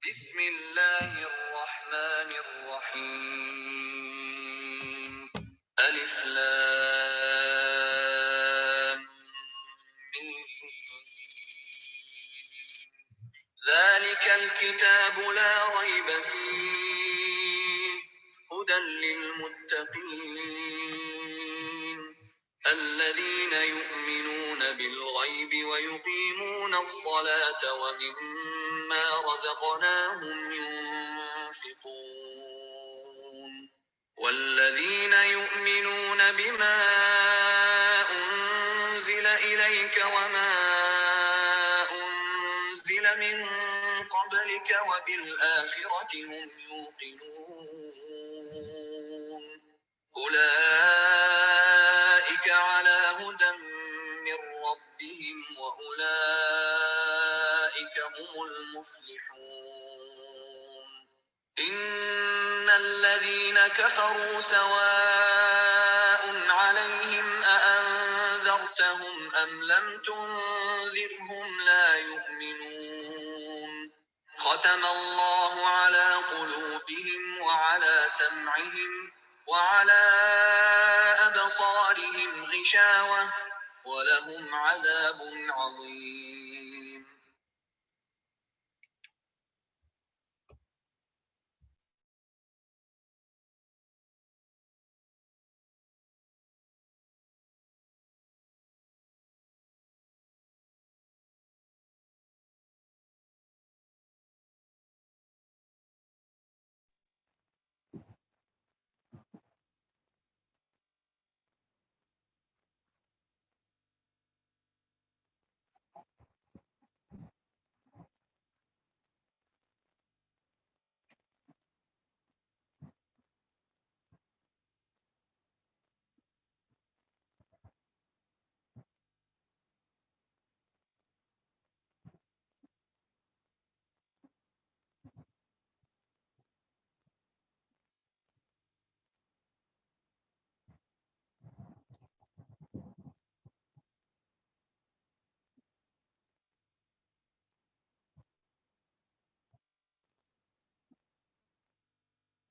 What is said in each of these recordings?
بسم الله الرحمن الرحيم. ألف لام ميم. ذلك الكتاب لا ريب فيه هدى للمتقين الذين يؤمنون بالغيب ويقيمون الصلاة ومما رزقناهم ينفقون والذين يؤمنون بما أنزل إليك وما أنزل من قبلك وبالآخرة هم يوقنون أولئك على هدى من ربهم وأولئك هم المفلحون إن الذين كفروا سواء عليهم أأنذرتهم أم لم تنذرهم لا يؤمنون ختم الله على قلوبهم وعلى سمعهم وعلى أبصارهم غشاوة ولهم عذاب عظيم.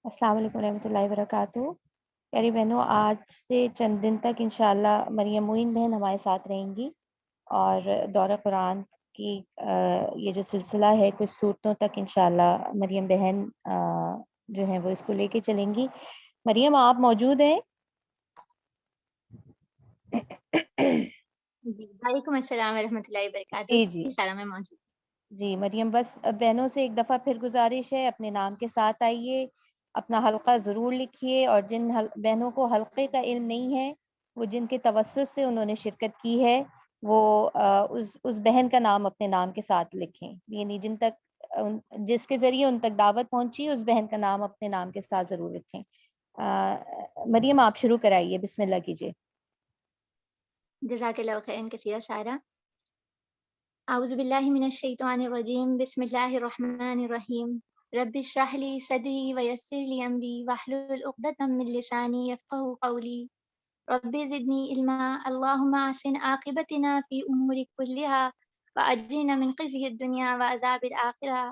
السلام علیکم ورحمۃ اللہ وبرکاتہ. پیاری بہنوں، آج سے چند دن تک انشاءاللہ مریم معین بہن ہمارے ساتھ رہیں گی اور دورہ قرآن کی یہ جو سلسلہ ہے کچھ صورتوں تک انشاءاللہ مریم بہن جو ہیں وہ اس کو لے کے چلیں گی. مریم آپ موجود ہیں؟ جی وعلیکم السلام ورحمۃ اللہ وبرکاتہ. جی سلام، میں موجود. جی مریم، بس بہنوں سے ایک دفعہ پھر گزارش ہے، اپنے نام کے ساتھ آئیے، اپنا حلقہ ضرور لکھیے، اور جن بہنوں کو حلقے کا علم نہیں ہے، وہ جن کے توسط سے انہوں نے شرکت کی ہے، وہ اس بہن کا نام اپنے نام کے ساتھ لکھیں. یعنی جس کے ذریعے ان تک دعوت پہنچی اس بہن کا نام اپنے نام کے ساتھ ضرور لکھیں. مریم آپ شروع کرائیے، بسم اللہ کیجیے. جزاک اللہ خیرا کثیرا سارا. اعوذ باللہ من الشیطان الرجیم. بسم اللہ الرحمن الرحیم. رب اشرح لی صدری ویسر لی امری واحلل عقدۃ من لسانی یفقهوا قولی. رب زدنی علما. اللہم احسن عاقبتنا فی امور کلها واجرنا من خزي الدنیا وعذاب الآخرہ.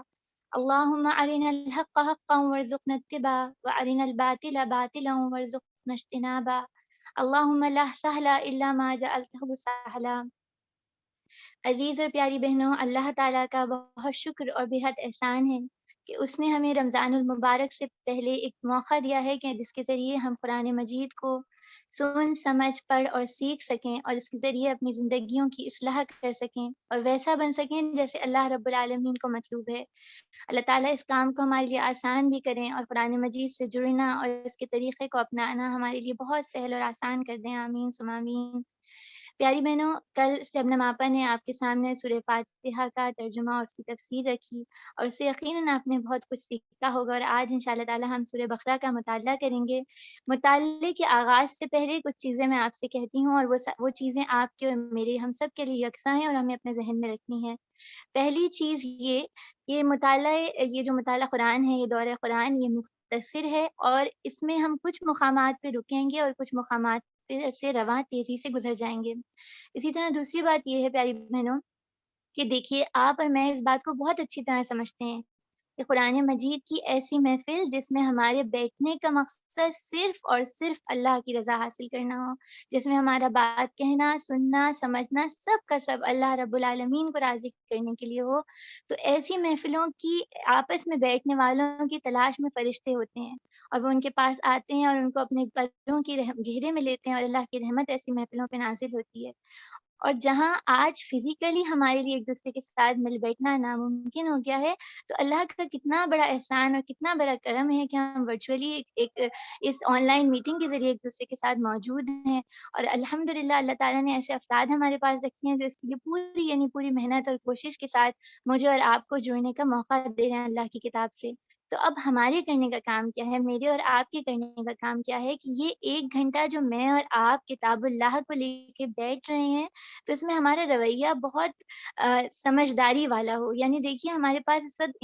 اللہم ارنا الحق حقا وارزقنا اتباعه وارنا الباطل باطلا وارزقنا اجتنابه. اللہم لا سہل الا ما جعلته سہلا. عزیز اور پیاری بہنوں، اللہ تعالیٰ کا بہت شکر اور بےحد احسان ہے کہ اس نے ہمیں رمضان المبارک سے پہلے ایک موقع دیا ہے کہ جس کے ذریعے ہم قرآن مجید کو سن سمجھ پڑھ اور سیکھ سکیں، اور اس کے ذریعے اپنی زندگیوں کی اصلاح کر سکیں اور ویسا بن سکیں جیسے اللہ رب العالمین کو مطلوب ہے. اللہ تعالیٰ اس کام کو ہمارے لیے آسان بھی کریں اور قرآن مجید سے جڑنا اور اس کے طریقے کو اپنانا ہمارے لیے بہت سہل اور آسان کر دیں. آمین ثم آمین. پیاری بہنوں، کل شبنم آپا نے آپ کے سامنے سورہ فاتحہ کا ترجمہ اور اس کی تفسیر رکھی، اور اس سے یقیناً آپ نے بہت کچھ سیکھا ہوگا. اور آج انشاءاللہ تعالی ہم سورہ بقرہ کا مطالعہ کریں گے. مطالعے کے آغاز سے پہلے کچھ چیزیں میں آپ سے کہتی ہوں، اور وہ چیزیں آپ کے اور میرے ہم سب کے لیے یکساں ہیں اور ہمیں اپنے ذہن میں رکھنی ہے. پہلی چیز یہ جو مطالعہ قرآن ہے، یہ دورہ قرآن، یہ مختصر ہے، اور اس میں ہم کچھ مقامات پہ رکیں گے اور کچھ مقامات پہ سے رواں تیزی سے گزر جائیں گے. اسی طرح دوسری بات یہ ہے پیاری بہنوں کہ دیکھیے، آپ اور میں اس بات کو بہت اچھی طرح سمجھتے ہیں کہ قرآن مجید کی ایسی محفل جس میں ہمارے بیٹھنے کا مقصد صرف اور صرف اللہ کی رضا حاصل کرنا ہو، جس میں ہمارا بات کہنا، سننا، سمجھنا سب کا سب اللہ رب العالمین کو راضی کرنے کے لیے ہو، تو ایسی محفلوں کی آپس میں بیٹھنے والوں کی تلاش میں فرشتے ہوتے ہیں، اور وہ ان کے پاس آتے ہیں اور ان کو اپنے پروں کی گھیرے میں لیتے ہیں، اور اللہ کی رحمت ایسی محفلوں پہ نازل ہوتی ہے۔ اور جہاں آج فزیکلی ہمارے لیے ایک دوسرے کے ساتھ مل بیٹھنا ناممکن ہو گیا ہے، تو اللہ کا کتنا بڑا احسان اور کتنا بڑا کرم ہے کہ ہم ورچولی ایک اس آن لائن میٹنگ کے ذریعے ایک دوسرے کے ساتھ موجود ہیں، اور الحمدللہ اللہ تعالیٰ نے ایسے افراد ہمارے پاس رکھے ہیں جو اس کے لیے پوری یعنی پوری محنت اور کوشش کے ساتھ مجھے اور آپ کو جڑنے کا موقع دے رہے ہیں اللہ کی کتاب سے۔ تو اب ہمارے کرنے کا کام کیا ہے، میرے اور آپ کے کرنے کا کام کیا ہے کہ یہ 1 گھنٹہ جو میں اور آپ کتاب اللہ کو لے کے بیٹھ رہے ہیں، تو اس میں ہمارا رویہ بہت سمجھداری والا ہو۔ یعنی دیکھیے ہمارے پاس اس وقت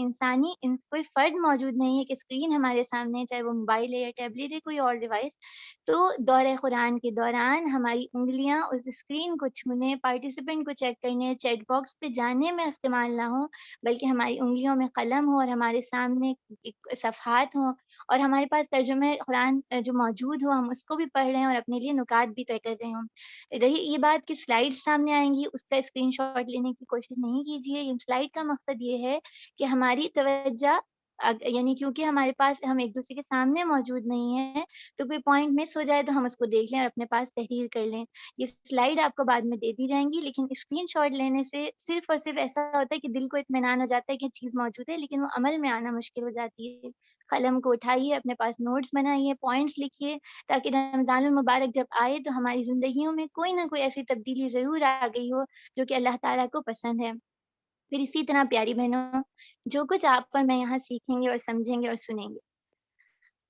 کوئی فرد موجود نہیں ہے کہ اسکرین ہمارے سامنے ہے، چاہے وہ موبائل ہے یا ٹیبلیٹ ہے کوئی اور ڈیوائس، تو دورہ قرآن کے دوران ہماری انگلیاں اس اسکرین کو چھونے، پارٹیسپینٹ کو چیک کرنے، چیٹ باکس پہ جانے میں استعمال نہ ہو، بلکہ ہماری انگلیوں میں قلم ہو اور ہمارے سامنے صفحات ہوں، اور ہمارے پاس ترجمہ قرآن جو موجود ہو، ہم اس کو بھی پڑھ رہے ہیں اور اپنے لیے نکات بھی طے کر رہے ہوں۔ رہی یہ بات کہ سلائڈ سامنے آئیں گی، اس کا اسکرین شاٹ لینے کی کوشش نہیں کیجیے۔ یہ سلائڈ کا مقصد یہ ہے کہ ہماری توجہ یعنی کیونکہ ہمارے پاس ہم ایک دوسرے کے سامنے موجود نہیں ہیں، تو کوئی پوائنٹ مس ہو جائے تو ہم اس کو دیکھ لیں اور اپنے پاس تحریر کر لیں۔ یہ سلائڈ آپ کو بعد میں دے دی جائیں گی، لیکن اسکرین شاٹ لینے سے صرف اور صرف ایسا ہوتا ہے کہ دل کو اطمینان ہو جاتا ہے کہ چیز موجود ہے، لیکن وہ عمل میں آنا مشکل ہو جاتی ہے۔ قلم کو اٹھائیے، اپنے پاس نوٹس بنائیے، پوائنٹس لکھیے، تاکہ رمضان المبارک جب آئے تو ہماری زندگیوں میں کوئی نہ کوئی ایسی تبدیلی ضرور آ گئی ہو جو کہ اللہ تعالیٰ کو پسند ہے۔ پھر اسی طرح پیاری بہنوں، جو کچھ آپ اور میں یہاں سیکھیں گے اور سمجھیں گے اور سنیں گے،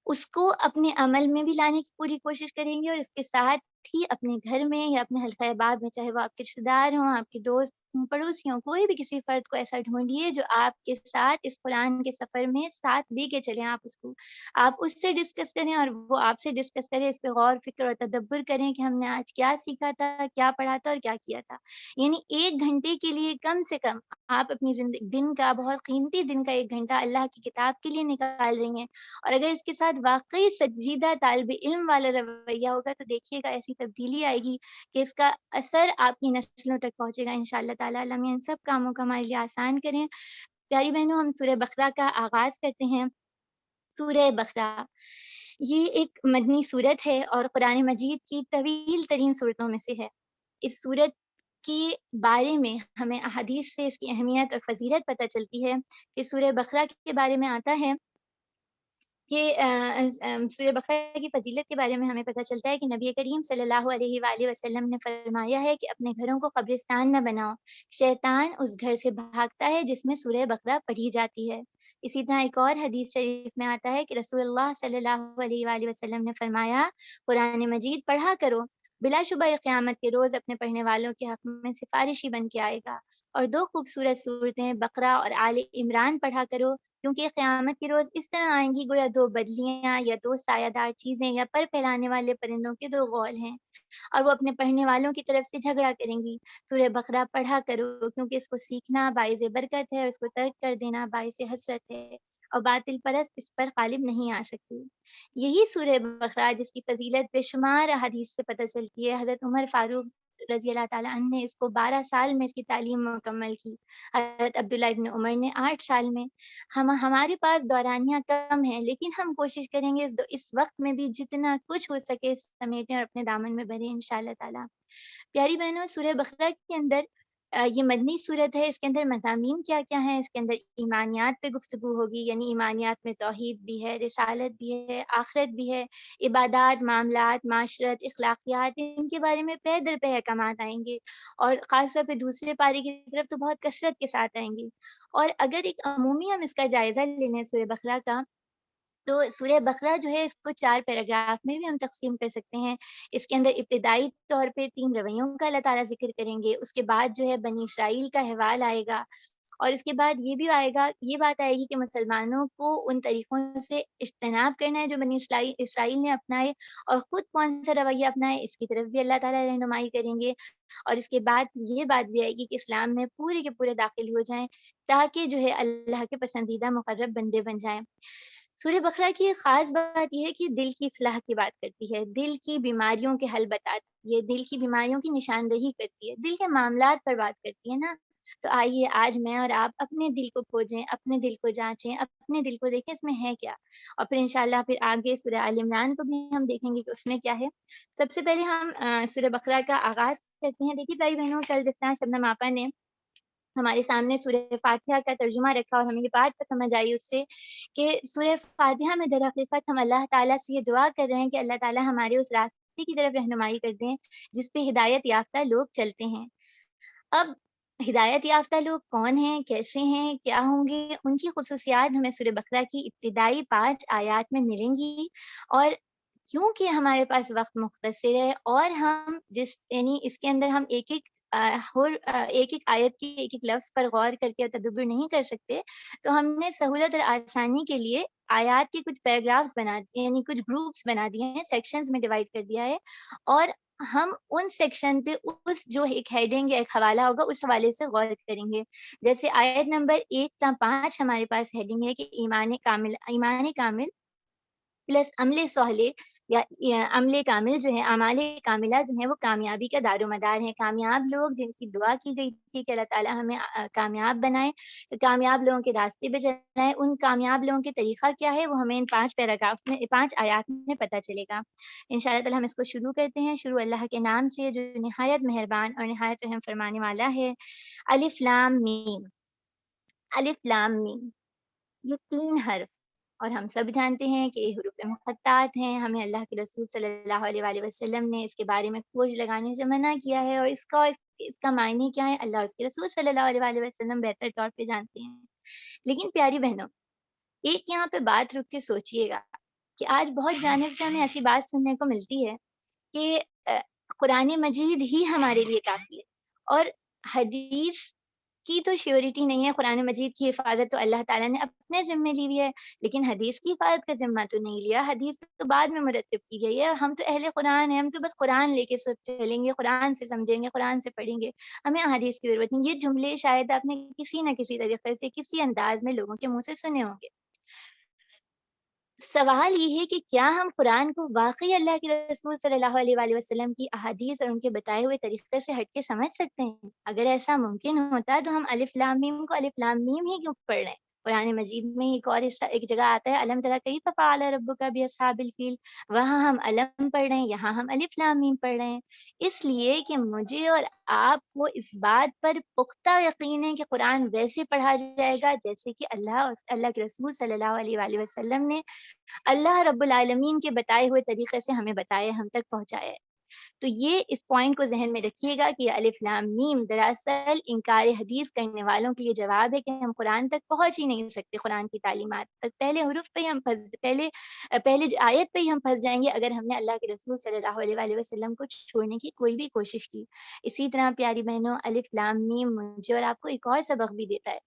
اس کو اپنے عمل میں بھی لانے کی پوری کوشش کریں گے، اور اس کے ساتھ ہی اپنے گھر میں یا اپنے حلقہ احباب میں، چاہے وہ آپ کے رشتے دار ہوں، آپ کے دوست ہوں، پڑوسی ہوں، کوئی بھی کسی فرد کو ایسا ڈھونڈیے جو آپ کے ساتھ اس قرآن کے سفر میں ساتھ لے کے چلیں۔ آپ اس کو آپ اس سے ڈسکس کریں اور وہ آپ سے ڈسکس کریں، اس پہ غور فکر اور تدبر کریں کہ ہم نے آج کیا سیکھا تھا، کیا پڑھا تھا اور کیا کیا تھا۔ یعنی 1 گھنٹے کے لیے کم سے کم آپ اپنی دن کا بہت قیمتی دن کا 1 گھنٹہ اللہ کی کتاب کے لیے نکال رہی ہیں، اور اگر اس کے ساتھ واقعی سنجیدہ طالب علم والا رویہ ہوگا تو دیکھیے گا ایسی تبدیلی آئے گی کہ اس کا اثر آپ کی نسلوں تک پہنچے گا انشاءاللہ تعالی۔ اللہ ہمیں ان سب کاموں کو ہمارے لیے آسان کریں۔ پیاری بہنوں، ہم سورہ بقرہ کا آغاز کرتے ہیں۔ سورہ بقرہ یہ ایک مدنی سورت ہے اور قرآن مجید کی طویل ترین صورتوں میں سے ہے۔ اس سورت کے بارے میں ہمیں احادیث سے اس کی اہمیت اور فضیلت پتہ چلتی ہے کہ سورہ بقرہ کے بارے میں آتا ہے کہ سورہ بقرہ کی فضیلت کے بارے میں ہمیں پتہ چلتا ہے کہ نبی کریم صلی اللہ علیہ وآلہ وسلم نے فرمایا ہے کہ اپنے گھروں کو قبرستان نہ بناؤ، شیطان اس گھر سے بھاگتا ہے جس میں سورہ بقرہ پڑھی جاتی ہے۔ اسی طرح ایک اور حدیث شریف میں آتا ہے کہ رسول اللہ صلی اللہ علیہ وآلہ وسلم نے فرمایا، قرآن مجید پڑھا کرو، بلا شبہ یہ قیامت کے روز اپنے پڑھنے والوں کے حق میں سفارشی بن کے آئے گا۔ اور 2 خوبصورت صورتیں بقرہ اور آل عمران پڑھا کرو، کیونکہ قیامت کے روز اس طرح آئیں گی گویا 2 بدلیاں یا 2 سایہ دار چیزیں یا پر پھیلانے والے پرندوں کے 2 غول ہیں، اور وہ اپنے پڑھنے والوں کی طرف سے جھگڑا کریں گی۔ سورہ بقرہ پڑھا کرو کیونکہ اس کو سیکھنا باعث برکت ہے اور اس کو ترک کر دینا باعث حسرت ہے، اور باطل پرست اس پر غالب نہیں آ سکتی۔ یہی سورہ بقرہ جس کی فضیلت بے شمار حدیث سے پتہ چلتی ہے۔ حضرت عمر فاروق رضی اللہ تعالیٰ عنہ نے اس کو 12 سال میں اس کی تعلیم مکمل کی، حضرت عبداللہ ابن عمر نے 8 سال میں۔ ہمارے پاس دورانیہ کم ہے، لیکن ہم کوشش کریں گے اس وقت میں بھی جتنا کچھ ہو سکے سمیٹیں اور اپنے دامن میں بھریں انشاءاللہ تعالی۔ پیاری بہنوں، سورہ بقرہ کے اندر یہ مدنی صورت ہے، اس کے اندر مضامین کیا کیا ہیں؟ اس کے اندر ایمانیات پہ گفتگو ہوگی، یعنی ایمانیات میں توحید بھی ہے، رسالت بھی ہے، آخرت بھی ہے، عبادات، معاملات، معاشرت، اخلاقیات، ان کے بارے میں پے در پہ احکامات آئیں گے، اور خاص طور پہ دوسرے پارے کی طرف تو بہت کثرت کے ساتھ آئیں گے۔ اور اگر ایک عمومی ہم اس کا جائزہ لے لیں سورہ بقرہ کا، تو سورہ بقرہ جو ہے اس کو 4 پیراگراف میں بھی ہم تقسیم کر سکتے ہیں۔ اس کے اندر ابتدائی طور پہ 3 رویوں کا اللہ تعالیٰ ذکر کریں گے، اس کے بعد جو ہے بنی اسرائیل کا احوال آئے گا، اور اس کے بعد یہ بھی آئے گا، یہ بات آئے گی کہ مسلمانوں کو ان طریقوں سے اجتناب کرنا ہے جو بنی اسرائیل نے اپنائے، اور خود کون سا رویہ اپنائے اس کی طرف بھی اللہ تعالیٰ رہنمائی کریں گے۔ اور اس کے بعد یہ بات بھی آئے گی کہ اسلام میں پورے کے پورے داخل ہو جائیں تاکہ جو ہے اللہ کے پسندیدہ مقرب بندے بن جائیں۔ سورہ بقرہ کی ایک خاص بات یہ ہے کہ دل کی اصلاح کی بات کرتی ہے، دل کی بیماریوں کے حل بتاتی ہے، دل کی بیماریوں کی نشاندہی کرتی ہے، دل کے معاملات پر بات کرتی ہے نا۔ تو آئیے آج میں اور آپ اپنے دل کو کھوجیں، اپنے دل کو جانچیں، اپنے دل کو دیکھیں اس میں ہے کیا، اور پھر انشاءاللہ پھر آگے سورہ آل عمران کو بھی ہم دیکھیں گے کہ اس میں کیا ہے۔ سب سے پہلے ہم سورہ بقرہ کا آغاز کرتے ہیں۔ دیکھیے بھائی بہنوں، کل جس طرح شبنم آپا نے ہمارے سامنے سورہ فاتحہ کا ترجمہ رکھا اور ہمیں یہ بات سمجھ آئی اس سے کہ سورہ فاتحہ میں در حقیقت ہم اللہ تعالیٰ سے یہ دعا کر رہے ہیں کہ اللہ تعالیٰ ہمارے اس راستے کی طرف رہنمائی کر دیں جس پہ ہدایت یافتہ لوگ چلتے ہیں۔ اب ہدایت یافتہ لوگ کون ہیں، کیسے ہیں، کیا ہوں گے، ان کی خصوصیات ہمیں سورہ بقرہ کی ابتدائی 5 آیات میں ملیں گی۔ اور کیونکہ ہمارے پاس وقت مختصر ہے اور ہم یعنی اس کے اندر ہم ایک ایک آیت کی ایک ایک لفظ پر غور کر کے تدبر نہیں کر سکتے، تو ہم نے سہولت اور آسانی کے لیے آیات کے کچھ پیراگرافس بنا یعنی کچھ گروپس بنا دیے ہیں، سیکشنز میں ڈیوائڈ کر دیا ہے، اور ہم ان سیکشن پہ اس جو ایک ہیڈنگ یا ایک حوالہ ہوگا اس حوالے سے غور کریں گے۔ جیسے آیت نمبر 1 تا 5 ہمارے پاس ہیڈنگ ہے کہ ایمان کامل پلس عمل صالح یا عمل کامل جو ہے، اعمال کاملہ جو ہیں وہ کامیابی کا دار و مدار ہیں۔ کامیاب لوگ جن کی دعا کی گئی تھی کہ اللہ تعالیٰ ہمیں کامیاب بنائے، کامیاب لوگوں کے راستے پہ چلائے، ان کامیاب لوگوں کے طریقہ کیا ہے وہ ہمیں ان 5 پیراگرافس میں 5 آیات میں پتہ چلے گا۔ انشاءاللہ تعالیٰ ہم اس کو شروع کرتے ہیں، شروع اللہ کے نام سے جو نہایت مہربان اور نہایت رحم فرمانے والا ہے۔ الف لام میم، الف لام میم، یہ 3 حرف، اور ہم سب جانتے ہیں کہ یہ حروف مقطعات ہیں۔ ہمیں اللہ کے رسول صلی اللہ علیہ وآلہ وسلم نے اس کے بارے میں کھوج لگانے سے منع کیا ہے، اور اس کا معنی کیا ہے اللہ اور اس کے رسول صلی اللہ علیہ وآلہ وسلم بہتر طور پہ جانتے ہیں۔ لیکن پیاری بہنوں، ایک یہاں پہ بات رک کے سوچئے گا کہ آج بہت جانب سے ہمیں ایسی بات سننے کو ملتی ہے کہ قرآن مجید ہی ہمارے لیے کافی ہے، اور حدیث کی تو شیورٹی نہیں ہے، قرآن مجید کی حفاظت تو اللہ تعالیٰ نے اپنے ذمے لی ہوئی ہے، لیکن حدیث کی حفاظت کا ذمہ تو نہیں لیا۔ حدیث تو بعد میں مرتب کی گئی ہے، اور ہم تو اہل قرآن ہیں، ہم تو بس قرآن لے کے چلیں گے، قرآن سے سمجھیں گے، قرآن سے پڑھیں گے، ہمیں حدیث کی ضرورت نہیں۔ یہ جملے شاید آپ نے کسی نہ کسی طریقے سے کسی انداز میں لوگوں کے منہ سے سنے ہوں گے۔ سوال یہ ہے کہ کیا ہم قرآن کو واقعی اللہ کے رسول صلی اللہ علیہ وآلہ وسلم کی احادیث اور ان کے بتائے ہوئے طریقے سے ہٹ کے سمجھ سکتے ہیں؟ اگر ایسا ممکن ہوتا ہے تو ہم الف لام میم کو الف لام میم ہی کیوں پڑھ رہے ہیں؟ قرآن مجید میں ایک اور ایک جگہ آتا ہے الم تری کیف فعل ربک باصحاب الفیل، وہاں ہم الم پڑھ رہے ہیں، یہاں ہم الف لام میم پڑھ رہے ہیں، اس لیے کہ مجھے اور آپ کو اس بات پر پختہ یقین ہے کہ قرآن ویسے پڑھا جائے گا جیسے کہ اللہ اور اللہ کے رسول صلی اللہ علیہ وآلہ وسلم نے اللہ رب العالمین کے بتائے ہوئے طریقے سے ہمیں بتایا، ہم تک پہنچایا ہے۔ تو یہ اس پوائنٹ کو ذہن میں رکھیے گا کہ یہ الف لام میم دراصل انکار حدیث کرنے والوں کے لیے جواب ہے کہ ہم قرآن تک پہنچ ہی نہیں سکتے، قرآن کی تعلیمات تک پہلے حروف پہ ہی ہم پہلے آیت پہ ہی ہم پھنس جائیں گے اگر ہم نے اللہ کے رسول صلی اللہ علیہ وآلہ وسلم کو چھوڑنے کی کوئی بھی کوشش کی۔ اسی طرح پیاری بہنوں، الف لام میم مجھے اور آپ کو ایک اور سبق بھی دیتا ہے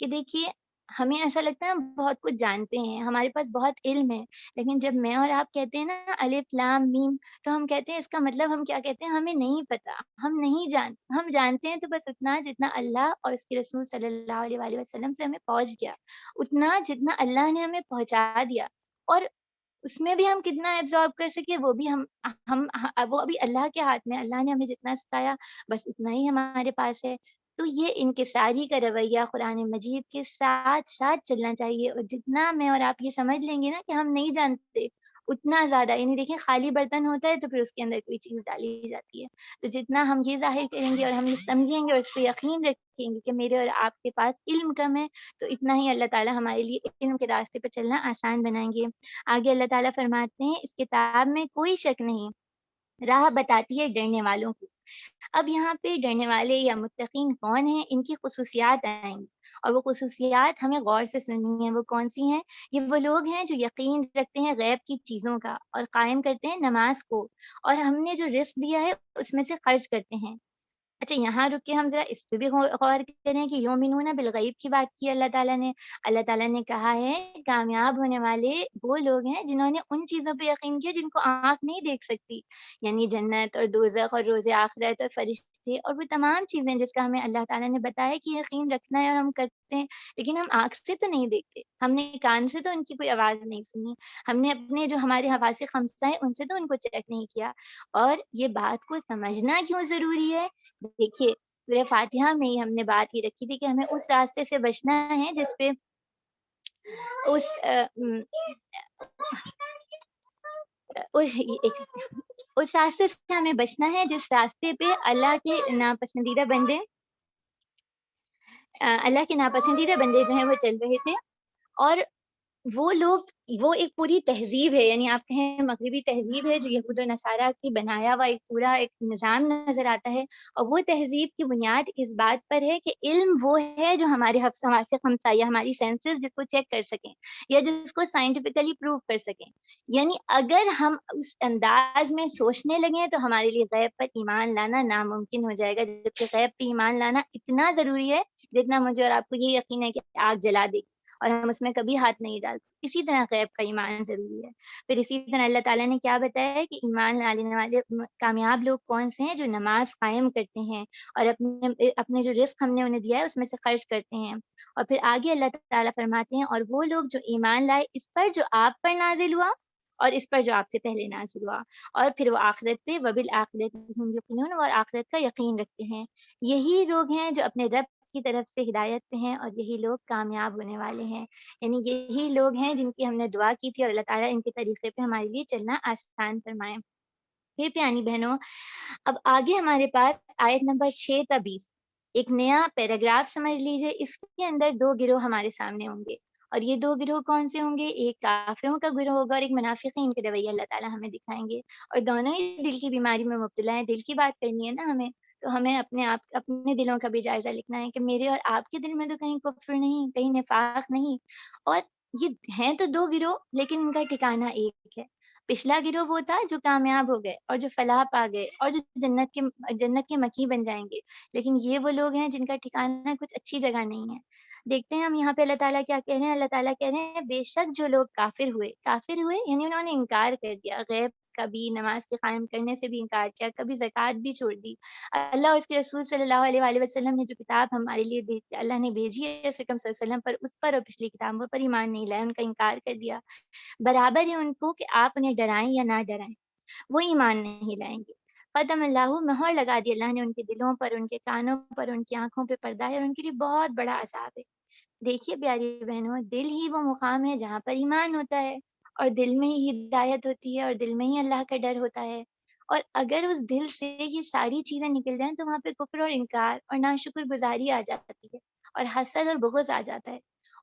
کہ دیکھیے ہمیں ایسا لگتا ہے ہم بہت کچھ جانتے ہیں، ہمارے پاس بہت علم ہے، لیکن جب میں اور آپ کہتے ہیں نا الف لام میم، تو ہم کہتے ہیں اس کا مطلب ہم کیا کہتے ہیں، ہمیں نہیں پتا، ہم نہیں جانتے، ہم جانتے ہیں تو بس اتنا جتنا اللہ اور اس کے رسول صلی اللہ علیہ وآلہ وسلم سے ہمیں پہنچ گیا، اتنا جتنا اللہ نے ہمیں پہنچا دیا، اور اس میں بھی ہم کتنا ایبزارب کر سکے وہ بھی وہ ابھی اللہ کے ہاتھ میں، اللہ نے ہمیں جتنا سکھایا بس اتنا ہی ہمارے پاس ہے۔ تو یہ انکساری کا رویہ قرآن مجید کے ساتھ ساتھ چلنا چاہیے، اور جتنا میں اور آپ یہ سمجھ لیں گے نا کہ ہم نہیں جانتے اتنا زیادہ، یعنی دیکھیں خالی برتن ہوتا ہے تو پھر اس کے اندر کوئی چیز ڈالی جاتی ہے، تو جتنا ہم یہ ظاہر کریں گے اور ہم یہ سمجھیں گے اور اس پہ یقین رکھیں گے کہ میرے اور آپ کے پاس علم کم ہے، تو اتنا ہی اللہ تعالیٰ ہمارے لیے علم کے راستے پہ چلنا آسان بنائیں گے۔ آگے اللہ تعالیٰ فرماتے ہیں اس کتاب میں کوئی شک نہیں، راہ بتاتی ہے ڈرنے والوں کو۔ اب یہاں پہ ڈرنے والے یا متقین کون ہیں، ان کی خصوصیات آئیں گی، اور وہ خصوصیات ہمیں غور سے سننی ہیں۔ وہ کون سی ہیں؟ یہ وہ لوگ ہیں جو یقین رکھتے ہیں غیب کی چیزوں کا، اور قائم کرتے ہیں نماز کو، اور ہم نے جو رزق دیا ہے اس میں سے خرچ کرتے ہیں۔ اچھا یہاں رک کے ہم ذرا اس پہ بھی غور کریں کہ یؤمنون بالغیب کی بات کی اللہ تعالیٰ نے. اللہ تعالیٰ نے کہا ہے کامیاب ہونے والے وہ لوگ ہیں جنہوں نے ان چیزوں پہ یقین کیا جن کو آنکھ نہیں دیکھ سکتی، یعنی جنت اور دوزخ اور روز آخرت اور فرشتے اور وہ تمام چیزیں جس کا ہمیں اللہ تعالیٰ نے بتایا کہ یقین رکھنا ہے اور ہم کرتے ہیں، لیکن ہم آنکھ سے تو نہیں دیکھتے، ہم نے کان سے تو ان کی کوئی آواز نہیں سنی، ہم نے اپنے جو ہمارے حواس خمسہ ہیں ان سے تو ان کو چیک نہیں کیا. اور یہ بات کو سمجھنا کیوں ضروری ہے؟ دیکھیے سورہ فاتحہ میں ہی ہم نے بات یہ رکھی تھی کہ ہمیں اس راستے سے بچنا ہے جس پہ اس اس راستے سے ہمیں بچنا ہے جس راستے پہ اللہ کے ناپسندیدہ بندے جو ہیں وہ چل رہے تھے. اور وہ لوگ وہ ایک پوری تہذیب ہے، یعنی آپ کہیں مغربی تہذیب ہے جو یہود و نصارہ کی بنایا ہوا ایک پورا ایک نظام نظر آتا ہے. اور وہ تہذیب کی بنیاد اس بات پر ہے کہ علم وہ ہے جو ہمارے حواس خمسہ یا ہماری سینسز جس کو چیک کر سکیں یا جس کو سائنٹیفکلی پروو کر سکیں. یعنی اگر ہم اس انداز میں سوچنے لگیں تو ہمارے لیے غیب پر ایمان لانا ناممکن ہو جائے گا، جبکہ غیب پر ایمان لانا اتنا ضروری ہے جتنا مجھے اور آپ کو یہ یقین ہے کہ آگ جلا دے گی اور ہم اس میں کبھی ہاتھ نہیں ڈالتے. اسی طرح غیب کا ایمان ضروری ہے. پھر اسی طرح اللہ تعالیٰ نے کیا بتایا ہے کہ ایمان لانے والے کامیاب لوگ کون سے ہیں؟ جو نماز قائم کرتے ہیں اور اپنے جو رزق ہم نے انہیں دیا ہے اس میں سے خرچ کرتے ہیں. اور پھر آگے اللہ تعالیٰ فرماتے ہیں اور وہ لوگ جو ایمان لائے اس پر جو آپ پر نازل ہوا اور اس پر جو آپ سے پہلے نازل ہوا، اور پھر وہ آخرت پہ وبالآخرۃ هم یوقنون اور آخرت کا یقین رکھتے ہیں. یہی لوگ ہیں جو اپنے رب کی طرف سے ہدایت پہ ہیں اور یہی لوگ کامیاب ہونے والے ہیں. یعنی یہی لوگ ہیں جن کی ہم نے دعا کی تھی اور اللہ تعالیٰ ان کے طریقے پہ ہمارے لیے چلنا آسان فرمائے. پھر پیانی بہنوں اب آگے ہمارے پاس آیت نمبر 6 تا 20 ایک نیا پیراگراف سمجھ لیجئے. اس کے اندر دو گروہ ہمارے سامنے ہوں گے اور یہ دو گروہ کون سے ہوں گے؟ ایک کافروں کا گروہ ہوگا اور ایک منافقین کے رویہ اللہ تعالیٰ ہمیں دکھائیں گے. اور دونوں ہی دل کی بیماری میں مبتلا ہیں. دل کی بات کرنی ہے نا ہمیں، تو ہمیں اپنے دلوں کا بھی جائزہ لکھنا ہے کہ میرے اور آپ کے دل میں تو کہیں کفر نہیں، کہیں نفاق نہیں. اور یہ ہیں تو دو گروہ لیکن ان کا ٹھکانہ ایک ہے. پچھلا گروہ وہ تھا جو کامیاب ہو گئے اور جو فلاح پا گئے اور جو جنت کے مکی بن جائیں گے، لیکن یہ وہ لوگ ہیں جن کا ٹھکانہ کچھ اچھی جگہ نہیں ہے. دیکھتے ہیں ہم یہاں پہ اللہ تعالیٰ کیا کہہ رہے ہیں. اللہ تعالیٰ کہہ رہے ہیں بے شک جو لوگ کافر ہوئے یعنی انہوں نے انکار کر دیا، غیب کا بھی، نماز کے قائم کرنے سے بھی انکار کیا، کبھی زکوٰۃ بھی چھوڑ دی. اللہ اور اس کے رسول صلی اللہ علیہ وآلہ وسلم نے جو کتاب ہمارے لیے اللہ نے بھیجی ہے اکرم صلی اللہ علیہ وسلم پر، اس پر اور پچھلی کتابوں پر ایمان نہیں لائے، ان کا انکار کر دیا. برابر ہے ان کو کہ آپ انہیں ڈرائیں یا نہ ڈرائیں، وہ ایمان نہیں لائیں گے. قدم اللہ مہر لگا دی اللہ نے ان کے دلوں پر، ان کے کانوں پر، ان کی آنکھوں پہ پردہ ہے اور ان کے لیے بہت بڑا عذاب ہے. دیکھیے پیاری بہنوں، دل ہی وہ مقام ہے جہاں پر ایمان ہوتا ہے اور دل میں ہی ہدایت ہوتی ہے اور دل میں ہی اللہ کا ڈر ہوتا ہے. اور اگر اس دل سے یہ ساری چیزیں نکل جائیں تو وہاں پہ کفر اور انکار اور ناشکر گزاری آ جاتی ہے اور حسد اور بغض آ جاتا ہے.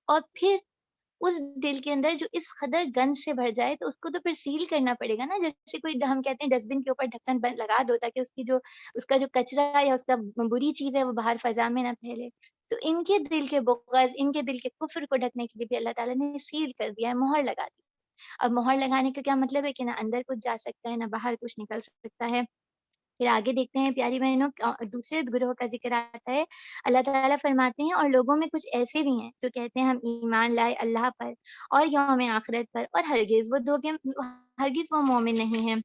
اور پھر اس دل کے اندر جو اس قدر گند سے بھر جائے تو اس کو تو پھر سیل کرنا پڑے گا نا. جیسے کوئی ہم کہتے ہیں ڈسٹ بن کے اوپر ڈھکن لگا دو تاکہ اس کا جو کچرا یا اس کا بری چیز ہے وہ باہر فضا میں نہ پھیلے. تو ان کے دل کے بغض، ان کے دل کے کفر کو ڈھکنے کے لیے بھی اللہ تعالیٰ نے سیل کر دیا ہے، مہر لگا دی. اب مہر لگانے کا کیا مطلب ہے؟ کہ نہ اندر کچھ جا سکتا ہے نہ باہر کچھ نکل سکتا ہے. پھر آگے دیکھتے ہیں پیاری بہنوں دوسرے گروہ کا ذکر آتا ہے. اللہ تعالیٰ فرماتے ہیں اور لوگوں میں کچھ ایسے بھی ہیں جو کہتے ہیں ہم ایمان لائے اللہ پر اور یوم آخرت پر اور ہرگز وہ مومن نہیں ہیں.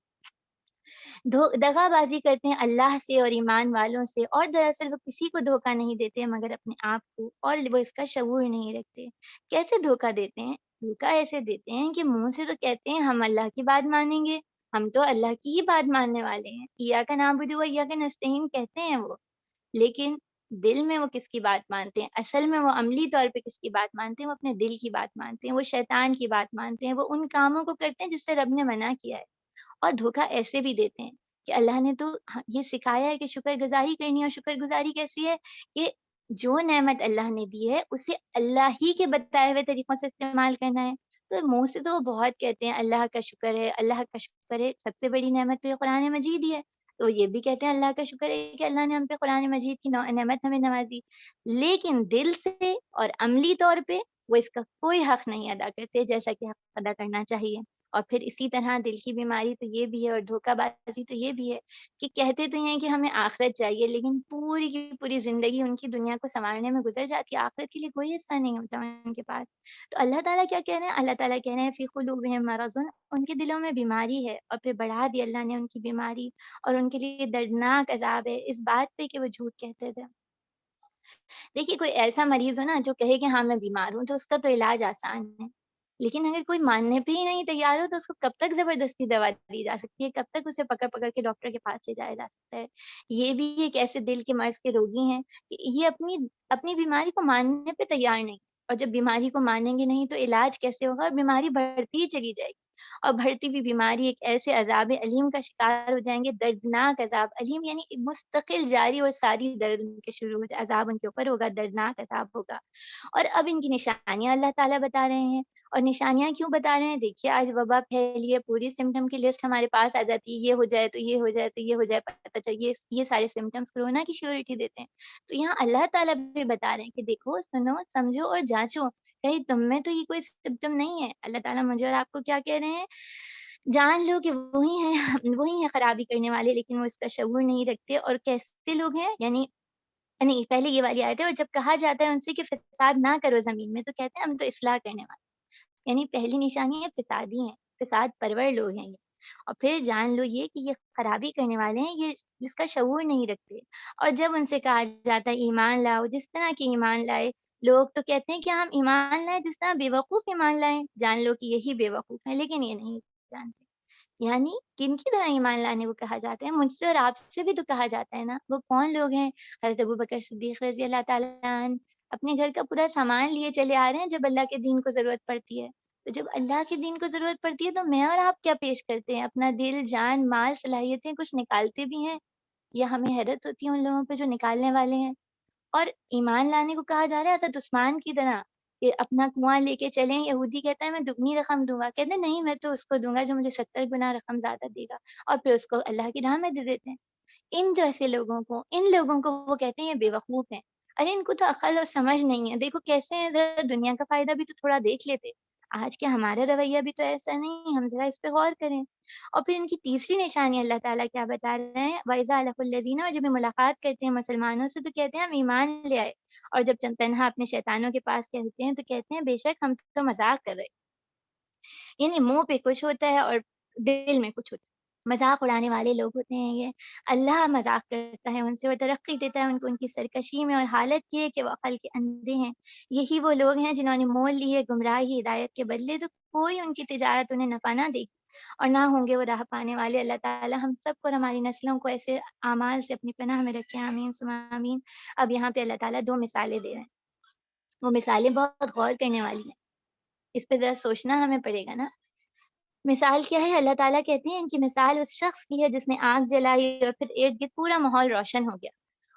دغا بازی کرتے ہیں اللہ سے اور ایمان والوں سے، اور دراصل وہ کسی کو دھوکہ نہیں دیتے مگر اپنے آپ کو، اور وہ اس کا شعور نہیں رکھتے. کیسے دھوکہ دیتے ہیں؟ دھوکہ ایسے دیتے ہیں کہ منہ سے تو کہتے ہیں ہم اللہ کی بات مانیں گے، ہم تو اللہ کی ہی بات ماننے والے ہیں، ایاک نعبد و ایاک نستعین کہتے ہیں وہ، لیکن دل میں وہ کس کی بات مانتے ہیں؟ اصل میں وہ عملی طور پہ کس کی بات مانتے ہیں؟ وہ اپنے دل کی بات مانتے ہیں، وہ شیطان کی بات مانتے ہیں، وہ ان کاموں کو کرتے ہیں جس سے رب نے منع کیا ہے. اور دھوکہ ایسے بھی دیتے ہیں کہ اللہ نے تو یہ سکھایا ہے کہ شکر گزاری کرنی ہے. اور شکر گزاری کیسی ہے؟ کہ جو نعمت اللہ نے دی ہے اسے اللہ ہی کے بتائے ہوئے طریقوں سے استعمال کرنا ہے. تو منہ سے تو وہ بہت کہتے ہیں اللہ کا شکر ہے، اللہ کا شکر ہے، سب سے بڑی نعمت تو یہ قرآن مجید ہی ہے. تو یہ بھی کہتے ہیں اللہ کا شکر ہے کہ اللہ نے ہم پہ قرآن مجید کی نعمت ہمیں نوازی، لیکن دل سے اور عملی طور پہ وہ اس کا کوئی حق نہیں ادا کرتے جیسا کہ حق ادا کرنا چاہیے. اور پھر اسی طرح دل کی بیماری تو یہ بھی ہے، اور دھوکہ بازی تو یہ بھی ہے کہ کہتے تو ہیں کہ ہمیں آخرت چاہیے، لیکن پوری کی پوری زندگی ان کی دنیا کو سنوارنے میں گزر جاتی ہے، آخرت کے لیے کوئی حصہ نہیں ہوتا ان کے پاس۔ تو اللہ تعالیٰ کیا کہہ رہے ہیں؟ اللہ تعالیٰ کہہ رہے ہیں فی قلوبہم مرض، ان کے دلوں میں بیماری ہے، اور پھر بڑھا دی اللہ نے ان کی بیماری، اور ان کے لیے دردناک عذاب ہے اس بات پہ کہ وہ جھوٹ کہتے تھے۔ دیکھیے کوئی ایسا مریض ہو نا جو کہے کہ ہاں میں بیمار ہوں، تو اس کا تو علاج آسان ہے، لیکن اگر کوئی ماننے پہ ہی نہیں تیار ہو تو اس کو کب تک زبردستی دوا دی جا سکتی ہے، کب تک اسے پکڑ پکڑ کے ڈاکٹر کے پاس لے جایا جا سکتا ہے۔ یہ بھی ایک ایسے دل کے مرض کے روگی ہیں کہ یہ اپنی اپنی بیماری کو ماننے پہ تیار نہیں، اور جب بیماری کو مانیں گے نہیں تو علاج کیسے ہوگا، اور بیماری بڑھتی ہی چلی جائے گی، اور بڑھتی ہوئی بیماری ایک ایسے عذاب علیم کا شکار ہو جائیں گے، دردناک عذاب علیم یعنی مستقل جاری اور ساری درد ان کے شروع ہو جائے، عذاب ان کے اوپر ہوگا، دردناک عذاب ہوگا۔ اور اب ان کی نشانیاں اللہ تعالیٰ بتا رہے ہیں، اور نشانیاں کیوں بتا رہے ہیں؟ دیکھیے آج وبا پھیلی ہے، پوری سمٹم کی لسٹ ہمارے پاس آ جاتی ہے، یہ ہو جائے تو یہ ہو جائے تو یہ ہو جائے، پتہ چلیے یہ سارے سمٹمس کورونا کی شیورٹی دیتے ہیں۔ تو یہاں اللہ تعالیٰ بھی بتا رہے ہیں کہ دیکھو، سنو، سمجھو اور جانچو، کہیں تم میں تو یہ کوئی سمٹم نہیں ہے۔ اللہ تعالیٰ مجھے اور آپ کو کیا کہہ رہے ہیں؟ جان لو کہ وہی ہیں خرابی کرنے والے، لیکن وہ اس کا شعور نہیں رکھتے۔ اور کیسے لوگ ہیں؟ یعنی نہیں، پہلے یہ والی آیت ہے، اور جب کہا جاتا ہے ان سے کہ فساد نہ کرو زمین میں، تو کہتے ہیں ہم تو اصلاح کرنے والے، یعنی پہلی نشانی ہے فسادی ہیں، فساد پرور لوگ ہیں یہ۔ اور پھر جان لو یہ کہ یہ خرابی کرنے والے ہیں، یہ جس کا شعور نہیں رکھتے۔ اور جب ان سے کہا جاتا ہے ایمان لاؤ، جس طرح کے ایمان لائے لوگ، تو کہتے ہیں کہ ہم ایمان لائے جس طرح بیوقوف ایمان لائے، جان لو کہ یہی بیوقوف ہیں، لیکن یہ نہیں جانتے۔ یعنی کن کی طرح ایمان لانے کو کہا جاتا ہے؟ مجھ سے اور آپ سے بھی تو کہا جاتا ہے نا۔ وہ کون لوگ ہیں؟ حضرت ابوبکر صدیق رضی اللہ تعالیٰ عنہ اپنے گھر کا پورا سامان لیے چلے آ رہے ہیں جب اللہ کے دین کو ضرورت پڑتی ہے۔ تو جب اللہ کے دین کو ضرورت پڑتی ہے تو میں اور آپ کیا پیش کرتے ہیں؟ اپنا دل، جان، مال، صلاحیتیں کچھ نکالتے بھی ہیں، یا ہمیں حیرت ہوتی ہے ان لوگوں پہ جو نکالنے والے ہیں۔ اور ایمان لانے کو کہا جا رہا ہے حضرت عثمان کی طرح کہ اپنا کنواں لے کے چلیں، یہودی کہتا ہے میں دگنی رقم دوں گا، کہتے ہیں نہیں میں تو اس کو دوں گا جو مجھے 70 گنا رقم زیادہ دے گا، اور پھر اس کو اللہ کی راہ میں دے دیتے ہیں۔ ان جیسے لوگوں کو، ان لوگوں کو وہ کہتے ہیں یہ بیوقوف ہیں۔ ارے ان کو تو عقل اور سمجھ نہیں ہے، دیکھو کیسے ہیں، ذرا دنیا کا فائدہ بھی تو تھوڑا دیکھ لیتے۔ آج کے ہمارا رویہ بھی تو ایسا نہیں، ہم ذرا اس پہ غور کریں۔ اور پھر ان کی تیسری نشانی اللہ تعالیٰ کیا بتا رہے ہیں؟ وَإِذَا لَقُوا الَّذِينَ، اور جب یہ ملاقات کرتے ہیں مسلمانوں سے تو کہتے ہیں ہم ایمان لے آئے، اور جب چند تنہا اپنے شیطانوں کے پاس کہتے ہیں تو کہتے ہیں بے شک ہم تو مذاق کر رہے، یعنی منہ پہ کچھ ہوتا ہے اور دل میں کچھ ہوتا ہے۔ مذاق اڑانے والے لوگ ہوتے ہیں یہ۔ اللہ مذاق کرتا ہے ان سے اور ترقی دیتا ہے ان کو ان کی سرکشی میں، اور حالت یہ ہے کہ وہ عقل کے اندھے ہیں۔ یہی وہ لوگ ہیں جنہوں نے مول لی ہے گمراہی ہدایت کے بدلے، تو کوئی ان کی تجارت انہیں نفع نہ دے گی، اور نہ ہوں گے وہ راہ پانے والے۔ اللہ تعالیٰ ہم سب کو اور ہماری نسلوں کو ایسے اعمال سے اپنی پناہ میں رکھے، آمین ثم آمین۔ اب یہاں پہ اللہ تعالیٰ 2 مثالیں دے رہے ہیں، وہ مثالیں بہت غور کرنے والی ہیں، اس پہ ذرا سوچنا ہمیں پڑے گا نا۔ مثال کیا ہے؟ اللہ تعالیٰ کہتے ہیں ان کی مثال اس شخص کی ہے جس نے آگ جلائی اور پھر ارد گرد پورا ماحول روشن ہو گیا،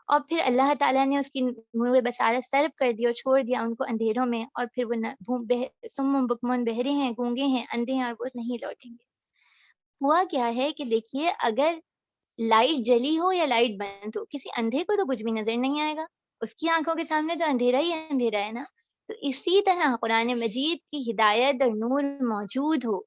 اور پھر اللہ تعالیٰ نے اس کی نور بصارت سلب کر دی اور چھوڑ دیا ان کو اندھیروں میں، اور پھر وہ سم بکمن بہرے ہیں، گونگے ہیں، اندھے ہیں، اور وہ نہیں لوٹیں گے۔ ہوا کیا ہے کہ دیکھیے اگر لائٹ جلی ہو یا لائٹ بند ہو، کسی اندھے کو تو کچھ بھی نظر نہیں آئے گا، اس کی آنکھوں کے سامنے تو اندھیرا ہی اندھیرا ہے نا۔ تو اسی طرح قرآن مجید کی ہدایت اور نور موجود ہو،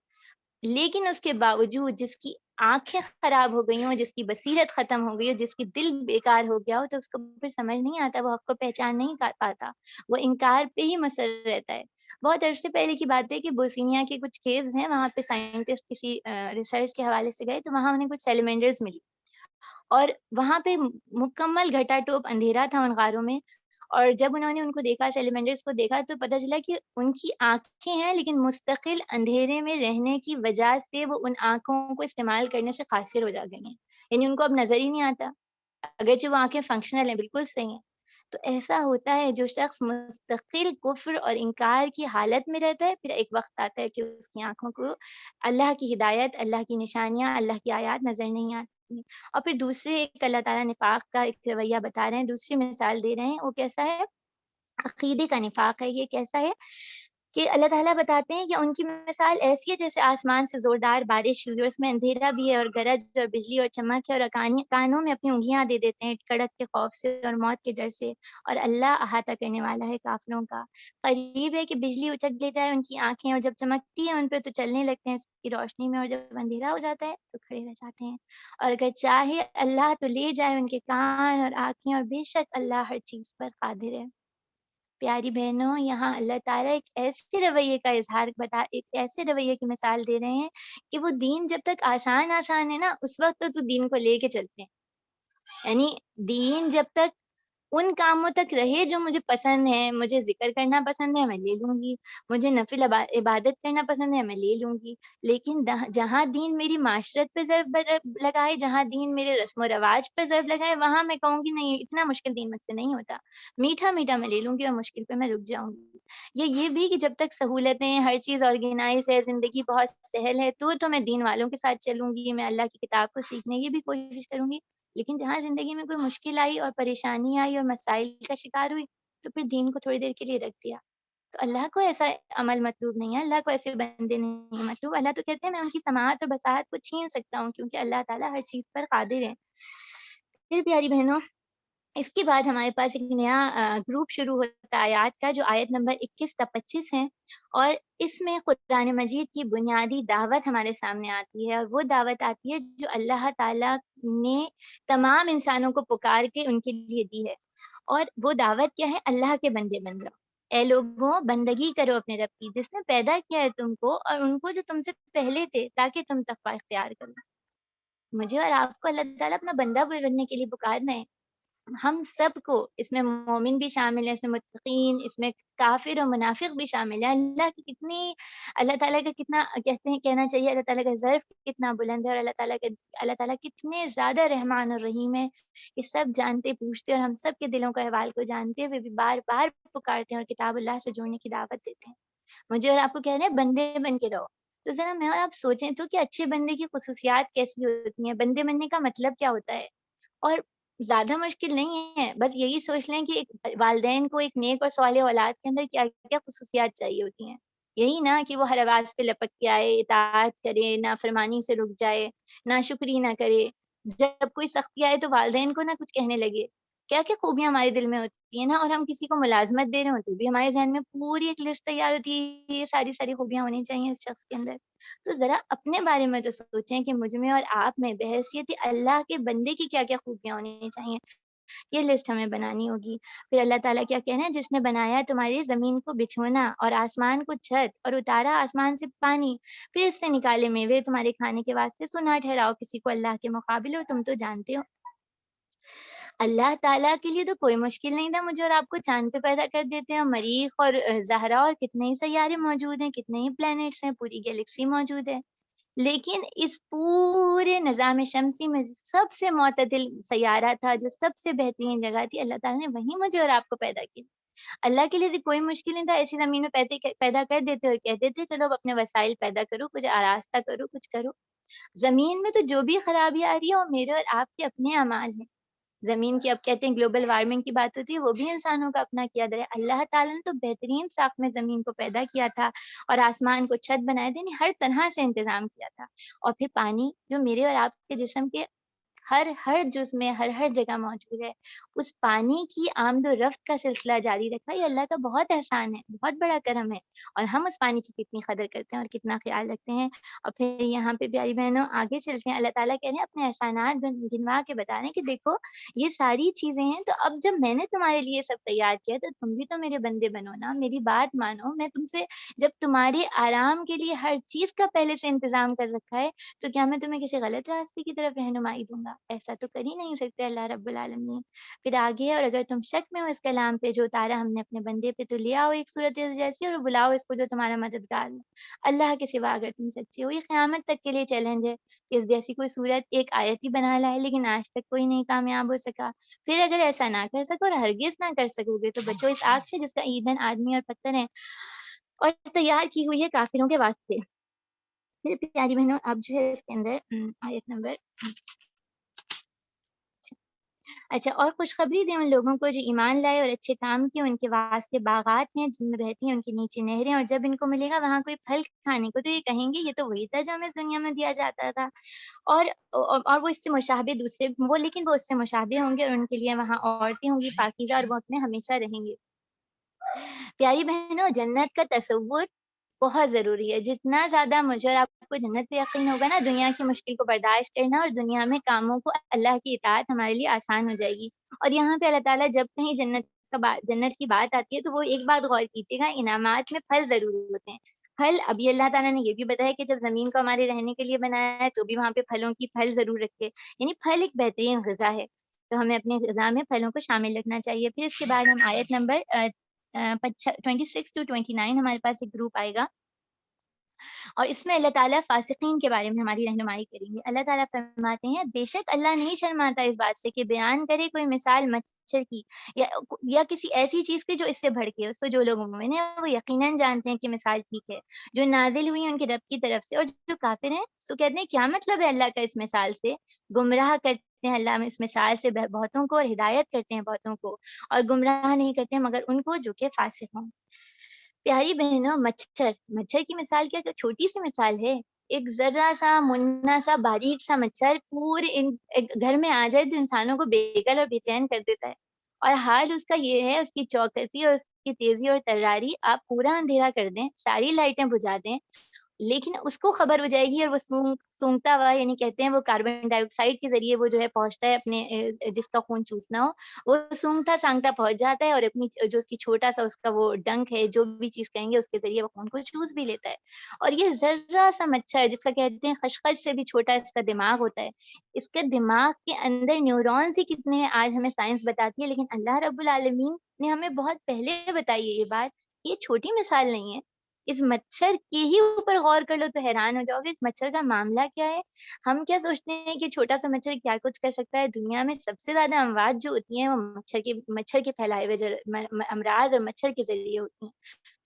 لیکن اس کے باوجود جس کی آنکھیں خراب ہو گئی ہوں، جس کی بصیرت ختم ہو گئی ہو، جس کی دل بیکار ہو گیا ہو، تو اس کو پھر سمجھ نہیں آتا، وہ حق کو پہچان نہیں پاتا، وہ انکار پہ ہی مصر رہتا ہے۔ بہت عرصے پہلے کی بات ہے کہ بوسینیا کے کچھ کیوز ہیں، وہاں پہ سائنٹسٹ کسی ریسرچ کے حوالے سے گئے، تو وہاں انہیں کچھ سیلیمنڈرز ملی، اور وہاں پہ مکمل گھٹا ٹوپ اندھیرا تھا ان غاروں میں۔ اور جب انہوں نے ان کو دیکھا، سیلیمنڈرز کو دیکھا، تو پتہ چلا کہ ان کی آنکھیں ہیں لیکن مستقل اندھیرے میں رہنے کی وجہ سے وہ ان آنکھوں کو استعمال کرنے سے قاصر ہو جا گئی ہیں، یعنی ان کو اب نظر ہی نہیں آتا، اگرچہ وہ آنکھیں فنکشنل ہیں، بالکل صحیح ہیں۔ تو ایسا ہوتا ہے جو شخص مستقل کفر اور انکار کی حالت میں رہتا ہے، پھر ایک وقت آتا ہے کہ اس کی آنکھوں کو اللہ کی ہدایت، اللہ کی نشانیاں، اللہ کی آیات نظر نہیں آتی۔ اور پھر دوسرے ایک اللہ تعالیٰ نفاق کا ایک رویہ بتا رہے ہیں، دوسری مثال دے رہے ہیں، وہ کیسا ہے؟ عقیدے کا نفاق ہے۔ یہ کیسا ہے کہ اللہ تعالیٰ بتاتے ہیں کہ ان کی مثال ایسی ہے جیسے آسمان سے زوردار بارش ہوئی اور اس میں اندھیرا بھی ہے اور گرج اور بجلی اور چمک ہے، اور کانوں میں اپنی انگلیاں دے دیتے ہیں کڑک کے خوف سے اور موت کے ڈر سے، اور اللہ احاطہ کرنے والا ہے کافروں کا۔ قریب ہے کہ بجلی اچک لے جائے ان کی آنکھیں، اور جب چمکتی ہے ان پہ تو چلنے لگتے ہیں اس کی روشنی میں، اور جب اندھیرا ہو جاتا ہے تو کھڑے رہ جاتے ہیں، اور اگر چاہے اللہ تو لے جائے ان کے کان اور آنکھیں، اور بے شک اللہ ہر چیز پر قادر ہے۔ پیاری بہنوں، یہاں اللہ تعالیٰ ایک ایسے رویے کا ایک ایسے رویے کی مثال دے رہے ہیں کہ وہ دین جب تک آسان ہے نا، اس وقت تو دین کو لے کے چلتے ہیں، یعنی دین جب تک ان کاموں تک رہے جو مجھے پسند ہے، مجھے ذکر کرنا پسند ہے میں لے لوں گی، مجھے نفل عبادت کرنا پسند ہے میں لے لوں گی، لیکن جہاں دین میری معاشرت پہ ضرب لگائے، جہاں دین میرے رسم و رواج پہ ضرب لگائے، وہاں میں کہوں گی نہیں، اتنا مشکل دین مجھ سے نہیں ہوتا، میٹھا میٹھا میں لے لوں گی اور مشکل پہ میں رک جاؤں گی۔ یہ بھی کہ جب تک سہولتیں، ہر چیز آرگنائز ہے، زندگی بہت سہل ہے، تو میں دین والوں کے ساتھ چلوں گی، میں اللہ کی کتاب کو سیکھنے کی بھی کوشش کروں گی، لیکن جہاں زندگی میں کوئی مشکل آئی اور پریشانی آئی اور مسائل کا شکار ہوئی، تو پھر دین کو تھوڑی دیر کے لیے رکھ دیا۔ تو اللہ کو ایسا عمل مطلوب نہیں ہے، اللہ کو ایسے بندے نہیں مطلوب، اللہ تو کہتے ہیں میں ان کی سماعت اور بصارت کو چھین سکتا ہوں کیونکہ اللہ تعالیٰ ہر چیز پر قادر ہے۔ پھر پیاری بہنوں، اس کے بعد ہمارے پاس ایک نیا گروپ شروع ہوتا ہے آیات کا، جو آیت نمبر 21 تا 25 ہے، اور اس میں قرآن مجید کی بنیادی دعوت ہمارے سامنے آتی ہے، اور وہ دعوت آتی ہے جو اللہ تعالیٰ نے تمام انسانوں کو پکار کے ان کے لیے دی ہے، اور وہ دعوت کیا ہے؟ اللہ کے بندے بن جاؤ، اے لوگوں بندگی کرو اپنے رب کی جس نے پیدا کیا ہے تم کو اور ان کو جو تم سے پہلے تھے، تاکہ تم تقوی اختیار کرو۔ مجھے اور آپ کو اللہ تعالیٰ اپنا بندہ بننے کے لیے پکارنا ہے، ہم سب کو، اس میں مومن بھی شامل ہے، اس میں متقین، اس میں کافر اور منافق بھی شامل ہے۔ اللہ تعالیٰ کا کتنا کہنا چاہیے، اللہ تعالیٰ کا ظرف کتنا بلند ہے، اور اللہ تعالیٰ کتنے زیادہ رحمان اور رحیم ہے، یہ سب جانتے پوچھتے اور ہم سب کے دلوں کا احوال کو جانتے ہوئے بھی بار بار پکارتے ہیں اور کتاب اللہ سے جوڑنے کی دعوت دیتے ہیں۔ مجھے اور آپ کو کہہ رہے ہیں بندے بن کے رہو، تو ذرا میں اور آپ سوچیں تو کہ اچھے بندے کی خصوصیات کیسی ہوتی ہیں، بندے بننے کا مطلب کیا ہوتا ہے، اور زیادہ مشکل نہیں ہے، بس یہی سوچ لیں کہ ایک والدین کو ایک نیک اور صالح اولاد کے اندر کیا کیا خصوصیات چاہیے ہوتی ہیں، یہی نا کہ وہ ہر آواز پہ لپک کے آئے، اطاعت کرے، نافرمانی سے رک جائے، ناشکری نہ کرے، جب کوئی سختی آئے تو والدین کو نہ کچھ کہنے لگے، کیا کیا خوبیاں ہمارے دل میں ہوتی ہیں نا، اور ہم کسی کو ملازمت دے رہے ہوں تو بھی ہمارے ذہن میں پوری ایک لسٹ تیار ہوتی ہے، یہ ساری ساری خوبیاں ہونی چاہیے اس شخص کے اندر۔ تو ذرا اپنے بارے میں تو سوچیں کہ مجھ میں اور آپ میں بحیثیت اللہ کے بندے کی کیا کیا خوبیاں ہونی چاہیے، یہ لسٹ ہمیں بنانی ہوگی۔ پھر اللہ تعالیٰ کیا کہنا ہے، جس نے بنایا تمہاری زمین کو بچھونا اور آسمان کو چھت، اور اتارا آسمان سے پانی، پھر اس سے نکالے میوے تمہارے کھانے کے واسطے، سو نہ ٹھہراؤ کسی کو اللہ کے مقابل، اور تم تو جانتے ہو اللہ تعالیٰ کے لیے تو کوئی مشکل نہیں تھا مجھے اور آپ کو چاند پہ پیدا کر دیتے ہیں، مریخ اور زہرا اور کتنے ہی سیارے موجود ہیں، کتنے ہی پلانٹس ہیں، پوری گیلیکسی موجود ہے، لیکن اس پورے نظام شمسی میں جو سب سے معتدل سیارہ تھا، جو سب سے بہترین جگہ تھی، اللہ تعالیٰ نے وہیں مجھے اور آپ کو پیدا کیا۔ اللہ کے لیے تو کوئی مشکل نہیں تھا، ایسی زمین میں پیدا کر دیتے اور کہتے تھے چلو اب اپنے وسائل پیدا کرو، کچھ آراستہ کرو، کچھ کرو۔ زمین میں تو جو بھی خرابی آ رہی ہے وہ میرے اور آپ کے اپنے اعمال ہیں۔ زمین کی اب کہتے ہیں گلوبل وارمنگ کی بات ہوتی ہے، وہ بھی انسانوں کا اپنا کیا در ہے۔ اللہ تعالیٰ نے تو بہترین ساخت میں زمین کو پیدا کیا تھا اور آسمان کو چھت بنائے تھے، ہر طرح سے انتظام کیا تھا، اور پھر پانی جو میرے اور آپ کے جسم کے ہر جز میں ہر جگہ موجود ہے، اس پانی کی آمد و رفت کا سلسلہ جاری رکھا، یہ اللہ کا بہت احسان ہے، بہت بڑا کرم ہے، اور ہم اس پانی کی کتنی قدر کرتے ہیں اور کتنا خیال رکھتے ہیں۔ اور پھر یہاں پہ پیاری بہنوں آگے چلتے ہیں، اللہ تعالیٰ کہہ رہے ہیں اپنے احسانات گنوا کے بتا رہے ہیں کہ دیکھو یہ ساری چیزیں ہیں، تو اب جب میں نے تمہارے لیے سب تیار کیا تو تم بھی تو میرے بندے بنو نا، میری بات مانو، میں تم سے جب تمہارے آرام کے لیے ہر چیز کا پہلے سے انتظام کر رکھا ہے، تو کیا میں تمہیں کسی غلط راستے کی طرف رہنمائی دوں گا؟ ایسا تو کر ہی نہیں سکتے اللہ رب العالمین۔ پھر آگے، اور اگر تم شک میں ہو اس کلام پہ جو اتارا ہم نے اپنے بندے پہ، تو لے آؤ ایک صورت جیسی اور بلاؤ اس کو جو تمہارا مددگار ہو، اللہ کے سوا اگر تم سچے ہو۔ یہ قیامت تک کے لیے چیلنج ہے، اس جیسی کوئی صورت ایک آیت ہی بنا لائے لیکن آج تک کوئی نہیں کامیاب ہو سکا۔ پھر اگر ایسا نہ کر سکو اور ہرگز نہ کر سکو گے تو بچو اس آگ سے جس کا ایندھن آدمی اور پتھر ہے اور تیار کی ہوئی ہے کافروں کے واسطے۔ پھر پیاری بہنوں اب جو ہے اس کے اندر آیت نمبر اچھا، اور خوشخبری دیں ان لوگوں کو جو ایمان لائے اور اچھے کام کیے، ان کے واسطے باغات ہیں جن میں بہتی ہیں ان کے نیچے نہریں، اور جب ان کو ملے گا وہاں کوئی پھل کھانے کو تو یہ کہیں گے یہ تو وہی تھا جو ہمیں دنیا میں دیا جاتا تھا۔ اور وہ اس سے مشابہ دوسرے وہ لیکن وہ اس سے مشابہ ہوں گے، اور ان کے لیے وہاں عورتیں ہوں گی پاکیزہ، اور وہ اس میں ہمیشہ رہیں گے۔ پیاری بہنوں، جنت کا تصور بہت ضروری ہے۔ جتنا زیادہ مجھے اور آپ کو جنت پہ یقین ہوگا نا، دنیا کی مشکل کو برداشت کرنا اور دنیا میں کاموں کو اللہ کی اطاعت ہمارے لیے آسان ہو جائے گی۔ اور یہاں پہ اللہ تعالیٰ جب کہیں جنت کی بات آتی ہے تو وہ ایک بات غور کیجیے گا، انعامات میں پھل ضرور ہوتے ہیں۔ پھل ابھی اللہ تعالیٰ نے یہ بھی بتایا کہ جب زمین کو ہمارے رہنے کے لیے بنایا ہے تو بھی وہاں پہ پھل ضرور رکھے، یعنی پھل ایک بہترین غذا ہے، تو ہمیں اپنے غذا میں پھلوں کو شامل رکھنا چاہیے۔ پھر اس کے بعد ہم آیت نمبر 26 to 29 ہمارے پاس ایک گروپ آئے گا، اور اس میں اللہ تعالیٰ فاسقین کے بارے میں ہماری رہنمائی کریں گے۔ اللہ تعالیٰ فرماتے ہیں، بے شک اللہ نہیں شرماتا اس بات سے کہ بیان کرے کوئی مثال مچھر کی یا کسی ایسی چیز کی جو اس سے بھڑکے۔ اس کو جو لوگ مومن ہیں وہ یقیناً جانتے ہیں کہ مثال ٹھیک ہے جو نازل ہوئی ان کے رب کی طرف سے، اور جو کافر ہیں سو کہتے ہیں کیا مطلب ہے اللہ کا اس مثال سے، گمراہ کرتے ہیں اللہ اس مثال سے بہتوں کو، اور ہدایت کرتے ہیں بہتوں کو، اور گمراہ نہیں کرتے ہیں مگر ان کو جو کہ فاسق ہوں۔ پیاری بہنوں، مچھر کی مثال کیا چھوٹی سی مثال ہے۔ ایک ذرا سا منا سا باریک سا مچھر پورے گھر میں آ جائے تو انسانوں کو بےقل اور بے چین کر دیتا ہے، اور حال اس کا یہ ہے، اس کی چوکسی اور اس کی تیزی اور تراری، آپ پورا اندھیرا کر دیں، ساری لائٹیں بجھا دیں، لیکن اس کو خبر ہو جائے گی، اور وہ سونگتا ہوا، یعنی کہتے ہیں وہ کاربن ڈائی آکسائڈ کے ذریعے وہ جو ہے پہنچتا ہے اپنے جس کا خون چوسنا ہو، وہ سونگتا سانگتا پہنچ جاتا ہے، اور اپنی جو اس کی چھوٹا سا اس کا وہ ڈنک ہے، جو بھی چیز کہیں گے اس کے ذریعے وہ خون کو چوس بھی لیتا ہے۔ اور یہ ذرا سا مچھر جس کا کہتے ہیں خشخش سے بھی چھوٹا اس کا دماغ ہوتا ہے، اس کے دماغ کے اندر نیورونز ہی کتنے ہیں آج ہمیں سائنس بتاتی ہے، لیکن اللہ رب العالمین نے ہمیں بہت پہلے بتائی ہے یہ بات، یہ چھوٹی مثال نہیں ہے۔ اس مچھر کے ہی اوپر غور کر لو تو حیران ہو جاؤ گے، اس مچھر کا معاملہ کیا ہے۔ ہم کیا سوچتے ہیں کہ چھوٹا سا مچھر کیا کچھ کر سکتا ہے، دنیا میں سب سے زیادہ اموات جو ہوتی ہیں وہ مچھر کے پھیلائے ہوئے امراض اور مچھر کے ذریعے ہوتی ہیں۔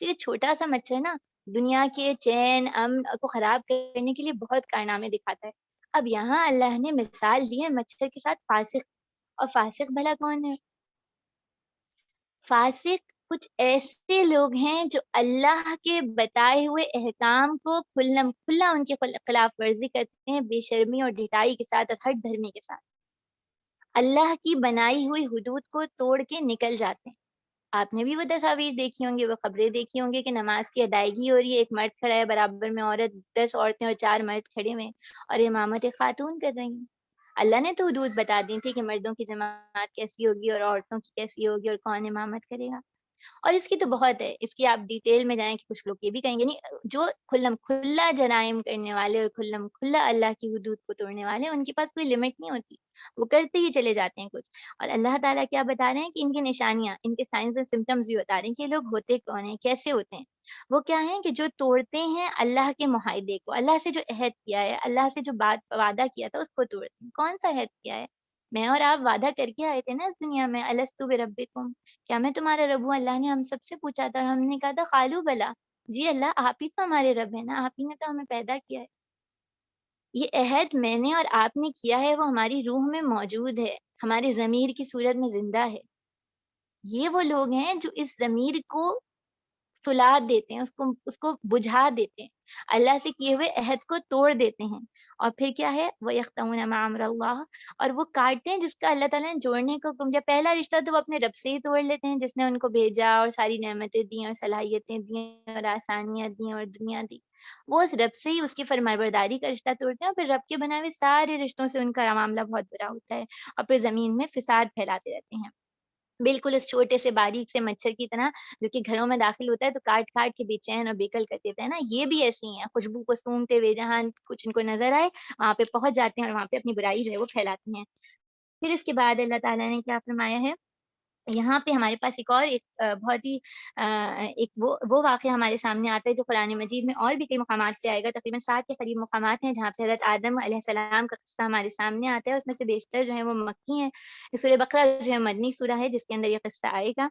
تو یہ چھوٹا سا مچھر نا دنیا کے چین امن کو خراب کرنے کے لیے بہت کارنامے دکھاتا ہے۔ اب یہاں اللہ نے مثال دی ہے مچھر کے ساتھ فاسق، اور فاسق بھلا کون ہے؟ فاسق کچھ ایسے لوگ ہیں جو اللہ کے بتائے ہوئے احکام کو کھلم کھلا ان کی خلاف ورزی کرتے ہیں، بے شرمی اور ڈھٹائی کے ساتھ اور ہٹ دھرمی کے ساتھ، اللہ کی بنائی ہوئی حدود کو توڑ کے نکل جاتے ہیں۔ آپ نے بھی وہ تصاویر دیکھی ہوں گی، وہ خبریں دیکھی ہوں گی کہ نماز کی ادائیگی ہو رہی ہے، ایک مرد کھڑا ہے برابر میں عورت، 10 عورتیں اور 4 مرد کھڑے ہوئے ہیں، اور امامت خاتون کر رہی ہیں۔ اللہ نے تو حدود بتا دی تھی کہ مردوں کی جماعت کیسی ہوگی اور عورتوں کی کیسی ہوگی اور کون امامت کرے گا، اور اس کی تو بہت ہے، اس کی آپ ڈیٹیل میں جائیں کہ کچھ لوگ یہ بھی کہیں گے، نہیں جو کھلم کھلا جرائم کرنے والے اور کھلم کھلا اللہ کی حدود کو توڑنے والے، ان کے پاس کوئی لمٹ نہیں ہوتی، وہ کرتے ہی چلے جاتے ہیں کچھ۔ اور اللہ تعالیٰ کیا بتا رہے ہیں کہ ان کی نشانیاں، ان کے سائنس اور سمٹمز بھی بتا رہے ہیں کہ یہ لوگ ہوتے کون ہیں، کیسے ہوتے ہیں۔ وہ کیا ہیں کہ جو توڑتے ہیں اللہ کے معاہدے کو، اللہ سے جو عہد کیا ہے، اللہ سے جو بات وعدہ کیا تھا اس کو توڑتے ہیں۔ کون سا عہد کیا ہے؟ میں اور آپ وعدہ کر کے آئے تھے نا اس دنیا میں، الستو بربکم، کیا میں تمہارا رب ہوں؟ اللہ نے ہم سب سے پوچھا تھا اور ہم نے کہا تھا قالوا بلا، جی اللہ آپ ہی تو ہمارے رب ہیں نا، آپ ہی نے تو ہمیں پیدا کیا ہے۔ یہ عہد میں نے اور آپ نے کیا ہے، وہ ہماری روح میں موجود ہے، ہمارے ضمیر کی صورت میں زندہ ہے۔ یہ وہ لوگ ہیں جو اس ضمیر کو سلا دیتے ہیں، اس کو بجھا دیتے ہیں، اللہ سے کیے ہوئے عہد کو توڑ دیتے ہیں، اور پھر کیا ہے وَيَخْتَوْنَ مَا أَمْرَ اللَّهِ، اور وہ کاٹتے ہیں جس کا اللہ تعالیٰ نے جوڑنے کو حکم دیا۔ پہلا رشتہ تو وہ اپنے رب سے ہی توڑ لیتے ہیں جس نے ان کو بھیجا اور ساری نعمتیں دی اور صلاحیتیں دی اور آسانیاں دی اور دنیا دی، وہ اس رب سے ہی اس کی فرمانبرداری کا رشتہ توڑتے ہیں، اور پھر رب کے بنائے ہوئے سارے رشتوں سے ان کا معاملہ بہت برا ہوتا ہے، اور پھر زمین میں فساد پھیلاتے رہتے ہیں، بالکل اس چھوٹے سے باریک سے مچھر کی طرح جو کہ گھروں میں داخل ہوتا ہے تو کاٹ کاٹ کے بے چین اور بےکل کر دیتا ہے نا، یہ بھی ایسے ہی ہیں، خوشبو کو سونگتے ہوئے جہاں کچھ ان کو نظر آئے وہاں پہ پہنچ جاتے ہیں اور وہاں پہ اپنی برائی جو ہے وہ پھیلاتے ہیں۔ پھر اس کے بعد اللہ تعالیٰ نے کیا فرمایا ہے، یہاں پہ ہمارے پاس ایک اور ایک بہت ہی ایک وہ واقعہ ہمارے سامنے آتا ہے جو قرآن مجید میں اور بھی کئی مقامات سے آئے گا، تقریباً 7 کے قریب مقامات ہیں جہاں پہ حضرت آدم علیہ السلام کا قصہ ہمارے سامنے آتا ہے، اس میں سے بیشتر جو ہے وہ مکی ہیں۔ سورہ بقرہ جو ہے مدنی سورہ ہے جس کے اندر یہ قصہ آئے گا۔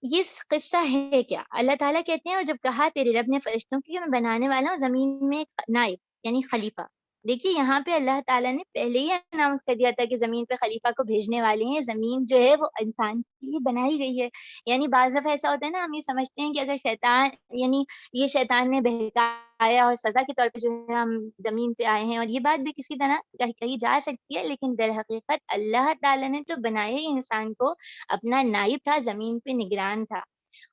یہ قصہ ہے کیا، اللہ تعالیٰ کہتے ہیں اور جب کہا تیرے رب نے فرشتوں کی کہ میں بنانے والا ہوں زمین میں ایک نائب یعنی خلیفہ، دیکھیے یہاں پہ اللہ تعالیٰ نے پہلے ہی اناؤنس کر دیا تھا کہ زمین پہ خلیفہ کو بھیجنے والے ہیں. زمین جو ہے وہ انسان کے لیے بنائی گئی ہے. یعنی بعض دفعہ ایسا ہوتا ہے نا، ہم یہ سمجھتے ہیں کہ اگر شیطان، یعنی یہ شیطان نے بہکایا اور سزا کے طور پہ جو ہے ہم زمین پہ آئے ہیں، اور یہ بات بھی کسی طرح کہی جا سکتی ہے، لیکن در حقیقت اللہ تعالیٰ نے تو بنایا ہی انسان کو اپنا نائب تھا، زمین پہ نگران تھا.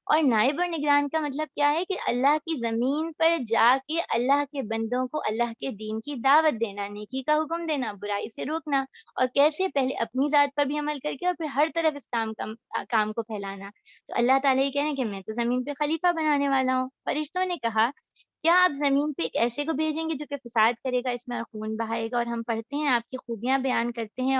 اور نائب اور نگران کا مطلب کیا ہے کہ اللہ کی زمین پر جا کے اللہ کے بندوں کو اللہ کے دین کی دعوت دینا، نیکی کا حکم دینا، برائی سے روکنا. اور کیسے؟ پہلے اپنی ذات پر بھی عمل کر کے اور پھر ہر طرف اس کام کو پھیلانا. تو اللہ تعالیٰ یہ کہہ رہے ہیں کہ میں تو زمین پہ خلیفہ بنانے والا ہوں. فرشتوں نے کہا کیا آپ زمین پہ ایک ایسے کو بھیجیں گے جو کہ فساد کرے گا، اس میں خون بہائے گا؟ اور ہم پڑھتے ہیں آپ کی خوبیاں بیان کرتے ہیں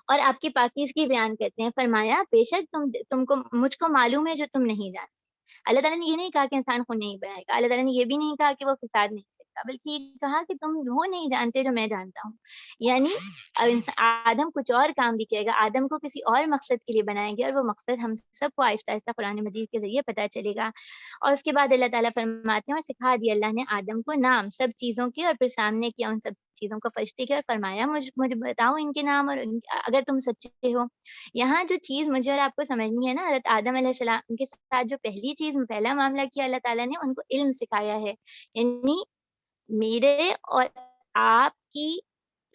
اور آپ کی پاکیزگی بیان کرتے ہیں. فرمایا بے شک تم کو مجھ کو معلوم ہے جو تم نہیں جانتے. اللہ تعالیٰ نے یہ نہیں کہا کہ انسان خود نہیں بنائے گا، اللہ تعالیٰ نے یہ بھی نہیں کہا کہ وہ فساد نہیں کرے گا، بلکہ یہ کہا کہ تم وہ نہیں جانتے جو میں جانتا ہوں. یعنی آدم کچھ اور کام بھی کرے گا، آدم کو کسی اور مقصد کے لیے بنائیں گے، اور وہ مقصد ہم سب کو آہستہ آہستہ قرآن مجید کے ذریعے پتہ چلے گا. اور اس کے بعد اللہ تعالیٰ فرماتے ہیں اور سکھا دیا اللہ نے آدم کو نام سب چیزوں کے، اور پھر سامنے کیا ان سب چیزوں کو فرشتے کے، اور فرمایا مجھے بتاؤ ان کے نام، اور اگر تم سچے ہو. یہاں جو چیز مجھے اور آپ کو سمجھنی ہے نا، حضرت آدم علیہ السلام کے ساتھ جو پہلی چیز، پہلا معاملہ کیا اللہ تعالیٰ نے، ان کو علم سکھایا ہے. یعنی میرے اور آپ کی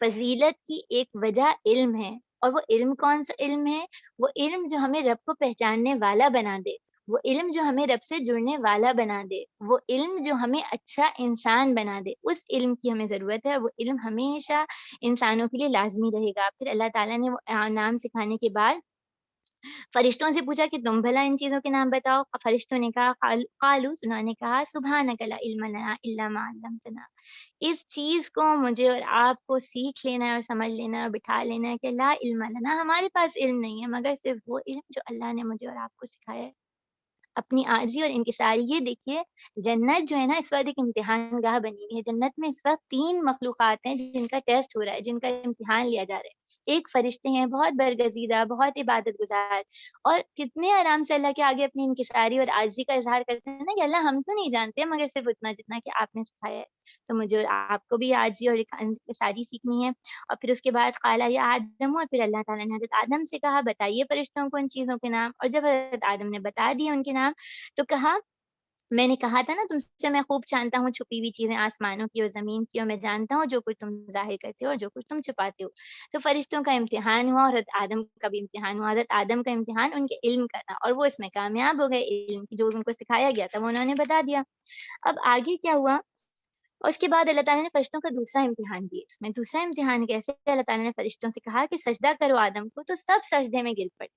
فضیلت کی ایک وجہ علم ہے. اور وہ علم کون سا علم ہے؟ وہ علم جو ہمیں رب کو پہچاننے والا بنا دے، وہ علم جو ہمیں رب سے جڑنے والا بنا دے، وہ علم جو ہمیں اچھا انسان بنا دے. اس علم کی ہمیں ضرورت ہے، اور وہ علم ہمیشہ انسانوں کے لیے لازمی رہے گا. پھر اللہ تعالیٰ نے وہ نام سکھانے کے بعد فرشتوں سے پوچھا کہ تم بھلا ان چیزوں کے نام بتاؤ. فرشتوں نے کہا قالو، انہوں نے کہا سبحانک لا علم لنا الا ما علمتنا. اس چیز کو مجھے اور آپ کو سیکھ لینا ہے اور سمجھ لینا ہے اور بٹھا لینا ہے کہ لا علم لنا، ہمارے پاس علم نہیں ہے مگر صرف وہ علم جو اللہ نے مجھے اور آپ کو سکھایا ہے. اپنی عاجزی اور انکساری. یہ دیکھیے جنت جو ہے نا اس وقت ایک امتحان گاہ بنی ہوئی ہے. جنت میں اس وقت 3 مخلوقات ہیں جن کا ٹیسٹ ہو رہا ہے، جن کا امتحان لیا جا رہا ہے. ایک فرشتے ہیں بہت برگزیدہ، بہت عبادت گزار، اور کتنے آرام سے اللہ کے آگے اپنی انکساری اور عاجزی کا اظہار کرتے ہیں نا کہ اللہ ہم تو نہیں جانتے مگر صرف اتنا جتنا کہ آپ نے سکھایا ہے. تو مجھے اور آپ کو بھی عاجزی اور انکساری سیکھنی ہے. اور پھر اس کے بعد قال یا آدم، اور پھر اللہ تعالیٰ نے حضرت آدم سے کہا بتائیے فرشتوں کو ان چیزوں کے نام. اور جب حضرت آدم نے بتا دیے ان کے نام تو کہا میں نے کہا تھا نا تم سے میں خوب جانتا ہوں چھپی ہوئی چیزیں آسمانوں کی اور زمین کی، اور میں جانتا ہوں جو کچھ تم ظاہر کرتے ہو اور جو کچھ تم چھپاتے ہو. تو فرشتوں کا امتحان ہوا اور حضرت آدم کا بھی امتحان ہوا. حضرت آدم کا امتحان ان کے علم کا تھا اور وہ اس میں کامیاب ہو گئے. علم کی جو ان کو سکھایا گیا تھا وہ انہوں نے بتا دیا. اب آگے کیا ہوا؟ اور اس کے بعد اللہ تعالیٰ نے فرشتوں کا دوسرا امتحان دیا. اس میں دوسرا امتحان کیسے؟ اللہ تعالیٰ نے فرشتوں سے کہا کہ سجدہ کرو آدم کو، تو سب سجدے میں گر پڑے،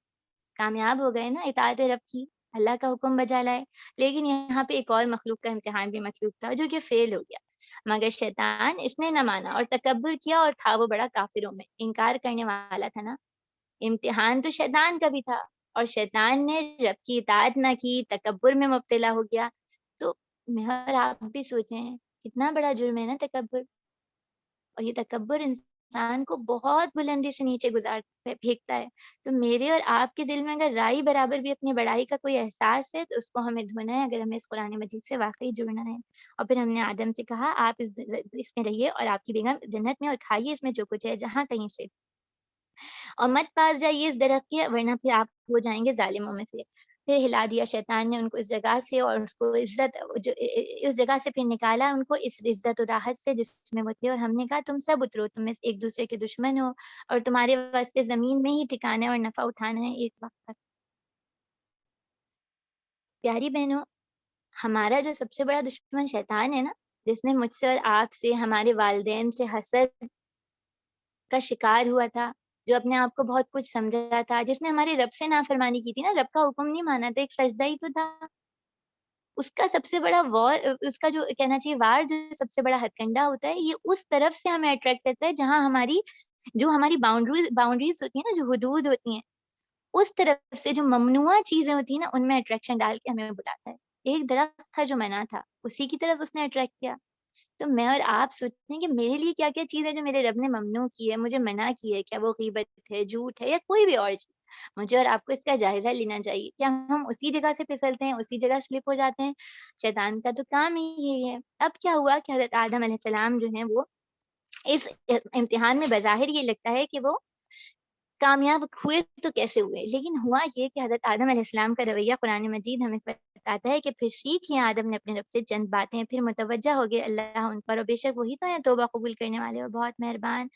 کامیاب ہو گئے نا، اطاعت رب کی، اللہ کا حکم بجا لائے. لیکن یہاں پہ ایک اور مخلوق کا امتحان بھی مطلوب تھا جو کہ فیل ہو گیا. مگر شیطان، اس نے نہ مانا اور تکبر کیا، اور تھا وہ بڑا کافروں میں، انکار کرنے والا تھا نا. امتحان تو شیطان کا بھی تھا، اور شیطان نے رب کی اطاعت نہ کی، تکبر میں مبتلا ہو گیا. تو میں اور آپ بھی سوچیں کتنا بڑا جرم ہے نا تکبر. اور یہ تکبر انسان کو بہت بلندی سے نیچے پھینکتا ہے. تو میرے اور آپ کے دل میں اگر رائی برابر بھی اپنی بڑائی کا کوئی احساس ہے تو اس کو ہمیں دھونا ہے، اگر ہمیں اس قرآن مجید سے واقعی جڑنا ہے. اور پھر ہم نے آدم سے کہا آپ اس میں رہیے اور آپ کی بیگم جنت میں، اور کھائیے اس میں جو کچھ ہے جہاں کہیں سے، اور مت پاس جائیے اس درخت کے ورنہ پھر آپ ہو جائیں گے ظالموں میں سے. پھر ہلا دیا شیطان نے ان کو اس جگہ سے، اور اس کو عزت اس جگہ سے پھر نکالا ان کو اس عزت و راحت سے جس میں وہ تھے. اور ہم نے کہا تم سب اترو، تم ایک دوسرے کے دشمن ہو اور تمہارے واسطے زمین میں ہی ٹھکانا ہے اور نفع اٹھانا ہے ایک وقت تک. پیاری بہنوں، ہمارا جو سب سے بڑا دشمن شیطان ہے نا، جس نے مجھ سے اور آپ سے، ہمارے والدین سے حسد کا شکار ہوا تھا، جو اپنے آپ کو بہت کچھ سمجھا تھا، جس نے ہمارے رب سے نافرمانی کی تھی نا، رب کا حکم نہیں مانا تھا، ایک سجدہ ہی تو تھا. اس کا سب سے بڑا اس کا جو کہنا چاہیے وار، جو سب سے بڑا ہتھکنڈا ہوتا ہے، یہ اس طرف سے ہمیں اٹریکٹ کرتا ہے جہاں ہماری باؤنڈریز ہوتی ہیں نا، جو حدود ہوتی ہیں، اس طرف سے جو ممنوع چیزیں ہوتی ہیں نا، ان میں اٹریکشن ڈال کے ہمیں بلاتا ہے. ایک درخت تھا جو منع تھا، اسی کی طرف اس نے اٹریکٹ کیا. تو میں اور آپ سوچتے ہیں کہ میرے لیے کیا کیا چیز ہے جو میرے رب نے ممنوع کی ہے، مجھے منع کی ہے، کیا وہ غیبت ہے، جھوٹ ہے، یا کوئی بھی اور چیز. مجھے اور آپ کو اس کا جائزہ لینا چاہیے. کیا ہم اسی جگہ سے پھسلتے ہیں, اسی جگہ سلپ ہو جاتے ہیں؟ شیطان کا تو کام ہی یہی ہے. اب کیا ہوا کہ حضرت آدم علیہ السلام جو ہیں وہ اس امتحان میں بظاہر یہ لگتا ہے کہ وہ کامیاب ہوئے تو کیسے ہوئے, لیکن ہوا یہ کہ حضرت آدم علیہ السلام کا رویہ قرآن مجید ہمیں بتاتا ہے کہ پھر سیکھ لیا آدم نے اپنے رب سے چند باتیں, پھر متوجہ ہو گئے اللہ ان پر, اور بے شک وہی تو ہے توبہ قبول کرنے والے اور بہت مہربان.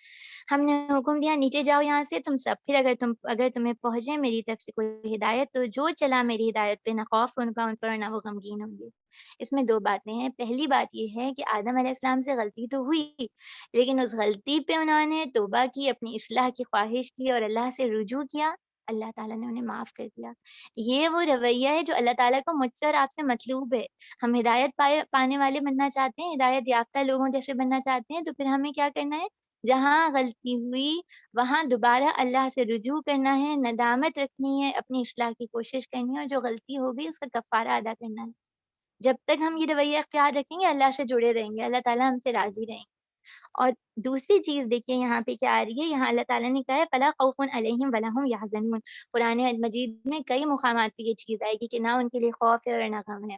ہم نے حکم دیا نیچے جاؤ یہاں سے تم سب, پھر اگر تمہیں پہنچے میری طرف سے کوئی ہدایت تو جو چلا میری ہدایت پہ, نہ خوف ان کا ان پر نہ وہ غمگین ہوں گے. اس میں دو باتیں ہیں. پہلی بات یہ ہے کہ آدم علیہ السلام سے غلطی تو ہوئی, لیکن اس غلطی پہ انہوں نے توبہ کی, اپنی اصلاح کی خواہش کی اور اللہ سے رجوع کیا, اللہ تعالیٰ نے انہیں معاف کر دیا. یہ وہ رویہ ہے جو اللہ تعالیٰ کو مجھ سے اور آپ سے مطلوب ہے. ہم ہدایت پانے والے بننا چاہتے ہیں, ہدایت یافتہ لوگوں جیسے بننا چاہتے ہیں, تو پھر ہمیں کیا کرنا ہے, جہاں غلطی ہوئی وہاں دوبارہ اللہ سے رجوع کرنا ہے, ندامت رکھنی ہے, اپنی اصلاح کی کوشش کرنی ہے, اور جو غلطی ہوگی اس کا کفارہ ادا کرنا ہے. جب تک ہم یہ رویہ اختیار رکھیں گے اللہ سے جڑے رہیں گے, اللہ تعالیٰ ہم سے راضی رہیں گے. اور دوسری چیز دیکھیے یہاں پہ کیا آ رہی ہے, یہاں اللہ تعالیٰ نے کہا ہے فلا خوف علیہم ولا هم یحزنون. قرآن مجید میں کئی مقامات پہ یہ چیز آئے گی کہ نہ ان کے لیے خوف ہے اور نہ غم ہے.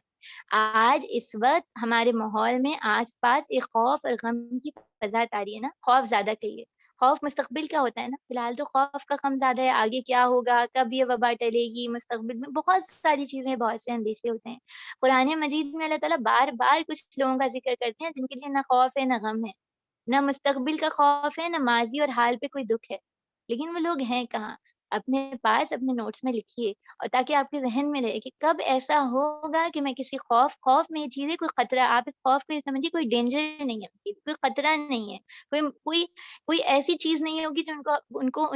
آج اس وقت ہمارے ماحول میں آس پاس ایک خوف اور غم کی فضا تاری ہے نا. خوف زیادہ کہیے, خوف مستقبل کا ہوتا ہے نا, فی الحال تو خوف کا غم زیادہ ہے, آگے کیا ہوگا, کب یہ وبا ٹلے گی, مستقبل میں بہت ساری چیزیں, بہت سے اندیشے ہوتے ہیں. قرآن مجید میں اللہ تعالیٰ بار بار کچھ لوگوں کا ذکر کرتے ہیں جن کے لیے نہ خوف ہے نہ غم ہے, نہ مستقبل کا خوف ہے, نہ ماضی اور حال پہ کوئی دکھ ہے. لیکن وہ لوگ ہیں کہاں؟ اپنے پاس اپنے نوٹس میں لکھیے, اور تاکہ آپ کے ذہن میں رہے کہ کب ایسا ہوگا کہ میں کسی خوف میں یہ چیزیں, کوئی خطرہ, آپ اس خوف کو یہ سمجھیے کوئی ڈینجر نہیں ہے, کوئی خطرہ نہیں ہے, کوئی ایسی چیز نہیں ہوگی جو ان کو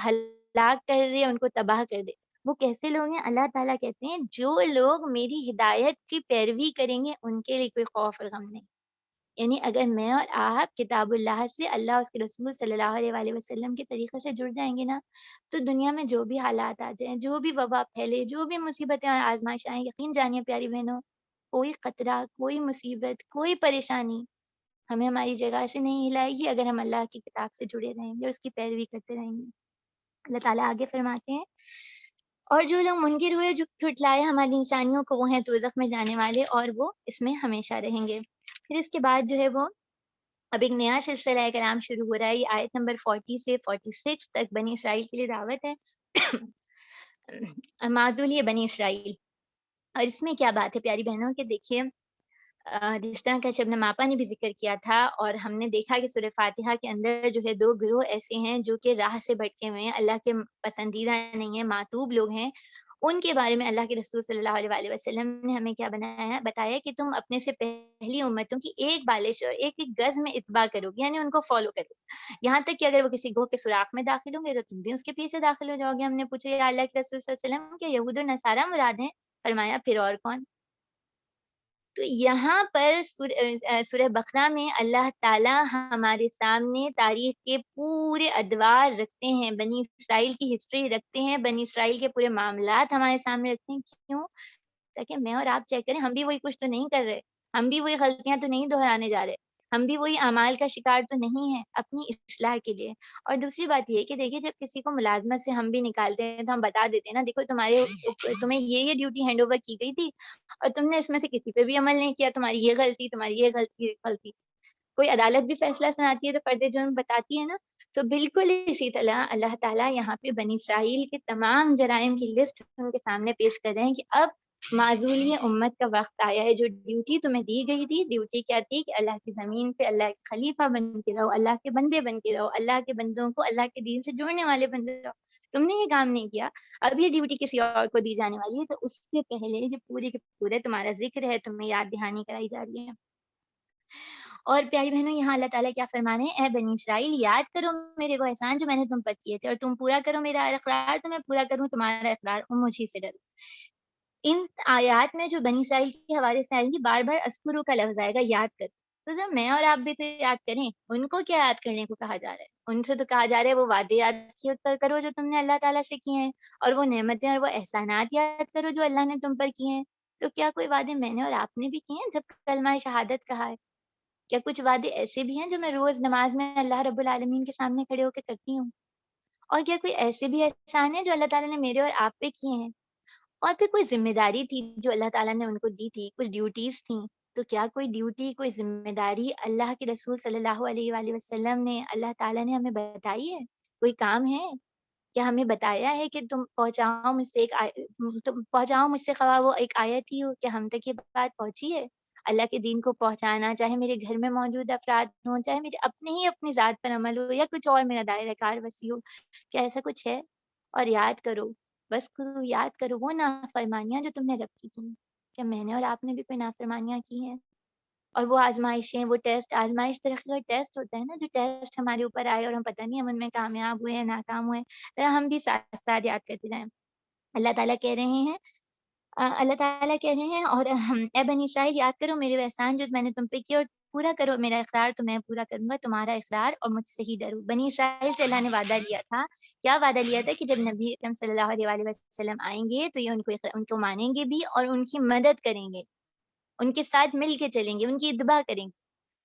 ہلاک کر دے, ان کو تباہ کر دے. وہ کیسے لوگ ہیں؟ اللہ تعالیٰ کہتے ہیں جو لوگ میری ہدایت کی پیروی کریں گے ان کے لیے کوئی خوف اور غم نہیں. یعنی اگر میں اور آپ کتاب اللہ سے, اللہ اس کے رسول صلی اللہ علیہ وسلم کے طریقے سے جڑ جائیں گے نا, تو دنیا میں جو بھی حالات آ جائیں, جو بھی وبا پھیلے, جو بھی مصیبتیں اور آزمائش آئیں, یقین جانیے پیاری بہنوں, کوئی خطرہ, کوئی مصیبت, کوئی پریشانی ہمیں ہماری جگہ سے نہیں ہلائے گی اگر ہم اللہ کی کتاب سے جڑے رہیں گے اور اس کی پیروی کرتے رہیں گے. اللہ تعالیٰ آگے فرماتے ہیں اور جو لوگ منکر ہوئے, جو جھٹلائے ہماری نشانیوں کو, وہ ہیں دوزخ میں جانے والے اور وہ اس میں ہمیشہ رہیں گے. پھر اس کے بعد جو ہے وہ اب ایک نیا سلسلہ کلام شروع ہو رہا ہے. یہ آیت نمبر 40 سے 46 تک بنی اسرائیل کے لیے دعوت ہے. معذول بنی اسرائیل. اور اس میں کیا بات ہے پیاری بہنوں کہ دیکھیے, جس طرح کا شبنم آپا نے بھی ذکر کیا تھا, اور ہم نے دیکھا کہ سورہ فاتحہ کے اندر جو ہے دو گروہ ایسے ہیں جو کہ راہ سے بھٹکے ہوئے ہیں, اللہ کے پسندیدہ نہیں ہیں, معتوب لوگ ہیں. ان کے بارے میں اللہ کے رسول صلی اللہ علیہ وسلم نے ہمیں کیا بتایا کہ تم اپنے سے پہلی امتوں کی ایک بالش اور ایک گز میں اتباع کرو گے, یعنی ان کو فالو کرو, یہاں تک کہ اگر وہ کسی گروہ کے سوراخ میں داخل ہوں گے تو تم بھی اس کے پیچھے داخل ہو جاؤ گے. ہم نے پوچھا یا اللہ کے رسول صلی اللہ علیہ وسلم کیا یہود و نصارہ مراد ہیں؟ فرمایا پھر اور کون. تو یہاں پر سورہ بقرہ میں اللہ تعالیٰ ہمارے سامنے تاریخ کے پورے ادوار رکھتے ہیں, بنی اسرائیل کی ہسٹری رکھتے ہیں, بنی اسرائیل کے پورے معاملات ہمارے سامنے رکھتے ہیں. کیوں؟ تاکہ میں اور آپ چیک کریں ہم بھی وہی کچھ تو نہیں کر رہے, ہم بھی وہی غلطیاں تو نہیں دہرانے جا رہے, ہم بھی وہی اعمال کا شکار تو نہیں ہے, اپنی اصلاح کے لیے. اور دوسری بات یہ کہ دیکھیے جب کسی کو ملازمت سے ہم بھی نکالتے ہیں تو ہم بتا دیتے ہیں نا, دیکھو تمہیں یہ ڈیوٹی ہینڈ اوور کی گئی تھی اور تم نے اس میں سے کسی پہ بھی عمل نہیں کیا, تمہاری یہ غلطی. کوئی عدالت بھی فیصلہ سناتی ہے تو فرد جرم بتاتی ہے نا. تو بالکل اسی طرح اللہ تعالیٰ یہاں پہ بنی اسرائیل کے تمام جرائم کی لسٹ ان کے سامنے پیش کر رہے ہیں کہ اب معذولی امت کا وقت آیا ہے. جو ڈیوٹی تمہیں دی گئی تھی, ڈیوٹی کیا تھی کہ اللہ کی زمین پہ اللہ کے خلیفہ بن کے رہو, اللہ کے بندے بن کے رہو, اللہ کے بندوں کو اللہ کے دین سے جوڑنے والے بندے رہو. تم نے یہ کام نہیں کیا, اب یہ ڈیوٹی کسی اور کو دی جانے والی ہے. تو اس سے پہلے جو پورے کے پورے تمہارا ذکر ہے, تمہیں یاد دہانی کرائی جا رہی ہے. اور پیاری بہنوں یہاں اللہ تعالیٰ کیا فرما رہے ہیں, اے بنی اسرائیل یاد کرو میرے وہ احسان جو میں نے تم پر کیے تھے, اور تم پورا کرو میرا اقرار تو میں پورا کروں تمہارا اقرار, مجھے سے ڈرو. ان آیات میں جو بنی اسرائیل کے حوالے سے آئیں گی بار بار اذکروا کا لفظ آئے گا, یاد کر. تو ذرا میں اور آپ بھی تو یاد کریں, ان کو کیا یاد کرنے کو کہا جا رہا ہے؟ ان سے تو کہا جا رہا ہے وہ وعدے یاد کرو جو تم نے اللہ تعالیٰ سے کیے ہیں, اور وہ نعمتیں اور وہ احسانات یاد کرو جو اللہ نے تم پر کیے ہیں. تو کیا کوئی وعدے میں نے اور آپ نے بھی کیے ہیں جب کلمہ شہادت کہا ہے؟ کیا کچھ وعدے ایسے بھی ہیں جو میں روز نماز میں اللہ رب العالمین کے سامنے کھڑے ہو کے کرتی ہوں؟ اور کیا کوئی ایسے بھی احسان ہے جو اللہ تعالیٰ نے میرے اور آپ پہ کیے ہیں؟ اور پھر کوئی ذمہ داری تھی جو اللہ تعالیٰ نے ان کو دی تھی، کچھ ڈیوٹیز تھیں، تو کیا کوئی ڈیوٹی، کوئی ذمہ داری اللہ کے رسول صلی اللہ علیہ وآلہ وسلم نے، اللہ تعالیٰ نے ہمیں بتائی ہے؟ کوئی کام ہے؟ کیا ہمیں بتایا ہے کہ تم پہنچاؤ مجھ سے تم پہنچاؤ مجھ سے، خواہ وہ ایک آیت ہی ہو، کہ ہم تک یہ بات پہنچی ہے؟ اللہ کے دین کو پہنچانا، چاہے میرے گھر میں موجود افراد ہوں، چاہے میرے اپنے ہی اپنی ذات پر عمل ہو، یا کچھ اور میرا دائرہ کار وسیع ہو، کیا ایسا کچھ ہے؟ اور یاد کرو، بس کرو، یاد کرو وہ نافرمانیاں جو تم نے رب کی کی، کیا میں نے اور آپ نے بھی کوئی نافرمانیاں کی ہیں؟ اور وہ آزمائشیں، وہ ٹیسٹ، آزمائش ترقی کا ٹیسٹ ہوتا ہے نا، جو ٹیسٹ ہمارے اوپر آئے اور ہم پتہ نہیں ہم ان میں کامیاب ہوئے ہیں ناکام ہوئے، ذرا ہم بھی ساتھ ساتھ یاد کرتے جائیں۔ اللہ تعالیٰ کہہ رہے ہیں اللہ تعالیٰ کہہ رہے ہیں، اور اے بنی اسرائیل یاد کرو میرے وہ احسان جو میں نے تم پہ کیا، اور پورا کرو میرا اقرار تو میں پورا کروں گا تمہارا اقرار، اور مجھ سے ہی ڈرو۔ بنی اسرائیل سے اللہ نے وعدہ لیا تھا، کیا وعدہ لیا تھا؟ کہ جب نبی اکرم صلی اللہ علیہ وآلہ وسلم آئیں گے تو یہ ان کو مانیں گے بھی، اور ان کی مدد کریں گے، ان کے ساتھ مل کے چلیں گے، ان کی اتباع کریں گے۔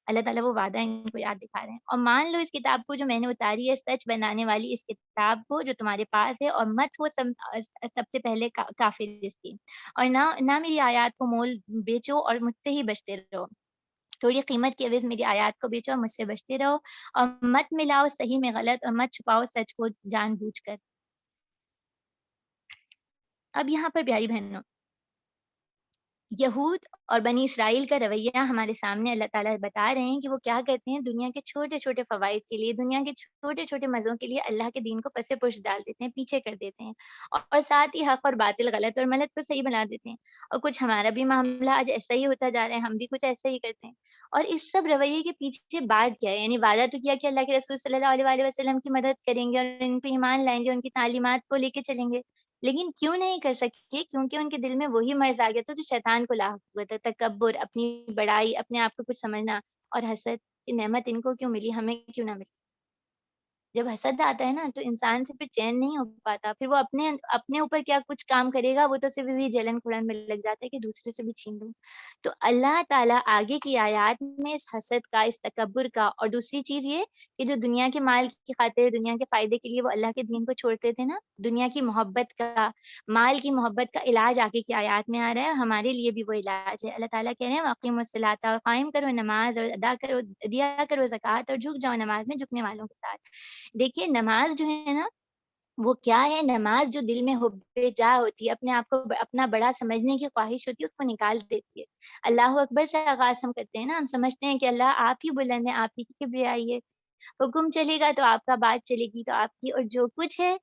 اللہ تعالیٰ وہ وعدہ ان کو یاد دکھا رہے ہیں، اور مان لو اس کتاب کو جو میں نے اتاری ہے، سچ بنانے والی اس کتاب کو جو تمہارے پاس ہے، اور مت ہو سب سے پہلے کافر اس کی، اور نہ میری آیات کو مول بیچو، اور مجھ سے ہی بچتے رہو، تھوڑی قیمت کے عوض میری آیات کو بیچو اور مجھ سے بچتے رہو، اور مت ملاؤ صحیح میں غلط، اور مت چھپاؤ سچ کو جان بوجھ کر۔ اب یہاں پر پیاری بہنوں، یہود اور بنی اسرائیل کا رویہ ہمارے سامنے اللہ تعالیٰ بتا رہے ہیں کہ وہ کیا کرتے ہیں، دنیا کے چھوٹے چھوٹے فوائد کے لیے، دنیا کے چھوٹے چھوٹے مزوں کے لیے اللہ کے دین کو پس پش ڈال دیتے ہیں، پیچھے کر دیتے ہیں، اور ساتھ ہی حق اور باطل، غلط اور ملت کو صحیح بنا دیتے ہیں۔ اور کچھ ہمارا بھی معاملہ آج ایسا ہی ہوتا جا رہا ہے، ہم بھی کچھ ایسا ہی کرتے ہیں۔ اور اس سب رویے کے پیچھے بات کیا ہے؟ یعنی وعدہ تو کیا کہ اللہ کے رسول صلی اللہ علیہ وآلہ وسلم کی مدد کریں گے، اور ان پہ ایمان لائیں گے، ان کی تعلیمات کو لے کے چلیں گے، لیکن کیوں نہیں کر سکے؟ کیونکہ ان کے دل میں وہی مرض آ گیا تھا جو شیطان کو لاحق ہوا تھا، تکبر، اپنی بڑائی، اپنے آپ کو کچھ سمجھنا، اور حسد کہ نعمت ان کو کیوں ملی، ہمیں کیوں نہ ملی۔ جب حسد آتا ہے نا تو انسان سے پھر چین نہیں ہو پاتا، پھر وہ اپنے اوپر کیا کچھ کام کرے گا، وہ تو صرف اسی جلن کھڑن میں لگ جاتا ہے کہ دوسرے سے بھی چھین لوں۔ تو اللہ تعالیٰ آگے کی آیات میں اس حسد کا، اس تکبر کا، اور دوسری چیز یہ کہ جو دنیا کے مال کی خاطر، دنیا کے فائدے کے لیے وہ اللہ کے دین کو چھوڑتے تھے نا، دنیا کی محبت کا، مال کی محبت کا علاج آگے کی آیات میں آ رہا ہے، ہمارے لیے بھی وہ علاج ہے۔ اللہ تعالیٰ کہہ رہے ہیں واقیم الصلاۃ، اور قائم کرو نماز، اور دیا کرو زکوٰۃ، اور جھک جاؤ نماز میں جھکنے والوں کے ساتھ۔ دیکھیے نماز جو ہے نا، وہ کیا ہے؟ نماز جو دل میں حب جا ہوتی ہے، اپنے آپ کو اپنا بڑا سمجھنے کی خواہش ہوتی ہے، اس کو نکال دیتی ہے۔ اللہ اکبر سے آغاز ہم کرتے ہیں نا، ہم سمجھتے ہیں کہ اللہ آپ ہی بلند ہیں، آپ ہی کی کبریائی ہے، حکم چلے گا تو آپ کا، بات چلے گی تو آپ کی، اور جو کچھ ہے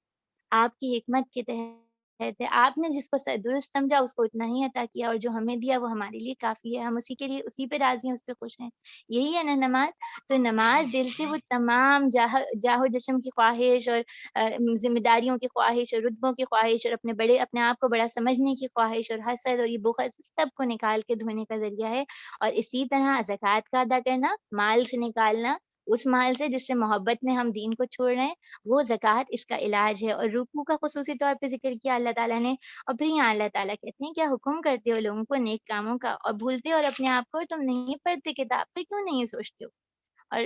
آپ کی حکمت کے تحت ہے۔ آپ نے جس کو درست سمجھا اس کو اتنا ہی عطا کیا، اور جو ہمیں دیا وہ ہمارے لیے کافی ہے، ہم اسی کے لیے، اسی پہ راضی ہیں، اس پہ خوش ہیں۔ یہی ہے نا نماز۔ تو نماز دل سے وہ تمام جاہ و جسم کی خواہش، اور ذمہ داریوں کی خواہش، اور رتبوں کی خواہش، اور اپنے آپ کو بڑا سمجھنے کی خواہش، اور حسد اور یہ بغض، سب کو نکال کے دھونے کا ذریعہ ہے۔ اور اسی طرح زکوٰۃ کا ادا کرنا، مال سے نکالنا، اس مال سے جس سے محبت میں ہم دین کو چھوڑ رہے ہیں، وہ زکوٰۃ اس کا علاج ہے۔ اور رکوع کا خصوصی طور پہ ذکر کیا اللہ تعالیٰ نے، اور پھر یہاں اللہ تعالیٰ کہتے ہیں کیا حکم کرتے ہو لوگوں کو نیک کاموں کا، اور بھولتے ہو اور اپنے آپ کو، اور تم نہیں پڑھتے کتاب پہ، کیوں نہیں سوچتے ہو؟ اور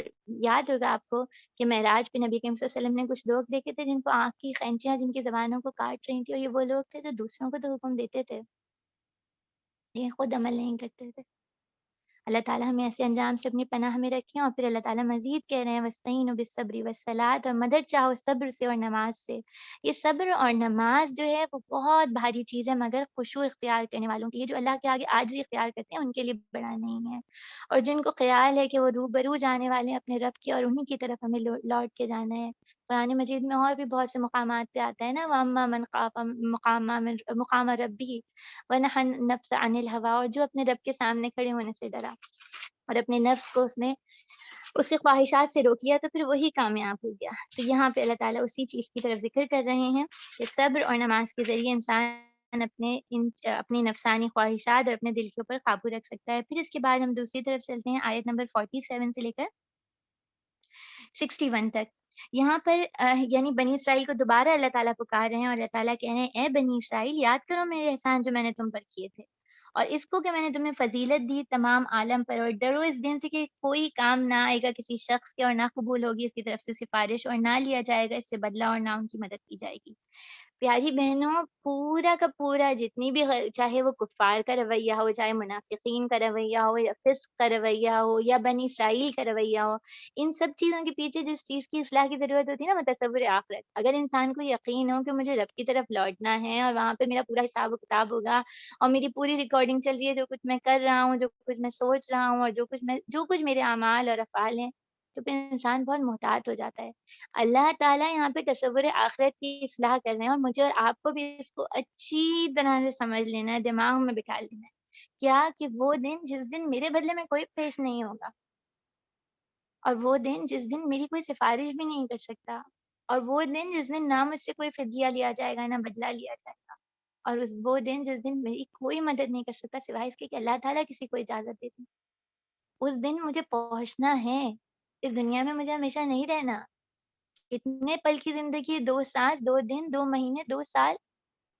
یاد ہوگا آپ کو کہ معراج پہ نبی کریم صلی اللہ علیہ وسلم نے کچھ لوگ دیکھے تھے جن کو آنکھ کی خینچیاں جن کی زبانوں کو کاٹ رہی تھی، اور یہ وہ لوگ تھے جو دوسروں کو تو حکم دیتے تھے لیکن خود عمل نہیں کرتے تھے۔ اللہ تعالیٰ ہمیں ایسے انجام سے اپنی پناہ میں رکھیں۔ اور پھر اللہ تعالیٰ مزید کہہ رہے ہیں وَاسْتَعِینُوا بِالصَّبْرِ وَالصَّلَاةِ، اور مدد چاہو صبر سے اور نماز سے۔ یہ صبر اور نماز جو ہے وہ بہت بھاری چیز ہے، مگر خشوع اختیار کرنے والوں کے لیے، جو اللہ کے آگے عاجزی اختیار کرتے ہیں ان کے لیے بڑا نہیں ہے، اور جن کو خیال ہے کہ وہ روبرو جانے والے ہیں اپنے رب کے، اور انہی کی طرف ہمیں لوٹ کے جانا ہے۔ قرآن مجید میں اور بھی بہت سے مقامات پہ آتا ہے نا، وَأَمَّا مَنْ خَافَ مقام ربہ وَنَہَا النَّفْسَ عَنِ الْهَوَىٰ، اور جو اپنے رب کے سامنے کھڑے ہونے سے ڈرا اور اپنے نفس کو اس نے اس کی خواہشات سے روک لیا، تو پھر وہی کامیاب ہو گیا۔ تو یہاں پہ اللہ تعالیٰ اسی چیز کی طرف ذکر کر رہے ہیں کہ صبر اور نماز کے ذریعے انسان اپنی نفسانی خواہشات اور اپنے دل کے اوپر قابو رکھ سکتا ہے۔ پھر اس کے بعد ہم دوسری طرف چلتے ہیں، آیت نمبر 47 سے لے کر 61 تک۔ یہاں پر یعنی بنی اسرائیل کو دوبارہ اللہ تعالیٰ پکار رہے ہیں، اور اللہ تعالیٰ کہہ رہے ہیں اے بنی اسرائیل یاد کرو میرے احسان جو میں نے تم پر کیے تھے، اور اس کو کہ میں نے تمہیں فضیلت دی تمام عالم پر، اور ڈرو اس دن سے کہ کوئی کام نہ آئے گا کسی شخص کے، اور نہ قبول ہوگی اس کی طرف سے سفارش، اور نہ لیا جائے گا اس سے بدلہ، اور نہ ان کی مدد کی جائے گی۔ پیاری بہنوں، پورا کا پورا جتنی بھی چاہے وہ کفار کا رویہ ہو، چاہے منافقین کا رویہ ہو، یا فسق کا رویہ ہو، یا بنی اسرائیل کا رویہ ہو، ان سب چیزوں کے پیچھے جس چیز کی اصلاح کی ضرورت ہوتی ہے نا، وہ تصور آخرت۔ اگر انسان کو یقین ہو کہ مجھے رب کی طرف لوٹنا ہے، اور وہاں پہ میرا پورا حساب و کتاب ہوگا، اور میری پوری ریکارڈنگ چل رہی ہے، جو کچھ میں کر رہا ہوں، جو کچھ میں سوچ رہا ہوں، اور جو کچھ میرے اعمال اور افعال ہیں، تو پھر انسان بہت محتاط ہو جاتا ہے۔ اللہ تعالیٰ یہاں پہ تصور آخرت کی اصلاح کر رہے ہیں، اور مجھے اور آپ کو بھی اس کو اچھی طرح سے سمجھ لینا ہے، دماغ میں بٹھا لینا ہے، کیا کہ وہ دن جس دن میرے بدلے میں کوئی پیش نہیں ہوگا، اور وہ دن جس دن میری کوئی سفارش بھی نہیں کر سکتا، اور وہ دن جس دن نہ مجھ سے کوئی فدیہ لیا جائے گا، نہ بدلہ لیا جائے گا، اور وہ دن جس دن میری کوئی مدد نہیں کر سکتا سوائے اس کے کہ اللہ تعالیٰ کسی کو اجازت دیتے ہیں۔ اس دن مجھے پہنچنا ہے، اس دنیا میں مجھے ہمیشہ نہیں رہنا۔ اتنے پل کی زندگی، 2 سانس، 2 دن، 2 مہینے، 2 سال،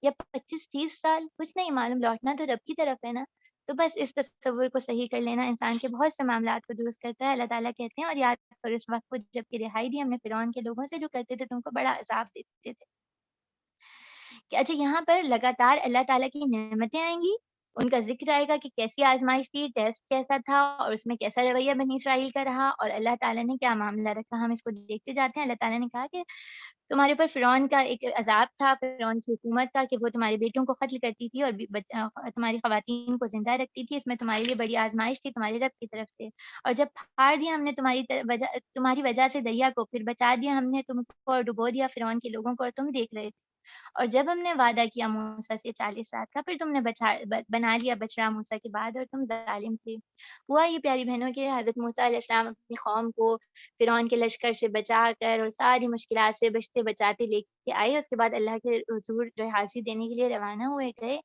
یا 25-30 سال، کچھ نہیں معلوم، لوٹنا تو رب کی طرف ہے نا۔ تو بس اس تصور کو صحیح کر لینا انسان کے بہت سے معاملات کو درست کرتا ہے۔ اللہ تعالیٰ کہتے ہیں، اور یاد کرو اس وقت کو جب کہ رہائی دی ہم نے فرعون کے لوگوں سے، جو کرتے تھے تم کو بڑا عذاب دیتے تھے۔ کہ اچھا یہاں پر لگاتار اللہ تعالیٰ کی نعمتیں آئیں گی، ان کا ذکر آئے گا کہ کیسی آزمائش تھی، ٹیسٹ کیسا تھا، اور اس میں کیسا رویہ بنی اسرائیل کا رہا، اور اللہ تعالیٰ نے کیا معاملہ رکھا، ہم اس کو دیکھتے جاتے ہیں۔ اللہ تعالیٰ نے کہا کہ تمہارے اوپر فرعون کا ایک عذاب تھا، فرعون کی حکومت کا، کہ وہ تمہارے بیٹوں کو قتل کرتی تھی، اور تمہاری خواتین کو زندہ رکھتی تھی، اس میں تمہارے لیے بڑی آزمائش تھی تمہارے رب کی طرف سے۔ اور جب پھاڑ دیا ہم نے تمہاری وجہ سے دریا کو، پھر بچا دیا ہم نے تم کو، اور ڈبو دیا فرعون کے لوگوں کو، اور تم دیکھ رہے تھے۔ اور جب ہم نے وعدہ کیا موسیٰ سے 40 سال کا، پھر تم نے بنا لیا بچڑا موسیٰ کے بعد، اور تم ظالم تھے۔ ہوا یہ پیاری بہنوں کہ حضرت موسیٰ علیہ السلام اپنی قوم کو فرعون کے لشکر سے بچا کر، اور ساری مشکلات سے بچتے بچاتے لے کے آئے۔ اس کے بعد اللہ کے حضور جو ہے حاضری دینے کے لیے روانہ ہوئے گئے،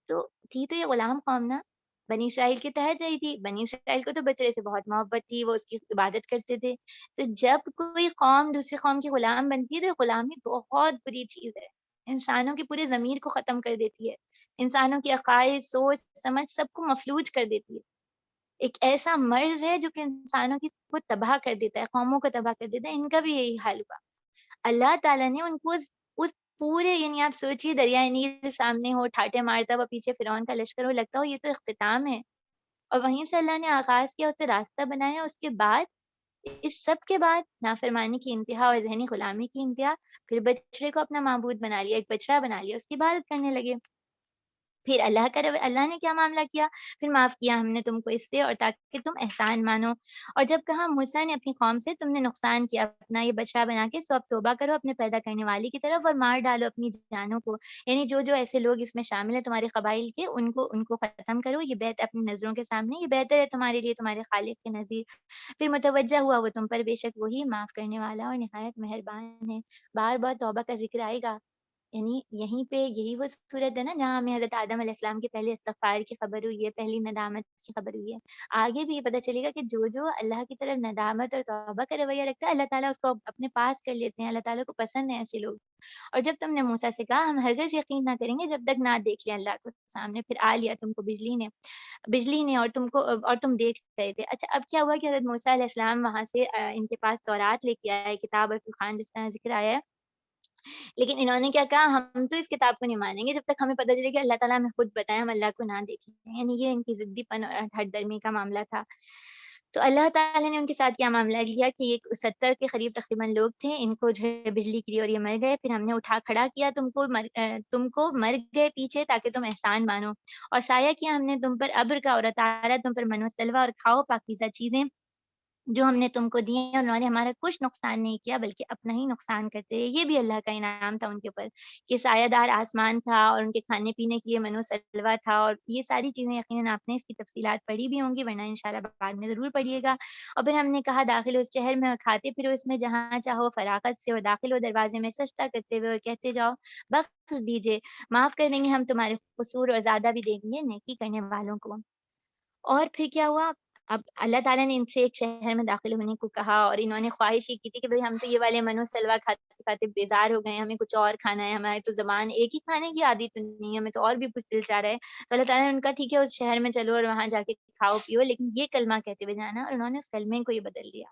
تو تھی تو یہ غلام قوم نا، بنی اسرائیل کے تحت رہی تھی۔ بنی اسرائیل کو تو بچڑے سے بہت محبت تھی، وہ اس کی عبادت کرتے تھے۔ تو جب کوئی قوم دوسری قوم کی غلام بنتی ہے، تو غلامی بہت بری چیز ہے، انسانوں کی پورے ضمیر کو ختم کر دیتی ہے، انسانوں کی عقائد، سوچ سمجھ سب کو مفلوج کر دیتی ہے۔ ایک ایسا مرض ہے جو کہ انسانوں کی کو تباہ کر دیتا ہے، قوموں کو تباہ کر دیتا ہے۔ ان کا بھی یہی حال ہوا۔ اللہ تعالیٰ نے ان کو اس پورے، یعنی آپ سوچیے دریائے نیل سامنے ہو، ٹھاٹے مارتا ہوا پیچھے فرعون کا لشکر ہو، لگتا ہو یہ تو اختتام ہے، اور وہیں سے اللہ نے آغاز کیا، اسے راستہ بنایا۔ اس کے بعد، اس سب کے بعد نافرمانی کی انتہا اور ذہنی غلامی کی انتہا، پھر بچڑے کو اپنا معبود بنا لیا، ایک بچڑا بنا لیا، اس کی عبادت کرنے لگے۔ پھر اللہ نے کیا معاملہ کیا، پھر معاف کیا ہم نے تم کو اس سے، اور تاکہ تم احسان مانو۔ اور جب کہا موسیٰ نے اپنی قوم سے، تم نے نقصان کیا اپنا یہ بچڑا بنا کے، سو اب توبہ کرو اپنے پیدا کرنے والے کی طرف، اور مار ڈالو اپنی جانوں کو، یعنی جو ایسے لوگ اس میں شامل ہیں تمہارے قبائل کے، ان کو ختم کرو، یہ بیت اپنی نظروں کے سامنے، یہ بہتر ہے تمہارے لیے تمہارے خالق کے نظیر۔ پھر متوجہ ہوا وہ تم پر، بے شک وہی معاف کرنے والا اور نہایت مہربان ہے۔ بار بار توبہ کا ذکر آئے گا، یعنی یہیں پہ یہی وہ صورت ہے نا جہاں ہمیں حضرت آدم علیہ السلام کے پہلے استغفار کی خبر ہوئی ہے، پہلی ندامت کی خبر ہوئی ہے۔ آگے بھی یہ پتہ چلے گا کہ جو اللہ کی طرف ندامت اور توبہ کا رویہ رکھتا ہے، اللہ تعالیٰ اس کو اپنے پاس کر لیتے ہیں، اللہ تعالیٰ کو پسند ہیں ایسے لوگ۔ اور جب تم نے موسیٰ سے کہا ہم ہرگز یقین نہ کریں گے جب تک نہ دیکھ لیں اللہ کو سامنے، پھر آ لیا تم کو بجلی نے اور تم دیکھ رہے تھے۔ اچھا اب کیا ہوا کہ حضرت موسیٰ علیہ السلام وہاں سے ان کے پاس تورات لے کے آئے، کتاب اور فرقان جس طرح ذکر آیا ہے، لیکن انہوں نے کیا کہا، ہم تو اس کتاب کو نہیں مانیں گے جب تک ہمیں پتہ چلے کہ اللہ تعالیٰ ہمیں خود بتائے، ہم اللہ کو نہ دیکھیں، یعنی یہ ان کی ضدی پن اور ہٹ درمی کا معاملہ تھا۔ تو اللہ تعالیٰ نے ان کے ساتھ کیا معاملہ کیا کہ یہ 70 کے قریب تقریباً لوگ تھے، ان کو جو ہے بجلی گری اور یہ مر گئے، پھر ہم نے اٹھا کھڑا کیا تم کو مر گئے پیچھے تاکہ تم احسان مانو، اور سایہ کیا ہم نے تم پر ابر کا، اور اتارا تم پر من و سلوہ، اور کھاؤ پاکیزہ چیزیں جو ہم نے تم کو دی ہیں، اور انہوں نے ہمارا کچھ نقصان نہیں کیا بلکہ اپنا ہی نقصان کرتے رہے۔ یہ بھی اللہ کا انعام تھا ان کے اوپر کہ سایہ دار آسمان تھا، اور ان کے کھانے پینے کی یہ من و سلوہ تھا، اور یہ ساری چیزیں یقیناً آپ نے اس کی تفصیلات پڑھی بھی ہوں گی، ورنہ انشاءاللہ بعد میں ضرور پڑھیے گا۔ اور پھر ہم نے کہا داخل ہو اس شہر میں، اور کھاتے پھرو اس میں جہاں چاہو فراغت سے، اور داخل ہو دروازے میں سجدہ کرتے ہوئے، اور کہتے جاؤ بخش دیجئے، معاف کر دیں گے ہم تمہارے قصور، اور زیادہ بھی دیں گے نیکی کرنے والوں کو۔ اور پھر کیا ہوا، اب اللہ تعالیٰ نے ان سے ایک شہر میں داخل ہونے کو کہا، اور انہوں نے خواہش یہ کی تھی کہ بھئی ہم تو یہ والے من و سلوہ کھاتے کھاتے بیزار ہو گئے ہیں, ہمیں کچھ اور کھانا ہے, ہماری تو زبان ایک ہی کھانے کی عادت تو نہیں ہے, ہمیں تو اور بھی کچھ دل چاہ رہا ہے. تو اللہ تعالیٰ نے ان کا ٹھیک ہے اس شہر میں چلو اور وہاں جا کے کھاؤ پیو, لیکن یہ کلمہ کہتے ہوئے جانا, اور انہوں نے اس کلمے کو یہ بدل دیا.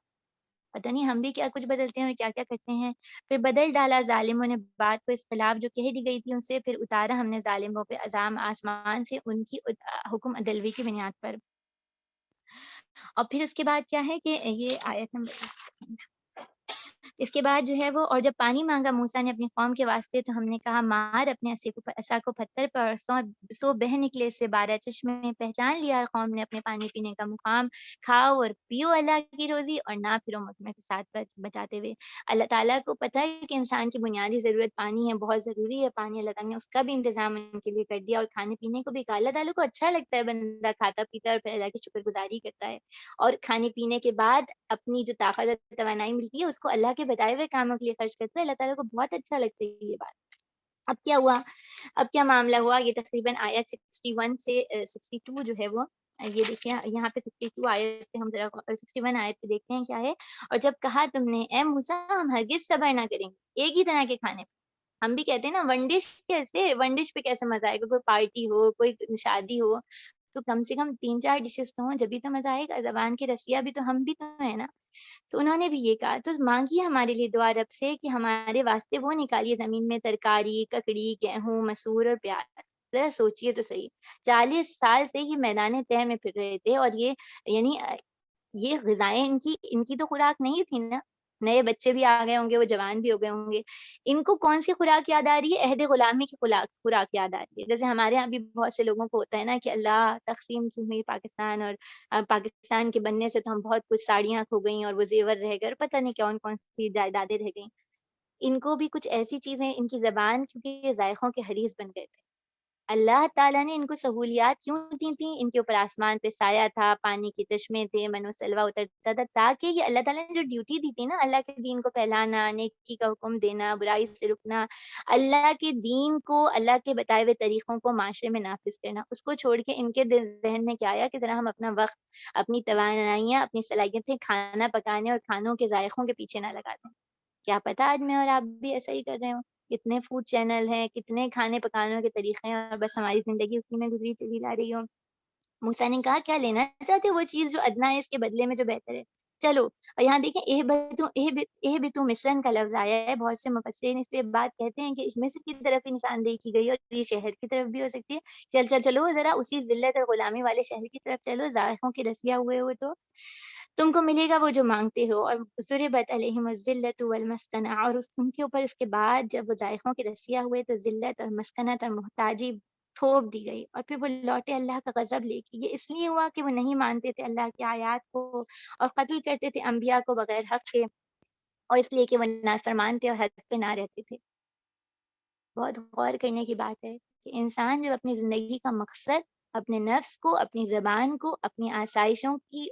پتہ نہیں ہم بھی کیا کچھ بدلتے ہیں اور کیا کیا کرتے ہیں. پھر بدل ڈالا ظالموں نے بات کو, اس خلاف جو کہہ دی گئی تھی ان سے, پھر اتارا ہم نے ظالموں پہ عذاب آسمان سے ان کی حکم عدلوی کی بنیاد پر. اور پھر اس کے بعد کیا ہے کہ یہ آیت نمبر اس کے بعد جو ہے وہ, اور جب پانی مانگا موسیٰ نے اپنی قوم کے واسطے تو ہم نے کہا مار اپنے عصا کو پتھر پر, اور سو بہ نکلے سے 12 چشمے. پہچان لیا قوم نے اپنے پانی پینے کا مقام, کھاؤ اور پیو اللہ کی روزی اور نہ پھرو محکمے کے ساتھ بچاتے ہوئے. اللہ تعالیٰ کو پتہ ہے کہ انسان کی بنیادی ضرورت پانی ہے, بہت ضروری ہے پانی, اللہ تعالیٰ نے اس کا بھی انتظام ان کے لیے کر دیا, اور کھانے پینے کو بھی کہا. اللہ تعالیٰ کو اچھا لگتا ہے بندہ کھاتا پیتا اور پھر اللہ کی شکر گزاری کرتا ہے, اور کھانے پینے کے بعد اپنی جو طاقت اور توانائی ملتی ہے اس کو اللہ کے بتائے ہوئے کاموں کے لیے خرچ کرتا ہے. اللہ تعالیٰ کو بہت اچھا لگتا ہے یہ بات. اب کیا ہوا, اب کیا معاملہ ہوا, یہ تقریباً آیت 61 سے 62 جو ہے وہ, یہ دیکھیں یہاں پہ 62 آیت پہ ہم ذرا 61 آیت پہ دیکھتے ہیں کیا ہے. اور جب کہا تم نے اے موسیٰ ہم ہرگز صبر نہ کریں گے ایک ہی طرح کے کھانے پہ. ہم بھی کہتے ہیں نا ون ڈش کیسے, ون ڈش پہ کیسے مزہ آئے گا, کوئی پارٹی ہو کوئی شادی ہو تو کم سے کم 3-4 ڈشز تو ہوں جبھی تو مزہ آئے گا. زبان کے رسیا بھی تو ہم بھی تو ہیں نا. تو انہوں نے بھی یہ کہا, تو مانگیے ہمارے لیے دعا رب سے کہ ہمارے واسطے وہ نکالیے زمین میں ترکاری, ککڑی, گیہوں, مسور اور پیاز. ذرا سوچئے تو صحیح, 40 سال سے ہی میدان طے میں پھر رہے تھے, اور یہ یعنی یہ غذائیں ان کی تو خوراک نہیں تھی نا. نئے بچے بھی آ گئے ہوں گے, وہ جوان بھی ہو گئے ہوں گے, ان کو کون سی خوراک یاد آ رہی ہے, عہد غلامی کی خوراک یاد آ رہی ہے. جیسے ہمارے یہاں بھی بہت سے لوگوں کو ہوتا ہے نا کہ اللہ تقسیم کی ہوئی پاکستان, اور پاکستان کے بننے سے تو ہم بہت کچھ ساڑیاں کھو گئیں اور وہ زیور رہ گئے, پتہ نہیں کون کون سی جائیدادیں رہ گئیں. ان کو بھی کچھ ایسی چیزیں, ان کی زبان کیونکہ یہ ذائقوں کے حریص بن گئے تھے. اللہ تعالیٰ نے ان کو سہولیات کیوں دی تھیں, ان کے اوپر آسمان پہ سایہ تھا, پانی کے چشمے تھے, من و سلوہ اترتا تھا, تاکہ یہ اللہ تعالیٰ نے جو ڈیوٹی دی تھی نا, اللہ کے دین کو پھیلانا, نیکی کا حکم دینا, برائی سے رکنا, اللہ کے دین کو, اللہ کے بتائے ہوئے طریقوں کو معاشرے میں نافذ کرنا, اس کو چھوڑ کے ان کے ذہن میں کیا آیا کہ ذرا ہم اپنا وقت, اپنی توانائیاں, اپنی صلاحیتیں کھانا پکانے اور کھانوں کے ذائقوں کے پیچھے نہ لگا دیں. کیا پتہ آج میں اور آپ بھی ایسا ہی کر رہے ہوں. کتنے فوڈ چینل ہیں, کتنے کھانے پکانے کے طریقے ہیں, اور بس ہماری زندگی اسی میں گزری چلی جا رہی ہو. موسیٰ نے کہا کیا لینا چاہتے ہو, وہ چیز جو ادنا ہے اس کے بدلے میں جو بہتر ہے, چلو. اور یہاں دیکھیں اہبطوا مصرا کا لفظ آیا ہے. بہت سے مفسرین اس پہ بات کہتے ہیں کہ مصر کی طرف نشاندہی کی گئی, اور یہ شہر کی طرف بھی ہو سکتی ہے. چلو ذرا اسی ذلت اور غلامی والے شہر کی طرف چلو, ذائقوں کی رسیا ہوئے تو تم کو ملے گا وہ جو مانگتے ہو. اور ضربت علیہم الذلۃ والمسکنہ, اور ان کے اوپر اس کے بعد جب وہ ذائقوں کے رسیا ہوئے تو ذلت اور مسکنت اور محتاجی تھوپ دی گئی, اور پھر وہ لوٹے اللہ کا غضب لے کے. یہ اس لیے ہوا کہ وہ نہیں مانتے تھے اللہ کی آیات کو, اور قتل کرتے تھے انبیاء کو بغیر حق کے, اور اس لیے کہ وہ نافرمان تھے اور حد پہ نہ رہتے تھے. بہت غور کرنے کی بات ہے کہ انسان جب اپنی زندگی کا مقصد اپنے نفس کو, اپنی زبان کو, اپنی آسائشوں کی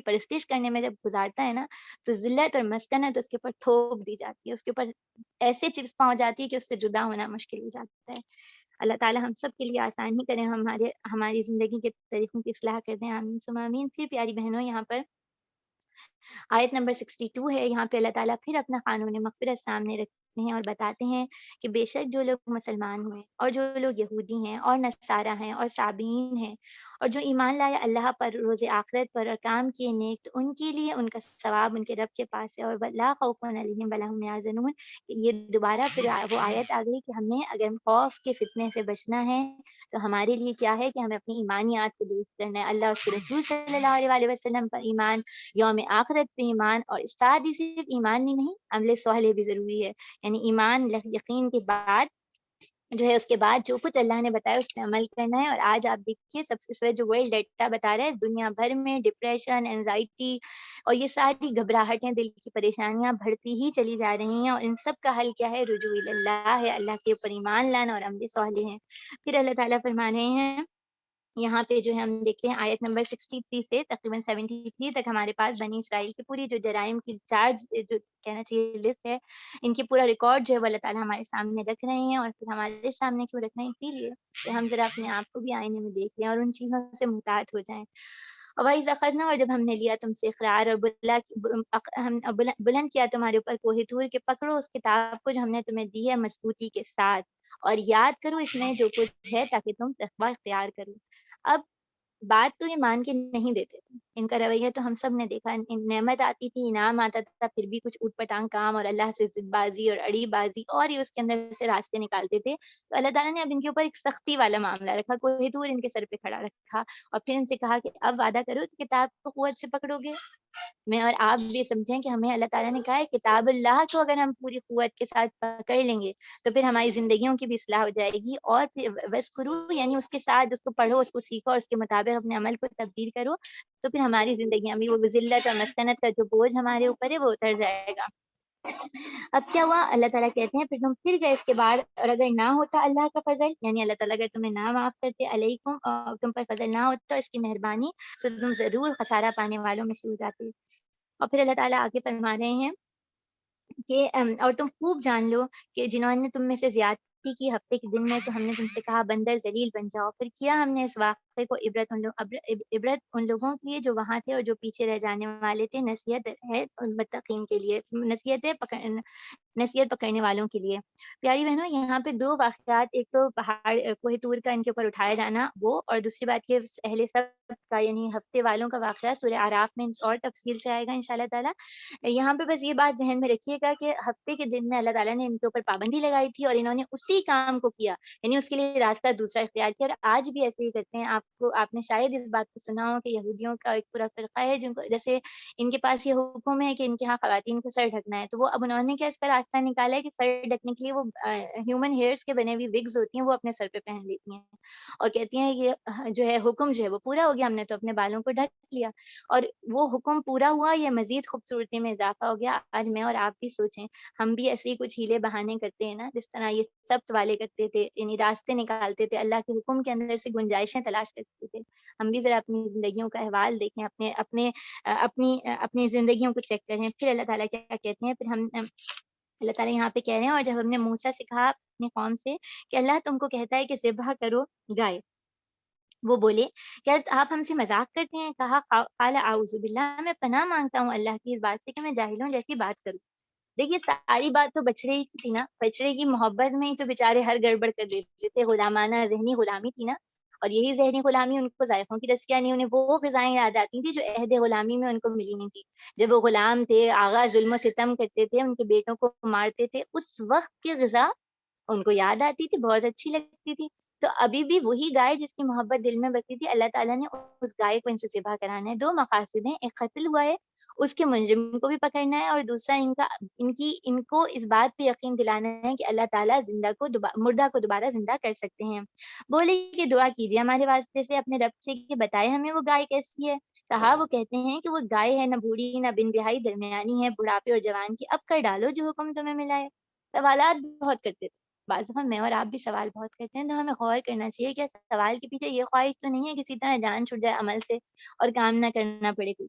پرستش کرنے میں جب گزارتا ہے نا, تو ذلت اور مسکنت اس کے اوپر تھوپ دی جاتی ہے, اس کے اوپر ایسے چپس ہو جاتی ہے کہ اس سے جدا ہونا مشکل ہو جاتا ہے. اللہ تعالی ہم سب کے لیے آسانی کریں, ہماری زندگی کے طریقوں کی اصلاح کر دیں, آمین ثم آمین. پھر پیاری بہنوں, یہاں پر آیت نمبر 62 ہے. یہاں پہ اللہ تعالیٰ پھر اپنا قانون مغفرت سامنے رکھتے ہیں اور بتاتے ہیں کہ بے شک جو لوگ مسلمان ہوئے, اور جو لوگ یہودی ہیں اور نصارہ ہیں اور صابئین ہیں, اور جو ایمان لائے اللہ پر, روز آخرت پر, اور کام کیے نیک, تو ان کے لیے ان کا ثواب ان کے رب کے پاس ہے, اور لا خوف علیہم ولا هم یحزنون. یہ دوبارہ پھر وہ آیت آ گئی کہ ہمیں اگر خوف کے فتنے سے بچنا ہے تو ہمارے لیے کیا ہے کہ ہمیں اپنی ایمانیات کو درست کرنا ہے. اللہ اس کے رسول صلی اللہ علیہ وسلم پر ایمان, یوم آخرت پہ ایمان, اور ساتھ ہی صرف ایمان ہی نہیں, عمل صالح بھی ضروری ہے. یعنی ایمان یقین کے بعد جو ہے, اس کے بعد جو کچھ اللہ نے بتایا اس پہ عمل کرنا ہے. اور آج آپ دیکھیے سب سے جو ورلڈ ڈیٹا بتا رہا ہے, دنیا بھر میں ڈپریشن, اینزائٹی اور یہ ساری گھبراہٹیں, دل کی پریشانیاں بڑھتی ہی چلی جا رہی ہیں, اور ان سب کا حل کیا ہے, رجوع اللہ ہے, اللہ کے اوپر ایمان لانا اور عمل صالح ہیں. پھر اللہ تعالیٰ فرما رہے ہیں یہاں پہ جو ہے, ہم دیکھتے ہیں آیت نمبر 63 سے تقریباً 73 تک ہمارے پاس بنی اسرائیل کی پوری جو جرائم کی چارج جو کہنا چاہیے لسٹ ہے, ان کی پورا ریکارڈ جو ہے وہ اللہ تعالیٰ ہمارے سامنے رکھ رہے ہیں. اور پھر ہمارے سامنے کیوں رکھ رہے ہیں, اسی لیے کہ ہم ذرا اپنے آپ کو بھی آئینے میں دیکھ لیں اور ان چیزوں سے محتاط ہو جائیں. وَإِذْ أَخَذْنَا، اور جب ہم نے لیا تم سے اقرار اور ہم بلند کیا تمہارے اوپر کوہ طور کہ پکڑو اس کتاب کو جو ہم نے تمہیں دی ہے مضبوطی کے ساتھ، اور یاد کرو اس میں جو کچھ ہے تاکہ تم تقوی اختیار کرو۔ اب بات تو یہ مان کے نہیں دیتے تھے، ان کا رویہ تو ہم سب نے دیکھا، نعمت آتی تھی، انعام آتا تھا، پھر بھی کچھ اوٹ پٹانگ کام اور اللہ سے ضد بازی اور اڑی بازی اور یہ اس کے اندر سے راستے نکالتے تھے۔ تو اللہ تعالیٰ نے اب ان کے اوپر ایک سختی والا معاملہ رکھا، کوہ طور ان کے سر پہ کھڑا رکھا، اور پھر ان سے کہا کہ اب وعدہ کرو کہ کتاب کو قوت سے پکڑو گے۔ میں اور آپ بھی سمجھیں کہ ہمیں اللہ تعالیٰ نے کہا ہے کتاب اللہ کو اگر ہم پوری قوت کے ساتھ پکڑ لیں گے تو پھر ہماری زندگیوں کی بھی اصلاح ہو جائے گی، اور پھر وَاسْکُرُوا یعنی اس کے ساتھ اس کو پڑھو، اس کو سیکھو اور اس کے مطابق اپنے عمل کو تبدیل کرو، تو پھر ہماری زندگیاں بھی وہ ذلت اور مسکنت کا جو بوجھ ہمارے اوپر ہے وہ اتر جائے گا۔ اب کیا ہوا، اللہ تعالیٰ کہتے ہیں پھر تم پھر گئے اس کے بعد، اور اگر نہ ہوتا اللہ کا فضل، یعنی اللہ تعالیٰ اگر تمہیں نہ معاف کرتے علیکم، اور تم پر فضل نہ ہوتا اس کی مہربانی، تو تم ضرور خسارہ پانے والوں میں سے ہو جاتے۔ اور پھر اللہ تعالیٰ آگے فرما رہے ہیں کہ اور تم خوب جان لو کہ جنہوں نے تم میں سے زیادتی کی ہفتے کے دن میں، تو ہم نے تم سے کہا بندر ذلیل بن جاؤ، پھر کیا ہم نے اس واقعے کو عبرت ان لوگوں کے لیے جو وہاں تھے اور جو پیچھے رہ جانے والے تھے، نصیحت ہے ان متقین کے لیے، نصیحت پکڑنے والوں کے لیے۔ پیاری بہنوں، یہاں پہ دو واقعات، ایک تو پہاڑ کوہ طور کا ان کے اوپر اٹھایا جانا وہ، اور دوسری بات یہ اہل سبت کا یعنی ہفتے والوں کا واقعہ سورہ اعراف میں اور تفصیل سے آئے گا انشاءاللہ تعالیٰ۔ یہاں پہ بس یہ بات ذہن میں رکھیے گا کہ ہفتے کے دن میں اللہ تعالیٰ نے ان کے اوپر پابندی لگائی تھی اور انہوں نے اسی کام کو کیا، یعنی اس کے لیے راستہ دوسرا اختیار کیا، اور آج بھی ایسے ہی کرتے ہیں۔ آپ نے شاید اس بات کو سنا ہو کہ یہودیوں کا ایک پورا فرقہ ہے جن کو جیسے ان کے پاس یہ حکم ہے کہ ان کے ہاں خواتین کو سر ڈھکنا ہے، تو وہ اب انہوں نے کیا اس کا راستہ نکالا ہے کہ سر ڈھکنے کے لیے وہ ہیومن ہیئرس کے بنے ہوئی وگز ہوتی ہیں وہ اپنے سر پہ پہن لیتی ہیں، اور کہتی ہیں یہ جو ہے حکم جو ہے وہ پورا ہو گیا، ہم نے تو اپنے بالوں کو ڈھک لیا، اور وہ حکم پورا ہوا، یہ مزید خوبصورتی میں اضافہ ہو گیا۔ آج میں اور آپ بھی سوچیں، ہم بھی ایسے ہی کچھ ہیلے بہانے کرتے ہیں نا، جس طرح یہ سبت والے کرتے تھے، یعنی راستے نکالتے تھے، اللہ کے حکم کے اندر سے گنجائشیں تلاش کرتے تھے۔ ہم بھی ذرا اپنی زندگیوں کا احوال دیکھیں، اپنی زندگیوں کو چیک کریں، پھر اللہ تعالیٰ کیا کہتے ہیں، پھر ہم اللہ تعالیٰ یہاں پہ کہہ رہے ہیں، اور جب ہم نے موسیٰ سے کہا اپنی قوم سے کہ اللہ تم کو کہتا ہے کہ ذبح کرو گائے، وہ بولے کیا آپ ہم سے مذاق کرتے ہیں؟ کہا قال اعوذ باللہ، میں پناہ مانگتا ہوں اللہ کی اس بات سے کہ میں جاہلوں جیسی بات کروں۔ دیکھیے ساری بات تو بچڑے ہی کی تھی نا، بچڑے کی محبت میں ہی تو بیچارے ہر گڑبڑ کر دیتے تھے، غلامانہ ذہنی غلامی تھی نا، اور یہی ذہنی غلامی ان کو ذائقوں کی رسیاں نہیں، انہیں وہ غذائیں یاد آتی تھی جو عہد غلامی میں ان کو ملی نہیں تھی، جب وہ غلام تھے، آغا ظلم و ستم کرتے تھے، ان کے بیٹوں کو مارتے تھے، اس وقت کی غذا ان کو یاد آتی تھی، بہت اچھی لگتی تھی۔ تو ابھی بھی وہی گائے جس کی محبت دل میں بسی تھی، اللہ تعالیٰ نے اس گائے کو ان سے ذبح کرانا ہے۔ دو مقاصد ہیں، ایک قتل ہوا ہے، اس کے مجرم کو بھی پکڑنا ہے، اور دوسرا ان کو اس بات پہ یقین دلانا ہے کہ اللہ تعالیٰ مردہ کو دوبارہ زندہ کر سکتے ہیں۔ بولے کہ دعا کیجیے ہمارے واسطے سے اپنے رب سے کہ بتائے ہمیں وہ گائے کیسی ہے۔ کہا وہ کہتے ہیں کہ وہ گائے ہے نہ بوڑھی نہ بن بہائی، درمیانی ہے، بڑھاپے اور جوان کی، اب کر ڈالو جو حکم تمہیں ملا ہے۔ سوالات بہت کرتے تھے، بعض دفعہ میں اور آپ بھی سوال بہت کرتے ہیں، تو ہمیں غور کرنا چاہیے کہ سوال کے پیچھے یہ خواہش تو نہیں ہے کسی طرح جان چھٹ جائے عمل سے اور کام نہ کرنا پڑے کوئی۔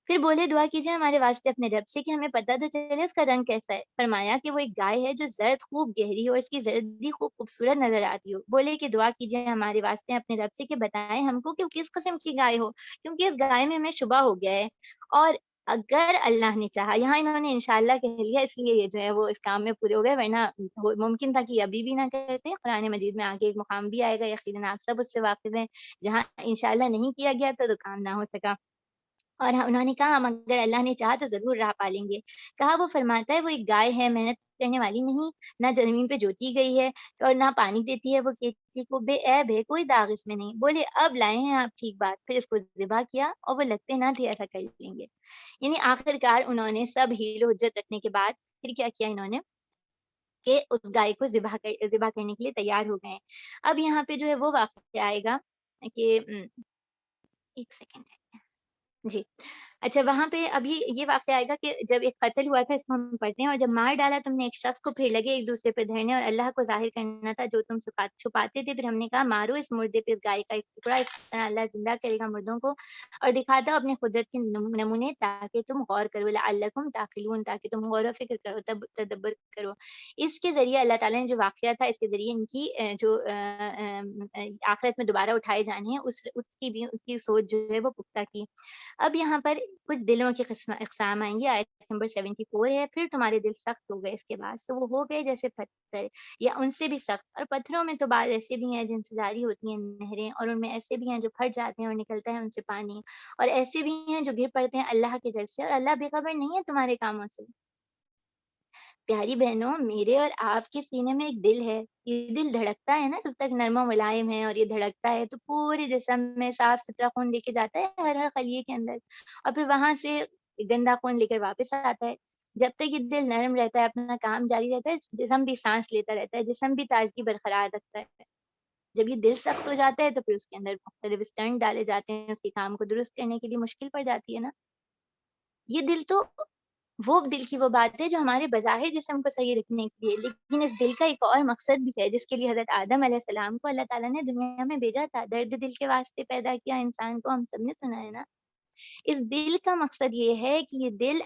پھر بولے دعا کیجیے ہمارے واسطے اپنے رب سے کہ ہمیں پتہ تو چلے اس کا رنگ کیسا ہے۔ فرمایا کہ وہ ایک گائے ہے جو زرد خوب گہری ہو اور اس کی زردی خوب خوبصورت نظر آتی ہو۔ بولے کہ دعا کیجیے ہمارے واسطے اپنے رب سے کہ بتائیں ہم کو کہ وہ کس قسم کی گائے ہو، کیونکہ اس گائے میں ہمیں شبہ ہو گیا ہے، اور اگر اللہ نے چاہا، یہاں انہوں نے انشاءاللہ کہہ لیا اس لیے یہ جو ہے وہ اس کام میں پورے ہو گئے، ورنہ ممکن تھا کہ یہ ابھی بھی نہ کرتے۔ قرآن مجید میں آگے ایک مقام بھی آئے گا، یقیناً آپ سب اس سے واقف ہیں، جہاں انشاءاللہ نہیں کیا گیا تو کام نہ ہو سکا۔ اور انہوں نے کہا ہم اگر اللہ نے چاہا تو ضرور راہ پالیں گے۔ کہا وہ فرماتا ہے وہ ایک گائے ہے، محنت کرنے والی نہیں، نہ زمین پہ جوتی گئی ہے اور نہ پانی دیتی ہے، وہ کھیتی کو بے عیب ہے، کوئی داغ اس میں نہیں۔ بولے اب لائے ہیں آپ ٹھیک بات، پھر اس کو ذبح کیا، اور وہ لگتے نہ تھے ایسا کر لیں گے۔ یعنی آخر کار انہوں نے سب ہیل و حجت رکھنے کے بعد پھر کیا کیا انہوں نے کہ اس گائے کو ذبح کرنے کے لیے تیار ہو گئے۔ اب یہاں پہ جو ہے وہ واقعہ آئے گا کہ ایک سیکنڈ جی اچھا، وہاں پہ ابھی یہ واقعہ آئے گا کہ جب ایک قتل ہوا تھا، اس کو ہم پڑھتے ہیں، اور جب مار ڈالا تم نے ایک شخص کو، پھر لگے ایک دوسرے پہ دھرنے اور اللہ کو ظاہر کرنا تھا جو تم چھپاتے تھے، پھر ہم نے کہا مارو اس مردے پہ اس گائے کا ایک ٹکڑا، اس طرح اللہ زندہ کرے گا مردوں کو اور دکھاتا اپنے قدرت کے نمونے تاکہ تم غور کرو، لعلکم تعقلون، تاکہ تم غور و فکر کرو، تدبر کرو۔ اس کے ذریعے اللہ تعالیٰ نے جو واقعہ تھا، اس کے ذریعے ان کی جو آخرت میں دوبارہ اٹھائے جانے ہیں، اس کی بھی اس کی سوچ جو ہے وہ پختہ کی۔ اب یہاں پر کچھ دلوں کے اقسام آئیں گے، آیت نمبر 74 ہے، پھر تمہارے دل سخت ہو گئے اس کے بعد، سو وہ ہو گئے جیسے پتھر یا ان سے بھی سخت، اور پتھروں میں تو بعض ایسے بھی ہیں جن سے جاری ہوتی ہیں نہریں، اور ان میں ایسے بھی ہیں جو پھٹ جاتے ہیں اور نکلتا ہے ان سے پانی، اور ایسے بھی ہیں جو گر پڑتے ہیں اللہ کے ڈر سے، اور اللہ بے خبر نہیں ہے تمہارے کاموں سے۔ پیاری بہنوں، میرے اور آپ کے سینے میں ایک دل ہے، یہ دل دھڑکتا ہے نا جب تک نرم و ملائم ہے، اور یہ دھڑکتا ہے تو پورے جسم میں صاف ستھرا خون لے کے جاتا ہے ہر خلیے کے اندر، اور پھر وہاں سے گندا خون لے کر واپس آتا ہے۔ جب تک یہ دل نرم رہتا ہے، اپنا کام جاری رہتا ہے، جسم بھی سانس لیتا رہتا ہے، جسم بھی تازگی برقرار رکھتا ہے۔ جب یہ دل سخت ہو جاتا ہے تو پھر اس کے اندر مختلف اسٹنٹ ڈالے جاتے ہیں، اس کے کام کو درست کرنے کے لیے مشکل پڑ جاتی ہے نا۔ یہ دل تو وہ دل کی وہ بات ہے جو ہمارے بظاہر جسم کو صحیح رکھنے کے لیے، لیکن اس دل کا ایک اور مقصد بھی ہے جس کے لیے حضرت آدم علیہ السلام کو اللہ تعالیٰ نے دنیا میں بھیجا تھا، درد دل کے واسطے پیدا کیا انسان کو، ہم سب نے سنا ہے نا۔ اس دل کا مقصد یہ ہے کہ یہ دل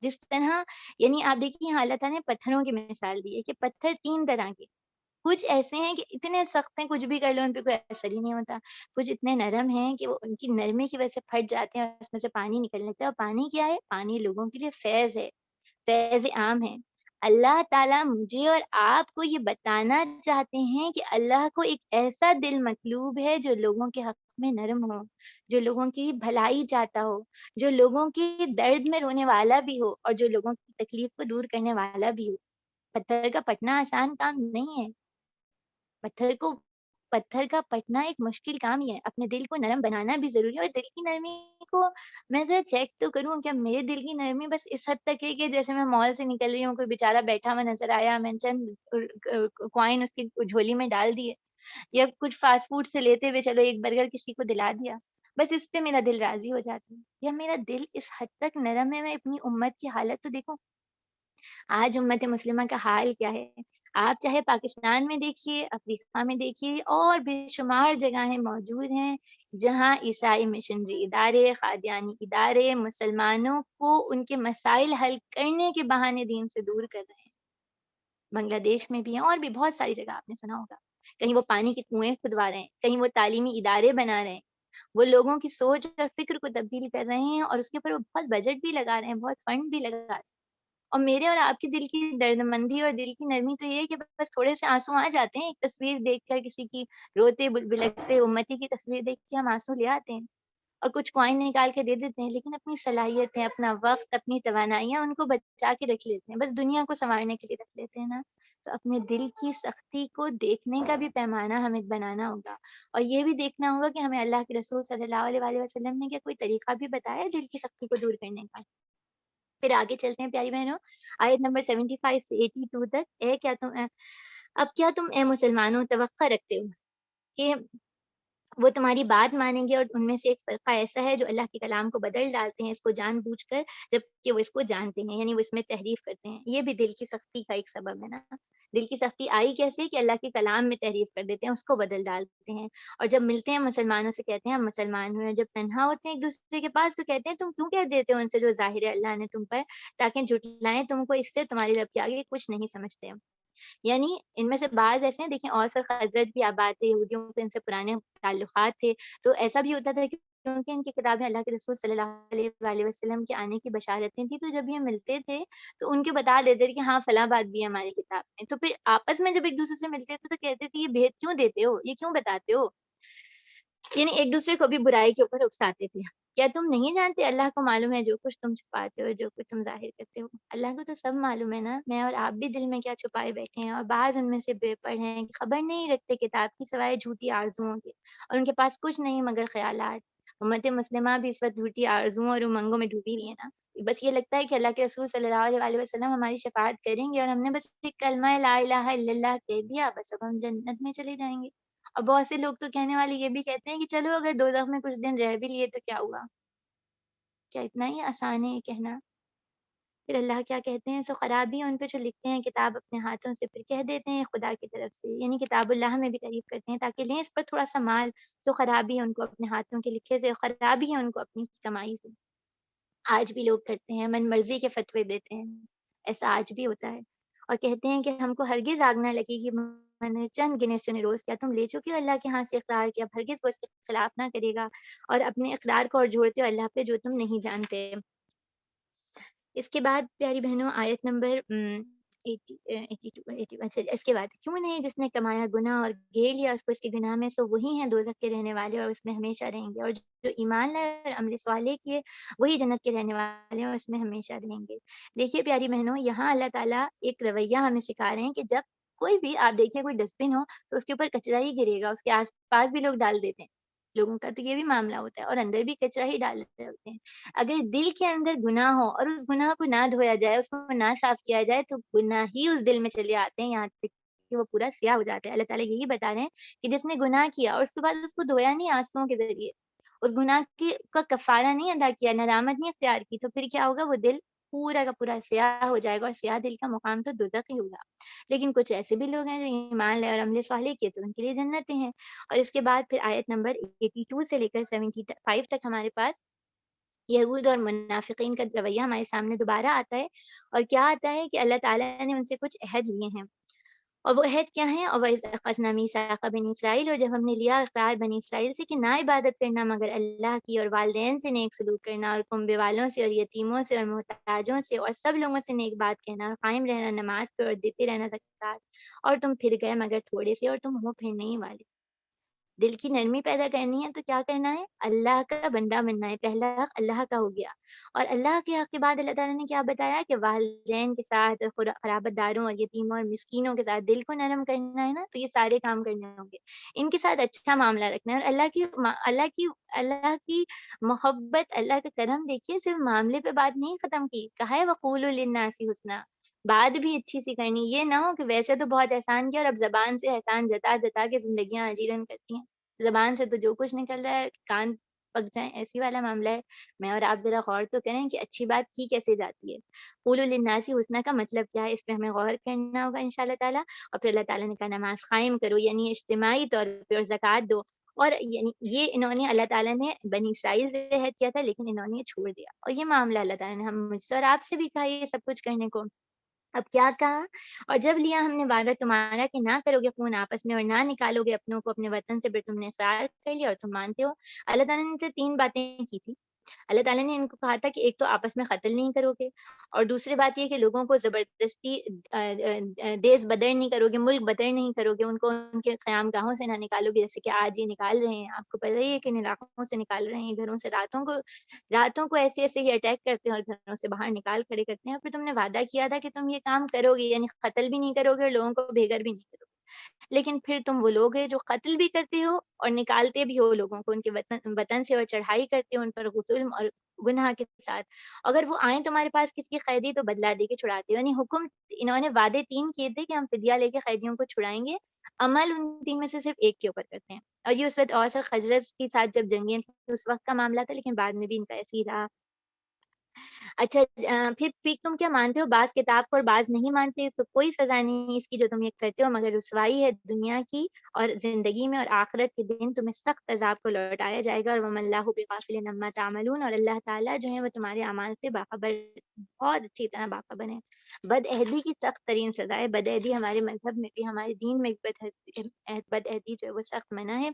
جس طرح، یعنی آپ دیکھیے یہاں اللہ تعالیٰ نے پتھروں کی مثال دی ہے کہ پتھر 3 طرح کے، کچھ ایسے ہیں کہ اتنے سخت ہیں کچھ بھی کر لو ان پہ کوئی اثر ہی نہیں ہوتا، کچھ اتنے نرم ہیں کہ وہ ان کی نرمی کی وجہ سے پھٹ جاتے ہیں اور اس میں سے پانی نکلنے لگتا ہے، اور پانی کیا ہے؟ پانی لوگوں کے لیے فیض ہے، فیض عام ہے۔ اللہ تعالیٰ مجھے اور آپ کو یہ بتانا چاہتے ہیں کہ اللہ کو ایک ایسا دل مطلوب ہے جو لوگوں کے حق میں نرم ہو، جو لوگوں کی بھلائی چاہتا ہو، جو لوگوں کی درد میں رونے والا بھی ہو، اور جو لوگوں کی تکلیف کو دور کرنے والا بھی ہو۔ پتھر کا پٹنا آسان کام نہیں ہے، پتھر کو پتھر کا پٹنا ایک مشکل کام ہی ہے، اپنے دل کو نرم بنانا بھی ضروری ہے، اور دل کی نرمی کو میں ذرا چیک تو کروں کیا میرے دل کی نرمی بس اس حد تک ہے کہ جیسے میں مال سے نکل رہی ہوں، کوئی بیچارہ بیٹھا ہوا نظر آیا، میں چند کوائن اس کی جھولی میں ڈال دیے، یا کچھ فاسٹ فوڈ سے لیتے ہوئے چلو ایک برگر کسی کو دلا دیا، بس اس پہ میرا دل راضی ہو جاتا ہے، یا میرا دل اس حد تک نرم ہے، میں اپنی امت کی حالت تو دیکھوں، آج امت مسلمہ کا حال کیا ہے؟ آپ چاہے پاکستان میں دیکھیے، افریقہ میں دیکھیے، اور بے شمار جگہیں موجود ہیں جہاں عیسائی مشنری ادارے، قادیانی ادارے مسلمانوں کو ان کے مسائل حل کرنے کے بہانے دین سے دور کر رہے ہیں۔ بنگلہ دیش میں بھی ہیں، اور بھی بہت ساری جگہ آپ نے سنا ہوگا، کہیں وہ پانی کے کنویں کھدوا رہے ہیں، کہیں وہ تعلیمی ادارے بنا رہے ہیں، وہ لوگوں کی سوچ اور فکر کو تبدیل کر رہے ہیں، اور اس کے اوپر وہ بہت بجٹ بھی لگا رہے ہیں، بہت فنڈ بھی لگا رہے ہیں، اور میرے اور آپ کے دل کی درد مندی اور دل کی نرمی تو یہ ہے کہ بس تھوڑے سے آنسو آ جاتے ہیں، ایک تصویر دیکھ کر کسی کی روتے بلکتے امتی کی تصویر دیکھ کے ہم آنسو لے آتے ہیں، اور کچھ کوائن نکال کے دے دیتے ہیں، لیکن اپنی صلاحیتیں، اپنا وقت، اپنی توانائیاں ان کو بچا کے رکھ لیتے ہیں، بس دنیا کو سنوارنے کے لیے رکھ لیتے ہیں نا۔ تو اپنے دل کی سختی کو دیکھنے کا بھی پیمانہ ہمیں بنانا ہوگا، اور یہ بھی دیکھنا ہوگا کہ ہمیں اللہ کے رسول صلی اللہ علیہ وآلہ وسلم نے کیا کوئی طریقہ بھی بتایا ہے دل کی سختی کو دور کرنے کا۔ پھر آگے چلتے ہیں پیاری بہنوں، آیت نمبر 75 سے 82 تک، اب کیا تم اے مسلمانوں توقع رکھتے ہو کہ وہ تمہاری بات مانیں گے، اور ان میں سے ایک فرقہ ایسا ہے جو اللہ کے کلام کو بدل ڈالتے ہیں اس کو جان بوجھ کر، جبکہ وہ اس کو جانتے ہیں، یعنی وہ اس میں تحریف کرتے ہیں۔ یہ بھی دل کی سختی کا ایک سبب ہے نا۔ دل کی سختی آئی کیسے کہ اللہ کے کلام میں تحریف کر دیتے ہیں، اس کو بدل ڈالتے ہیں، اور جب ملتے ہیں مسلمانوں سے کہتے ہیں ہم مسلمان ہوئے، جب تنہا ہوتے ہیں ایک دوسرے کے پاس تو کہتے ہیں تم کیوں کہہ دیتے ہو ان سے جو ظاہر ہے اللہ نے تم پر، تاکہ جھٹلائیں تم کو، اس سے تمہاری رب کے آگے کچھ نہیں سمجھتے ہم۔ یعنی ان میں سے بعض ایسے ہیں، دیکھیں اوس اور خزرج بھی آباد تھے، یہودیوں کے ان سے پرانے تعلقات تھے، تو ایسا بھی ہوتا تھا کہ کیونکہ ان کی کتابیں اللہ کے رسول صلی اللہ علیہ وآلہ وسلم کے آنے کی بشارتیں تھیں، تو جب یہ ملتے تھے تو ان کے بتا دیتے تھے کہ ہاں فلاں بات بھی ہے ہماری کتاب میں، تو پھر آپس میں جب ایک دوسرے سے ملتے تھے تو کہتے تھے یہ بھید کیوں دیتے ہو، یہ کیوں بتاتے ہو، یعنی ایک دوسرے کو بھی برائی کے اوپر اکساتے تھے۔ کیا تم نہیں جانتے اللہ کو معلوم ہے جو کچھ تم چھپاتے ہو، جو کچھ تم ظاہر کرتے ہو، اللہ کو تو سب معلوم ہے نا، میں اور آپ بھی دل میں کیا چھپائے بیٹھے ہیں، اور بعض ان میں سے بے پڑھ ہیں کہ خبر نہیں رکھتے کتاب کی سوائے جھوٹی آرزوؤں کے، اور ان کے پاس کچھ نہیں مگر خیالات۔ امت مسلمہ بھی اس وقت جھوٹی آرزوؤں اور امنگوں میں ڈوبی رہی ہے نا، بس یہ لگتا ہے کہ اللہ کے رسول صلی اللہ علیہ وآلہ وسلم ہماری شفاعت کریں گے، اور ہم نے بس ایک کلمہ لا الہ الا اللہ کہہ دیا، بس اب ہم جنت میں چلے جائیں گے۔ اور بہت سے لوگ تو کہنے والے یہ بھی کہتے ہیں کہ چلو اگر دوزخ میں کچھ دن رہ بھی لیے تو کیا ہوا، کیا اتنا ہی آسان ہے یہ کہنا؟ پھر اللہ کیا کہتے ہیں، سو خرابی ہے ان پہ جو لکھتے ہیں کتاب اپنے ہاتھوں سے، پھر کہہ دیتے ہیں خدا کی طرف سے، یعنی کتاب اللہ میں بھی تعریف کرتے ہیں تاکہ لیں اس پر تھوڑا سا مال، سو خرابی ہے ان کو اپنے ہاتھوں کے لکھے سے، خرابی ہے ان کو اپنی کمائی سے۔ آج بھی لوگ کرتے ہیں، من مرضی کے فتوے دیتے ہیں، ایسا آج بھی ہوتا ہے، اور کہتے ہیں کہ ہم کو ہرگز آگ نہ لگے گی، میں نے چند گنے چنے روز کیا تم لے چکے ہو اللہ کے ہاں سے اقرار کیا، اب ہرگز وہ اس کے خلاف نہ کرے گا، اور اپنے اقرار کو اور جوڑتے ہو اللہ پہ جو تم نہیں جانتے۔ اس کے بعد پیاری بہنوں آیت نمبر 82 اس کے بعد، کیوں نہیں جس نے کمایا گناہ اور گھیر لیا اس کو اس کے گناہ میں، سو وہی ہیں دوزخ کے رہنے والے اور اس میں ہمیشہ رہیں گے، اور جو ایمان لائے اور عمل صالح کیے وہی جنت کے رہنے والے ہیں اور اس میں ہمیشہ رہیں گے۔ دیکھیے پیاری بہنوں، یہاں اللہ تعالیٰ ایک رویہ ہمیں سکھا رہے ہیں کہ جب کوئی بھی آپ دیکھیں کوئی ڈسٹ بن ہو تو اس کے اوپر کچرا ہی گرے گا، اس کے آس پاس بھی لوگ ڈال دیتے ہیں، لوگوں کا تو یہ بھی معاملہ ہوتا ہے، اور اندر بھی کچرا ہی ڈال رہے ہوتے ہیں۔ اگر دل کے اندر گناہ ہو اور اس گناہ کو نہ دھویا جائے، اس کو نہ صاف کیا جائے، تو گناہ ہی اس دل میں چلے آتے ہیں یہاں تک کہ وہ پورا سیاہ ہو جاتا ہے۔ اللہ تعالیٰ یہی بتا رہے ہیں کہ جس نے گناہ کیا اور اس کے بعد اس کو دھویا نہیں آنسوؤں کے ذریعے، اس گناہ کا کفارہ نہیں ادا کیا، ندامت نہیں اختیار کی، تو پھر کیا ہوگا، وہ دل پورا کا پورا سیاہ ہو جائے گا، اور سیاہ دل کا مقام تو دوزخ ہی ہوگا۔ لیکن کچھ ایسے بھی لوگ ہیں جو ایمان لے اور عمل صالح کیے تو ان کے لیے جنتیں ہیں۔ اور اس کے بعد پھر آیت نمبر 82 سے لے کر 75 تک ہمارے پاس یہود اور منافقین کا رویہ ہمارے سامنے دوبارہ آتا ہے، اور کیا آتا ہے کہ اللہ تعالیٰ نے ان سے کچھ عہد لیے ہیں، اور وہ عہد کیا ہیں، اور وَإِذْ أَخَذْنَا مِيثَاقَ بَنِي إِسرائِيلَ، اور جب ہم نے لیا اقرار بنی اسرائیل سے کہ نہ عبادت کرنا مگر اللہ کی، اور والدین سے نیک سلوک کرنا، اور کنبے والوں سے اور یتیموں سے اور محتاجوں سے اور سب لوگوں سے نیک بات کہنا، اور قائم رہنا نماز پہ اور دیتے رہنا زکوٰۃ، اور تم پھر گئے مگر تھوڑے سے اور تم ہو پھرنے ہی والے۔ دل کی نرمی پیدا کرنی ہے تو کیا کرنا ہے، اللہ کا بندہ بننا ہے، پہلا حق اللہ کا ہو گیا، اور اللہ کے حق کے بعد اللہ تعالیٰ نے کیا بتایا کہ والدین کے ساتھ اور قرابت داروں اور یتیموں اور مسکینوں کے ساتھ دل کو نرم کرنا ہے نا، تو یہ سارے کام کرنے ہوں گے، ان کے ساتھ اچھا معاملہ رکھنا ہے، اور اللہ کی محبت، اللہ کا کرم دیکھیے، صرف معاملے پہ بات نہیں ختم کی، کہا ہے وَقُولُوا لِلنَّاسِ حُسْنًا، بات بھی اچھی سی کرنی، یہ نہ ہو کہ ویسے تو بہت احسان کیا اور اب زبان سے احسان جتا جتا کے زندگیاں اجیرن کرتی ہیں، زبان سے تو جو کچھ نکل رہا ہے کان پک جائیں، ایسی والا معاملہ ہے۔ میں اور آپ ذرا غور تو کریں کہ اچھی بات کی کیسے جاتی ہے۔ قولوا للناس حسنا کا مطلب کیا ہے، اس پہ ہمیں غور کرنا ہوگا انشاءاللہ تعالیٰ، اور پھر اللہ تعالیٰ نے کہا نماز قائم کرو، یعنی اجتماعی طور پہ، اور زکوٰۃ دو، اور یعنی یہ انہوں نے اللہ تعالیٰ نے بنی اسرائیل سے عہد کیا تھا لیکن انہوں نے یہ چھوڑ دیا، اور یہ معاملہ اللہ تعالیٰ نے ہم مجھ سے اور آپ سے بھی کہا یہ سب کچھ کرنے کو۔ اب کیا کہا، اور جب لیا ہم نے وعدہ تمہارا کہ نہ کرو گے خون آپس میں اور نہ نکالو گے اپنوں کو اپنے وطن سے، پھر تم نے اقرار کر لیا اور تم مانتے ہو۔ اللہ تعالیٰ نے ان سے 3 باتیں کی تھی۔ اللہ تعالیٰ نے ان کو کہا تھا کہ ایک تو آپس میں قتل نہیں کرو گے، اور دوسری بات یہ کہ لوگوں کو زبردستی دیس بدر نہیں کرو گے، ملک بدر نہیں کرو گے، ان کو ان کے قیام گاہوں سے نہ نکالو گے، جیسے کہ آج یہ نکال رہے ہیں، آپ کو پتہ ہی ہے کہ ان علاقوں سے نکال رہے ہیں، گھروں سے راتوں کو ایسے ایسے ہی اٹیک کرتے ہیں اور گھروں سے باہر نکال کھڑے کرتے ہیں، اور پھر تم نے وعدہ کیا تھا کہ تم یہ کام کرو گے، یعنی قتل بھی نہیں کرو گے اور لوگوں کو بے گھر بھی نہیں کرو گے، لیکن پھر تم وہ لوگ ہیں جو قتل بھی کرتے ہو اور نکالتے بھی ہو لوگوں کو ان کے وطن سے، اور چڑھائی کرتے ہو ان پر ظلم اور گناہ کے ساتھ، اگر وہ آئیں تمہارے پاس کسی کی قیدی تو بدلا دے کے چھڑاتے ہو، یعنی حکم انہوں نے وعدے 3 کیے تھے کہ ہم فدیہ لے کے قیدیوں کو چھڑائیں گے، عمل ان 3 میں سے صرف ایک کے اوپر کرتے ہیں، اور یہ اس وقت اوس اور خزرج کے ساتھ جب جنگیں تھیں اس وقت کا معاملہ تھا، لیکن بعد میں بھی ان کا ایسے ہی رہا۔ اچھا پھر تم کیا مانتے ہو، بعض کتاب کو اور بعض نہیں مانتے، تو کوئی سزا نہیں اس کی جو تم یہ کرتے ہو مگر رسوائی ہے دنیا کی اور زندگی میں، اور آخرت کے دن تمہیں سخت عذاب کو لوٹایا جائے گا، اور وَمَا اللَّهُ بِغَافِلٍ عَمَّا تَعْمَلُونَ، اور اللہ تعالیٰ جو ہے وہ تمہارے اعمال سے باخبر، بہت اچھی طرح باخبر ہے۔ بد عہدی کی سخت ترین سزا ہے، بد عہدی ہمارے مذہب میں بھی، ہمارے دین میں بھی بد عہدی جو ہے وہ سخت منع ہے۔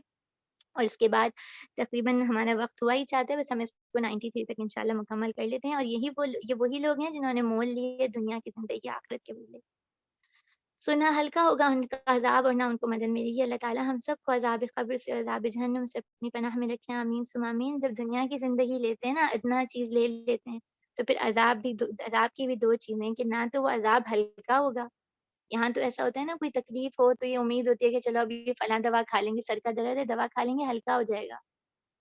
اور اس کے بعد تقریباً ہمارا وقت ہوا ہی چاہتا ہے، بس ہم اس کو 93 تک انشاءاللہ مکمل کر لیتے ہیں، اور یہ وہی لوگ ہیں جنہوں نے مول لیے دنیا کی زندگی آخرت کے بدلے، سو نہ ہلکا ہوگا ان کا عذاب اور نہ ان کو مدد ملے گی۔ اللہ تعالیٰ ہم سب کو عذاب قبر سے، عذاب جہنم سے اپنی پناہ میں رکھیں، آمین ثم آمین۔ جب دنیا کی زندگی لیتے ہیں نا، ادنا چیز لے لیتے ہیں، تو پھر عذاب کی بھی 2 چیزیں، کہ نہ تو وہ عذاب ہلکا ہوگا، یہاں تو ایسا ہوتا ہے نا، کوئی تکلیف ہو تو یہ امید ہوتی ہے کہ چلو ابھی فلاں دوا کھا لیں گے، سر کا درد ہے دوا کھا لیں گے ہلکا ہو جائے گا،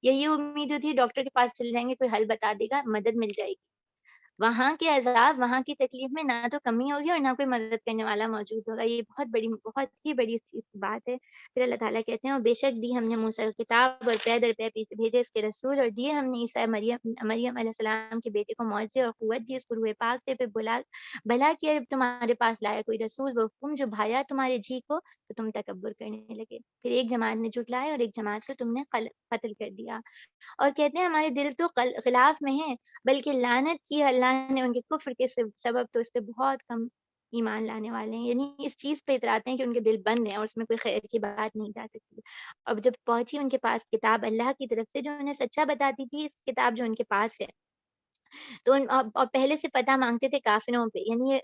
یہی امید ہوتی ہے ڈاکٹر کے پاس چل جائیں گے کوئی حل بتا دے گا، مدد مل جائے گی۔ وہاں کے عذاب، وہاں کی تکلیف میں نہ تو کمی ہوگی اور نہ کوئی مدد کرنے والا موجود ہوگا. یہ بہت ہی بڑی بات ہے. پھر اللہ تعالیٰ کہتے ہیں اور بے شک دی ہم نے موسیٰ کو کتاب اور پے در پے پیچھے بھیجے اس کے رسول، اور دیے ہم نے عیسیٰ مریم علیہ السلام کے بیٹے کو معجزے اور قوت دی، اس کو روح پاک سے. پھر بھلا کیا جب تمہارے پاس لایا کوئی رسول وہ حکم جو بھایا تمہارے جی کو تو تم تکبر کرنے لگے. پھر ایک جماعت نے جھٹلایا اور ایک جماعت کو تم نے قتل کر دیا. اور کہتے ہیں ہمارے دل تو خلاف میں ہیں، بلکہ لعنت کی اللہ نے ان کے کفر کے سبب، تو اس پہ بہت کم ایمان لانے والے ہیں. یعنی اس چیز پہ اتراتے ہیں کہ ان کے دل بند ہیں اور اس میں کوئی خیر کی بات نہیں جا سکتی. اب جب پہنچی ان کے پاس کتاب اللہ کی طرف سے جو انہیں سچا بتاتی تھی، اس کتاب جو ان کے پاس ہے، تو اور پہلے سے پتہ مانگتے تھے کافروں پہ. یعنی یہ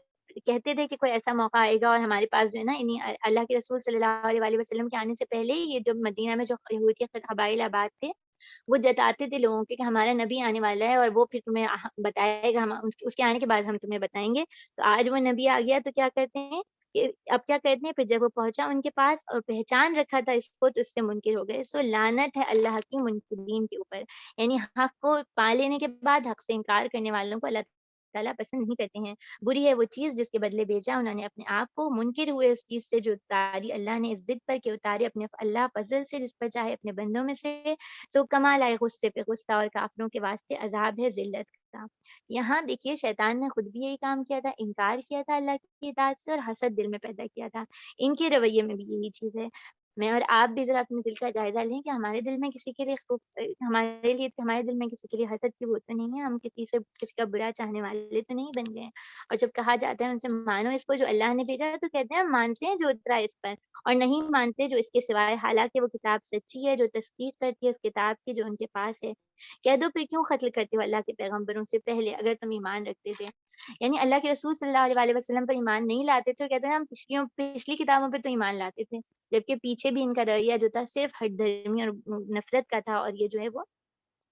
کہتے تھے کہ کوئی ایسا موقع آئے گا اور ہمارے پاس جو ہے نا اللہ کے رسول صلی اللہ علیہ وسلم کے آنے سے پہلے ہی یہ جو مدینہ میں جو یہودی قبائل آباد تھے وہ جتاتے تھے لوگوں کے کہ ہمارا نبی آنے والا ہے اور وہ پھر تمہیں بتائے گا، اس کے آنے کے بعد ہم تمہیں بتائیں گے. تو آج وہ نبی آ گیا تو کیا کرتے ہیں کہ اب کیا کرتے ہیں، پھر جب وہ پہنچا ان کے پاس اور پہچان رکھا تھا اس کو تو اس سے منکر ہو گئے. سو لعنت ہے اللہ کی منکرین کے اوپر. یعنی حق کو پا لینے کے بعد حق سے انکار کرنے والوں کو اللہ تعالیٰ پسند نہیں کرتے ہیں. بری ہے وہ چیز جس کے بدلے بھیجا انہوں نے اپنے آپ کو. منکر ہوئے اس چیز سے جو اتاری اللہ نے اس ضد پر کہ اتارے اپنے اللہ فضل سے جس پر چاہے اپنے بندوں میں سے. تو کمال آئے غصے پہ غصہ، اور کافروں کے واسطے عذاب ہے ذلت کا. یہاں دیکھیے شیطان نے خود بھی یہی کام کیا تھا، انکار کیا تھا اللہ کی اطاعت سے اور حسد دل میں پیدا کیا تھا. ان کے رویے میں بھی یہی چیز ہے. میں اور آپ بھی ذرا اپنے دل کا جائزہ لیں کہ ہمارے دل میں کسی کے لیے ہمارے دل میں کسی کے لیے حسد کی وہ تو نہیں ہے، ہم کسی سے کسی کا برا چاہنے والے تو نہیں بن گئے. اور جب کہا جاتا ہے ان سے مانو اس کو جو اللہ نے بھیجا تو کہتے ہیں ہم مانتے ہیں جو اترا اس پر، اور نہیں مانتے جو اس کے سوائے، حالانکہ وہ کتاب سچی ہے جو تصدیق کرتی ہے اس کتاب کی جو ان کے پاس ہے. کہہ دو پھر کیوں قتل کرتے ہو اللہ کے پیغمبروں سے پہلے اگر تم ایمان رکھتے تھے. یعنی اللہ کے رسول صلی اللہ علیہ وسلم پر ایمان نہیں لاتے تھے اور کہتے ہیں ہم پچھلی کتابوں پہ تو ایمان لاتے تھے، جبکہ پیچھے بھی ان کا رویہ جو تھا صرف ہٹ دھرمی اور نفرت کا تھا، اور یہ جو ہے وہ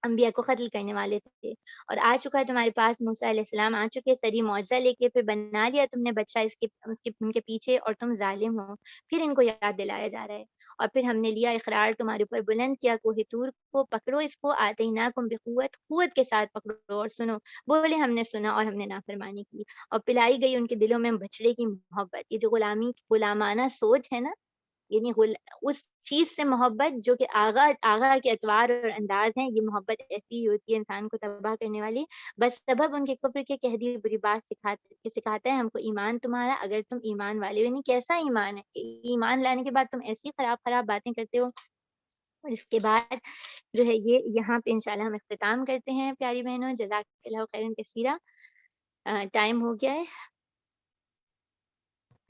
انبیاء کو قتل کرنے والے تھے. اور آ چکا ہے تمہارے پاس موسیٰ علیہ السلام، آ چکے سری معجزہ لے کے، پھر بنا لیا تم نے بچہ ان کے پیچھے اور تم ظالم ہو. پھر ان کو یاد دلایا جا رہا ہے. اور پھر ہم نے لیا اقرار تمہارے اوپر بلند کیا کوہ طور کو، پکڑو اس کو آتیناکم بقوت، قوت کے ساتھ پکڑو اور سنو. بولے ہم نے سنا اور ہم نے نافرمانی کی. اور پلائی گئی ان کے دلوں میں بچڑے کی محبت. یہ جو غلامانہ سوچ ہے نا، یعنی اس چیز سے محبت جو کہ آغا کے اطوار اور انداز ہیں، یہ محبت ایسی ہی ہوتی ہے انسان کو تباہ کرنے والی. بس سبب ان کے کفر کے کہہ دی بری بات سکھاتا ہے ہم کو ایمان تمہارا اگر تم ایمان والے ہو. یعنی کیسا ایمان ہے، ایمان لانے کے بعد تم ایسی خراب باتیں کرتے ہو. اور اس کے بعد جو ہے یہ یہاں پہ انشاءاللہ ہم اختتام کرتے ہیں پیاری بہنوں. جزاک اللہ خیرا کثیرا. ٹائم ہو گیا ہے.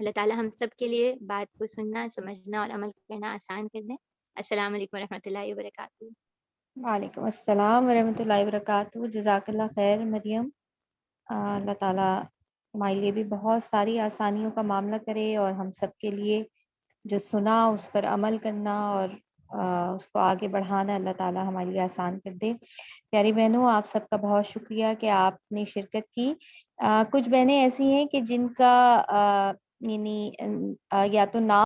اللہ تعالیٰ ہم سب کے لیے بات کو سننا، سمجھنا اور عمل کرنا آسان کر دیں. السلام علیکم ورحمۃ اللہ وبرکاتہ. وعلیکم السلام ورحمۃ اللہ وبرکاتہ. جزاک اللہ خیر مریم. اللہ تعالیٰ ہمارے لیے بھی بہت ساری آسانیوں کا معاملہ کرے اور ہم سب کے لیے جو سنا اس پر عمل کرنا اور اس کو آگے بڑھانا اللہ تعالیٰ ہمارے لیے آسان کر دے. پیاری بہنوں آپ سب کا بہت شکریہ کہ آپ نے شرکت کی. کچھ بہنیں ایسی ہیں کہ جن کا یعنی یا تو نام